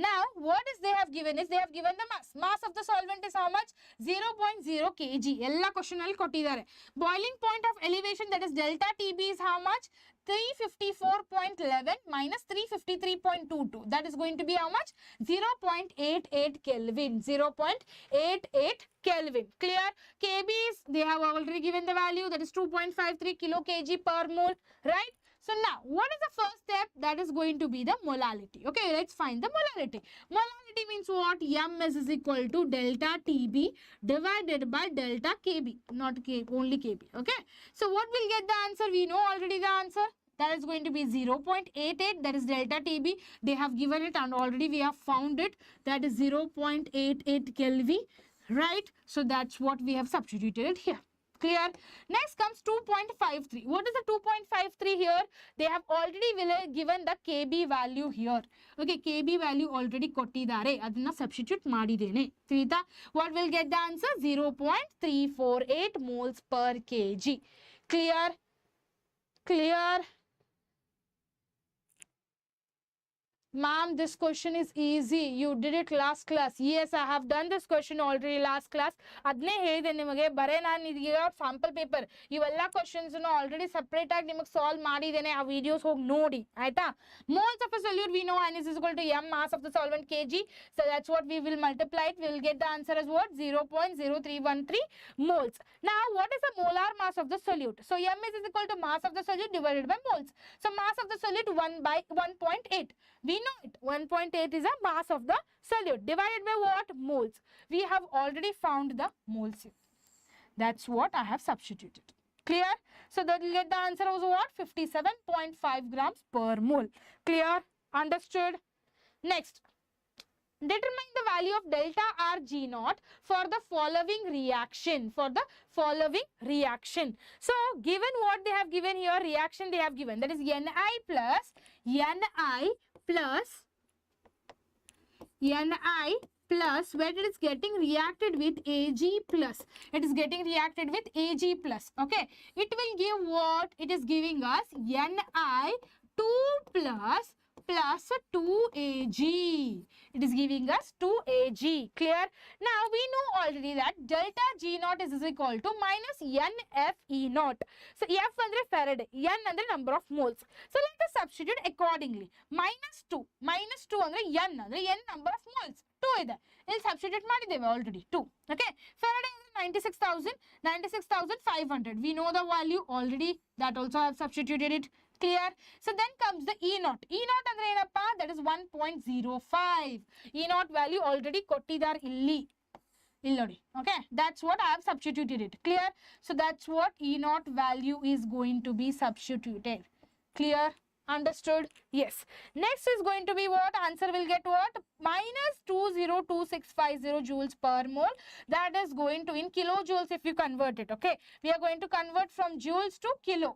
Now, what is they have given is, they have given the mass. Mass of the solvent is how much? 0.0 kg. Ella question alli kottidare. Boiling point of elevation, that is delta TB is how much? 354.11 minus 353.22. That is going to be how much? 0.88 Kelvin. 0.88 Kelvin. Clear? Kb is, they have already given the value, that is 2.53 kilo kg per mole. Right? So now, what is the first step? That is going to be the molality. Okay, let's find the molality. Molality means what? M is equal to delta TB divided by delta KB. Not K, only KB. Okay. So what will get the answer? We know already the answer. That is going to be 0.88. That is delta TB. They have given it and already we have found it. That is 0.88 Kelvin. Right? So that's what we have substituted here. Clear? Next comes 2.53. What is the 2.53 here? They have already given the KB value here. Okay, KB value already kottidare. Adana substitute madidene. Krita, what will get the answer? 0.348 moles per kg. Clear? Clear? Ma'am, this question is easy. You did it last class. Yes, I have done this question already last class. ಅದನ್ನೇ ಹೇಳಿದೆ ನಿಮಗೆ. ಬರೇ ನಾನು ಇದೀಗ sample paper ಇವೆಲ್ಲ questions already separate ಆಗಿ ನಿಮಗೆ solve ಮಾಡಿದ್ದೇನೆ. ಆ videos ಹೋಗಿ ನೋಡಿ. ಆಯ್ತಾ? Moles of a solute we know n is equal to m mass of the solvent kg. So that's what we will multiply it. We will get the answer as what? 0.0313 moles. Now, what is the molar mass of the solute? So m is equal to mass of the solute divided by moles. So mass of the solute 1 by 1.8. We know it. 1.8 is a mass of the solute. Divided by what? Moles. We have already found the moles here. That's what I have substituted. Clear? So that will get the answer was what? 57.5 grams per mole. Clear? Understood? Next. Determine the value of delta R G naught for the following reaction. So, given what they have given here, reaction they have given, that is Ni plus where it is getting reacted with Ag plus. It is getting reacted with Ag plus. Okay. It will give what? It is giving us Ni2 plus 2Ag. It is giving us 2Ag. Clear? Now we know already that delta G naught is equal to minus NF E naught. So F andre Faraday, N andre number of moles. So let us substitute accordingly. Minus 2 andre N number of moles. 2 ಇದೆ. ಇಲ್ಲಿ substitute ಮಾಡಿದ್ದೇವೆ already 2. Okay. Faraday is 96,500. We know the value already. That also I have substituted it. Clear? So then comes the E naught. E naught andre ಏನಪ್ಪ? That is 1.05. E naught value already ಕೊಟ್ಟಿದ್ದಾರೆ ಇಲ್ಲಿ. Illodi. Okay. That's what I have substituted it. Clear? So that's what E naught value is going to be substituted. Clear? Understood? Yes. Next is going to be what? Answer will get what? Minus 202650 joules per mole. That is going to in kilojoules if you convert it. Okay. We are going to convert from joules to kilo.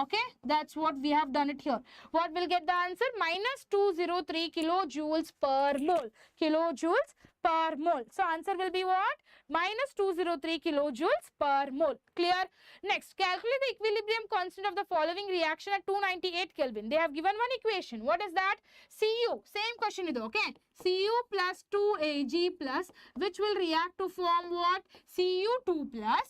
Okay. That's what we have done it here. What will get the answer? Minus 203 kilojoules per mole. Kilojoules per mole. So answer will be what? Minus 203 kilojoules per mole. Clear? Next, calculate the equilibrium constant of the following reaction at 298 Kelvin. They have given one equation. What is that? Cu. Same question idu, okay? Cu plus 2Ag plus which will react to form what? Cu2 plus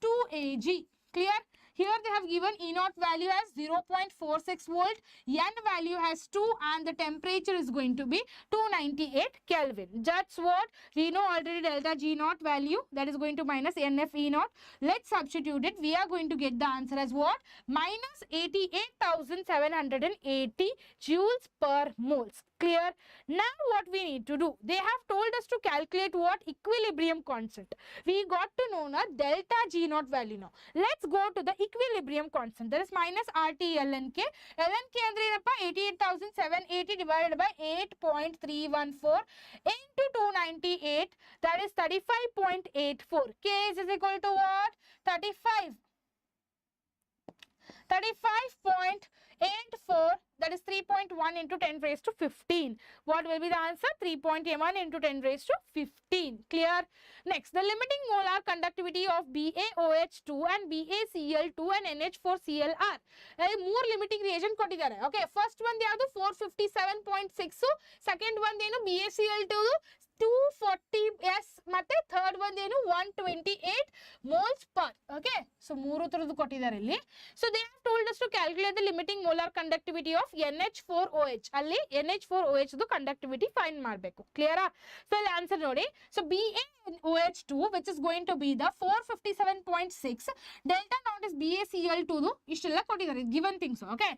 2Ag. Clear? Here they have given E naught value as 0.46 volt, N value has 2 and the temperature is going to be 298 Kelvin. That's what we know already delta G naught value, that is going to minus NF E naught. Let's substitute it. We are going to get the answer as what? Minus 88,780 joules per moles. Clear? Now what we need to do? They have told us to calculate what? Equilibrium constant. We got to know na delta G naught value now. Let's go to the equilibrium constant. That is minus RT LNK. LNK andre ಏನಪ್ಪ 88,780 divided by 8.314 into 298. That is 35.84. K is equal to what? 35.84, that is 3.1 into 10 raised to 15. What will be the answer? 3.1 into 10 raised to 15. Clear? Next, the limiting molar conductivity of BaOH2 and BaCl2 and NH4Cl are. More limiting reagent ಕೊಟ್ಟಿದ್ದಾರೆ. Okay, first one ಯಾವುದು 457.6, second one ಏನು BaCl2 240s ಮತ್ತೆ third one ಏನು 128 moles per. Okay, so ಮೂರು ತರದ್ದು ಕೊಟ್ಟಿದ್ದಾರೆ ಇಲ್ಲಿ. So they have told us to calculate the limiting molar conductivity of NH4OH. ಅಲ್ಲಿ NH4OH ದು conductivity find ಮಾಡಬೇಕು. Clear? So the answer ನೋಡಿ. So BaOH2 which is going to be the 457.6, delta naught is BaCl2 ದು ಇಷ್ಟೆಲ್ಲ ಕೊಟ್ಟಿದ್ದಾರೆ given things. Okay,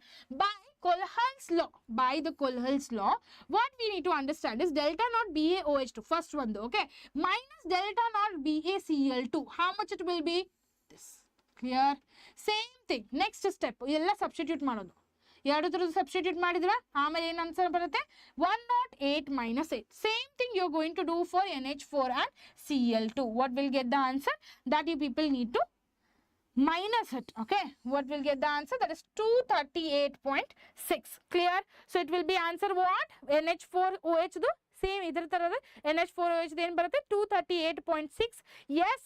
by the Colehal's law, what we need to understand is delta naught BaOH2, first one though, okay, minus delta naught BaCl2. How much it will be? This. Clear? Same thing. Next step. ಎಲ್ಲ substitute ಮಾಡೋದು. ಎರಡು ತರದ್ದು substitute ಮಾಡಿದ್ರ ಆಮೇಲೆ ಏನು answer ಬರುತ್ತೆ? 108 minus 8. Same thing you're going to do for NH4 and Cl2. What will get the answer? That you people need to minus it. Okay, what will get the answer? That is 238.6. Clear? So it will be answer what? NH4OH ದು same ಇದರ ತರದ NH4OH ದು ಏನು ಬರುತ್ತೆ? 238.6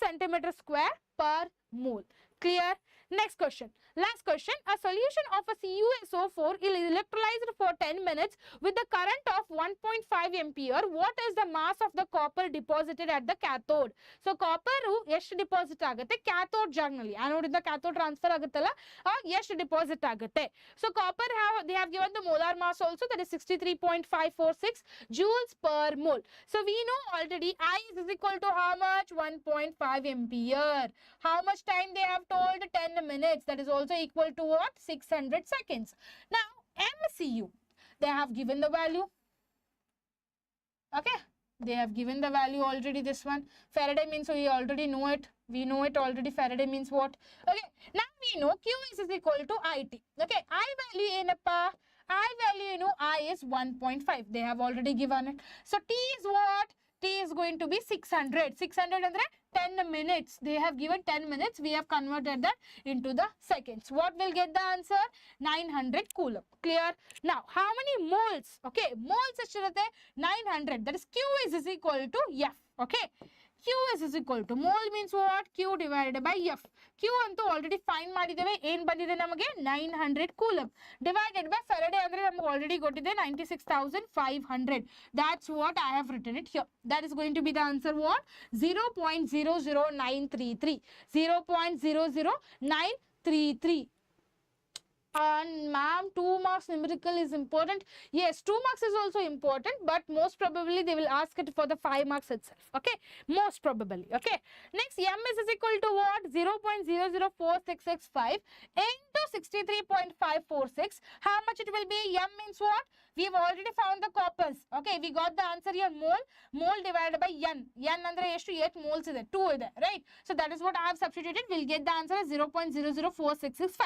centimeter square per mole. Clear? Next question. Last question. A solution of a CuSO4 is electrolyzed for 10 minutes with the current of 1.5 ampere. What is the mass of the copper deposited at the cathode? So copper ಎಷ್ಟು deposit ಆಗುತ್ತೆ cathode ಜಾಗನಲ್ಲಿ, anode ಇಂದ cathode transfer ಆಗುತ್ತಲ್ಲ ಎಷ್ಟು deposit ಆಗುತ್ತೆ. So copper they have given the molar mass also, that is 63.546 joules per mole. So we know already I is equal to how much? 1.5 ampere. How much time they have told? 10 minutes. That is also equal to what? 600 seconds. Now MC Cu. They have given the value. Okay, they have given the value already. This one Faraday means we already know it. We know it already. Faraday means what? Okay, now we know Q is equal to IT. Okay, I value ಏನಪ್ಪಾ? I value I is 1.5. They have already given it. So T is what? T is going to be 600. 600 andre 10 minutes. They have given 10 minutes. We have converted that into the seconds. What will get the answer? 900 coulomb. Clear? Now, how many moles? Okay, moles ಎಷ್ಟಿರುತ್ತೆ? 900. That is Q is equal to F. Okay. Q is equal to mole means what? Q divided by F. Q ಅಂತೂ already find ಮಾಡಿದ್ದೇವೆ. ಏನು ಬಂದಿದೆ ನಮಗೆ? 900 coulomb. Divided by Faraday ಅಂದ್ರೆ ನಮಗೆ already ಗೊತ್ತಿದೆ 96,500. That's what I have written it here. That is going to be the answer what? 0.00933. 0.00933. And ma'am, 2 marks numerical is important. Yes, 2 marks is also important, but most probably they will ask it for the 5 marks itself. Okay, most probably. Okay, next M is equal to what? 0.004665 into 63.546. How much it will be? M means what? We have already found the coppers. Okay, we got the answer here. Mole divided by N. N andre eshtu 8 moles ide, 2 ide, right? So that is what I have substituted. We'll get the answer as 0.004665.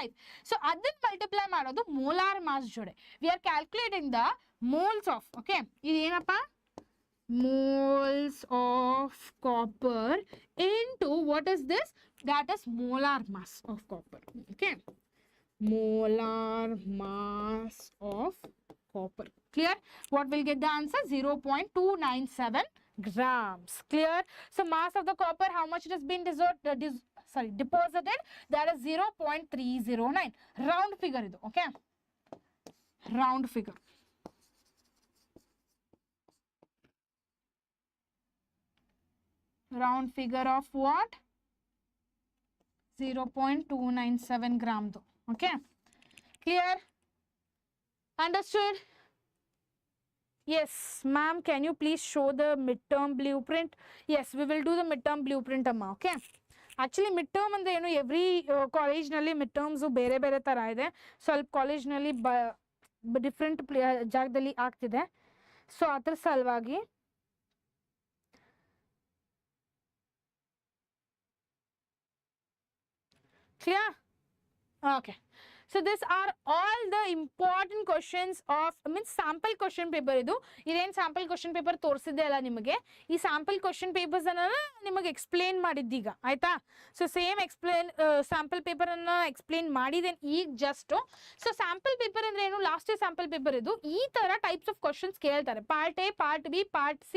So adin multiply ಮಾಡೋದು molar mass ಜೊತೆ. We are calculating the moles of. Okay, ಇದು ಏನಪ್ಪ? Moles of copper into what is this? That is molar mass of copper. Okay, molar mass of copper. Clear? What will get the answer? 0.297 grams. Clear? So mass of the copper, how much it has been deposited? That is 0.309. Round figure idu. Okay, round figure. Round figure of what? 0.297 gram though. Okay, clear? Understood? Yes, ma'am, can you please show the midterm blueprint? Yes, we will do the midterm blueprint amma. Okay, actually midterm ಅಂದ್ರೆ ಏನು every college ನಲ್ಲಿ midterms ಬೇರೆ ಬೇರೆ ತರ ಇದೆ. ಸ್ವಲ್ಪ college ನಲ್ಲಿ different ಜಾಗದಲ್ಲಿ ಆಗ್ತಿದೆ. ಸೊ ಅದರ ಸಲುವಾಗಿ clear? Okay. So these are all the important questions of sample question paper. Iden sample question paper ತೋರಿಸಿದೆ ಅಲ್ಲ ನಿಮಗೆ. ಈ sample question papers ಅನ್ನ ನಿಮಗೆ explain ಮಾಡಿದ್ದೀಗ ಆಯ್ತಾ? So same explain sample paper ಅನ್ನ explain ಮಾಡಿದ್ದೇನೆ ಈಗ just. So sample paper ಅಂದ್ರೆ ಏನು? Last sample paper ಇದು. ಈ ತರ types of questions ಕೇಳ್ತಾರೆ. Part A, Part B, Part C,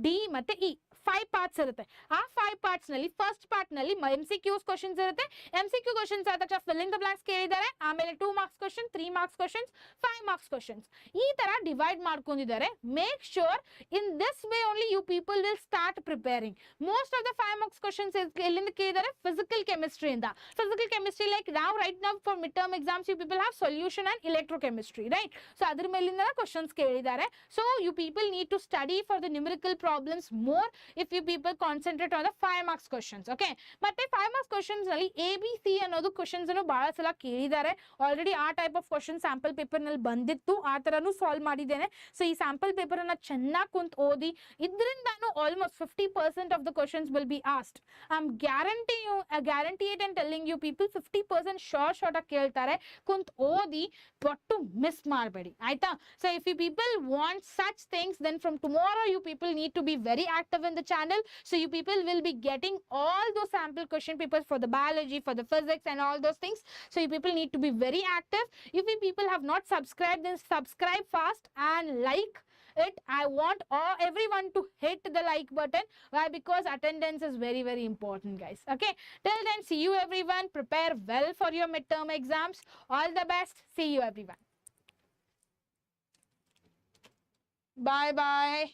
D ಮತ್ತೆ E. 5 parts ಇರುತ್ತೆ. ಆ 5 parts ನಲ್ಲಿ first part ನಲ್ಲಿ MCQs questions ಇರುತ್ತೆ. MCQ questions ಆದ ತಕ್ಷಣ filling the blanks ಕೇಳಿದ್ದಾರೆ. ಆಮೇಲೆ 2 marks question, 3 marks questions, 5 marks questions. ಈ ತರ ಡಿವೈಡ್ ಮಾಡ್ಕೊಂಡಿದ್ದಾರೆ. Make sure in this way only you people will start preparing. Most of the 5 marks questions ಎಲ್ಲಿಂದ ಕೇಳಿದ್ದಾರೆ? Physical chemistry ಇಂದ. Physical chemistry like right now for midterm exams you people have solution and electrochemistry, right? So ಅದರ ಮೇಲಿಂದ questions ಕೇಳಿದ್ದಾರೆ. So you people need to study for the numerical problems more if you people concentrate on the 5 marks questions. Okay, ಮತ್ತೆ 5 marks questions ನಲ್ಲಿ ABC ಅನ್ನೋದು questions ಅನ್ನು ಬಹಳ ಸಲ ಕೇಳಿದ್ದಾರೆ. ಆಲ್ರೆಡಿ ಆ type of question sample paper ನಲ್ಲಿ ಬಂದಿತ್ತು. ಆ ತರನು ಸಾಲ್ವ್ ಮಾಡಿದ್ದೇನೆ. ಸೊ ಈ ಸ್ಯಾಂಪಲ್ ಪೇಪರ್ ಅನ್ನ ಚೆನ್ನಾಗಿ ಕುಂತ್ ಓದಿ ಇದರಿಂದಾನು almost 50% of the questions will be asked. I am guarantee it and telling you people 50% short ಆಗಿ ಕೇಳ್ತಾರೆ. ಕುಂತ್ ಓದಿ ಒಟ್ಟು ಮಿಸ್ ಮಾಡಬೇಡಿ ಆಯ್ತಾ? So if you people want such things then from tomorrow you people need to be very active in the channel. So you people will be getting all those sample question papers for the biology, for the physics and all those things. So you people need to be very active. If you people have not subscribed, then subscribe fast and like it. I want everyone to hit the like button. Why? Because attendance is very very important, guys. Okay, till then, see you everyone. Prepare well for your midterm exams. All the best. See you everyone. Bye bye.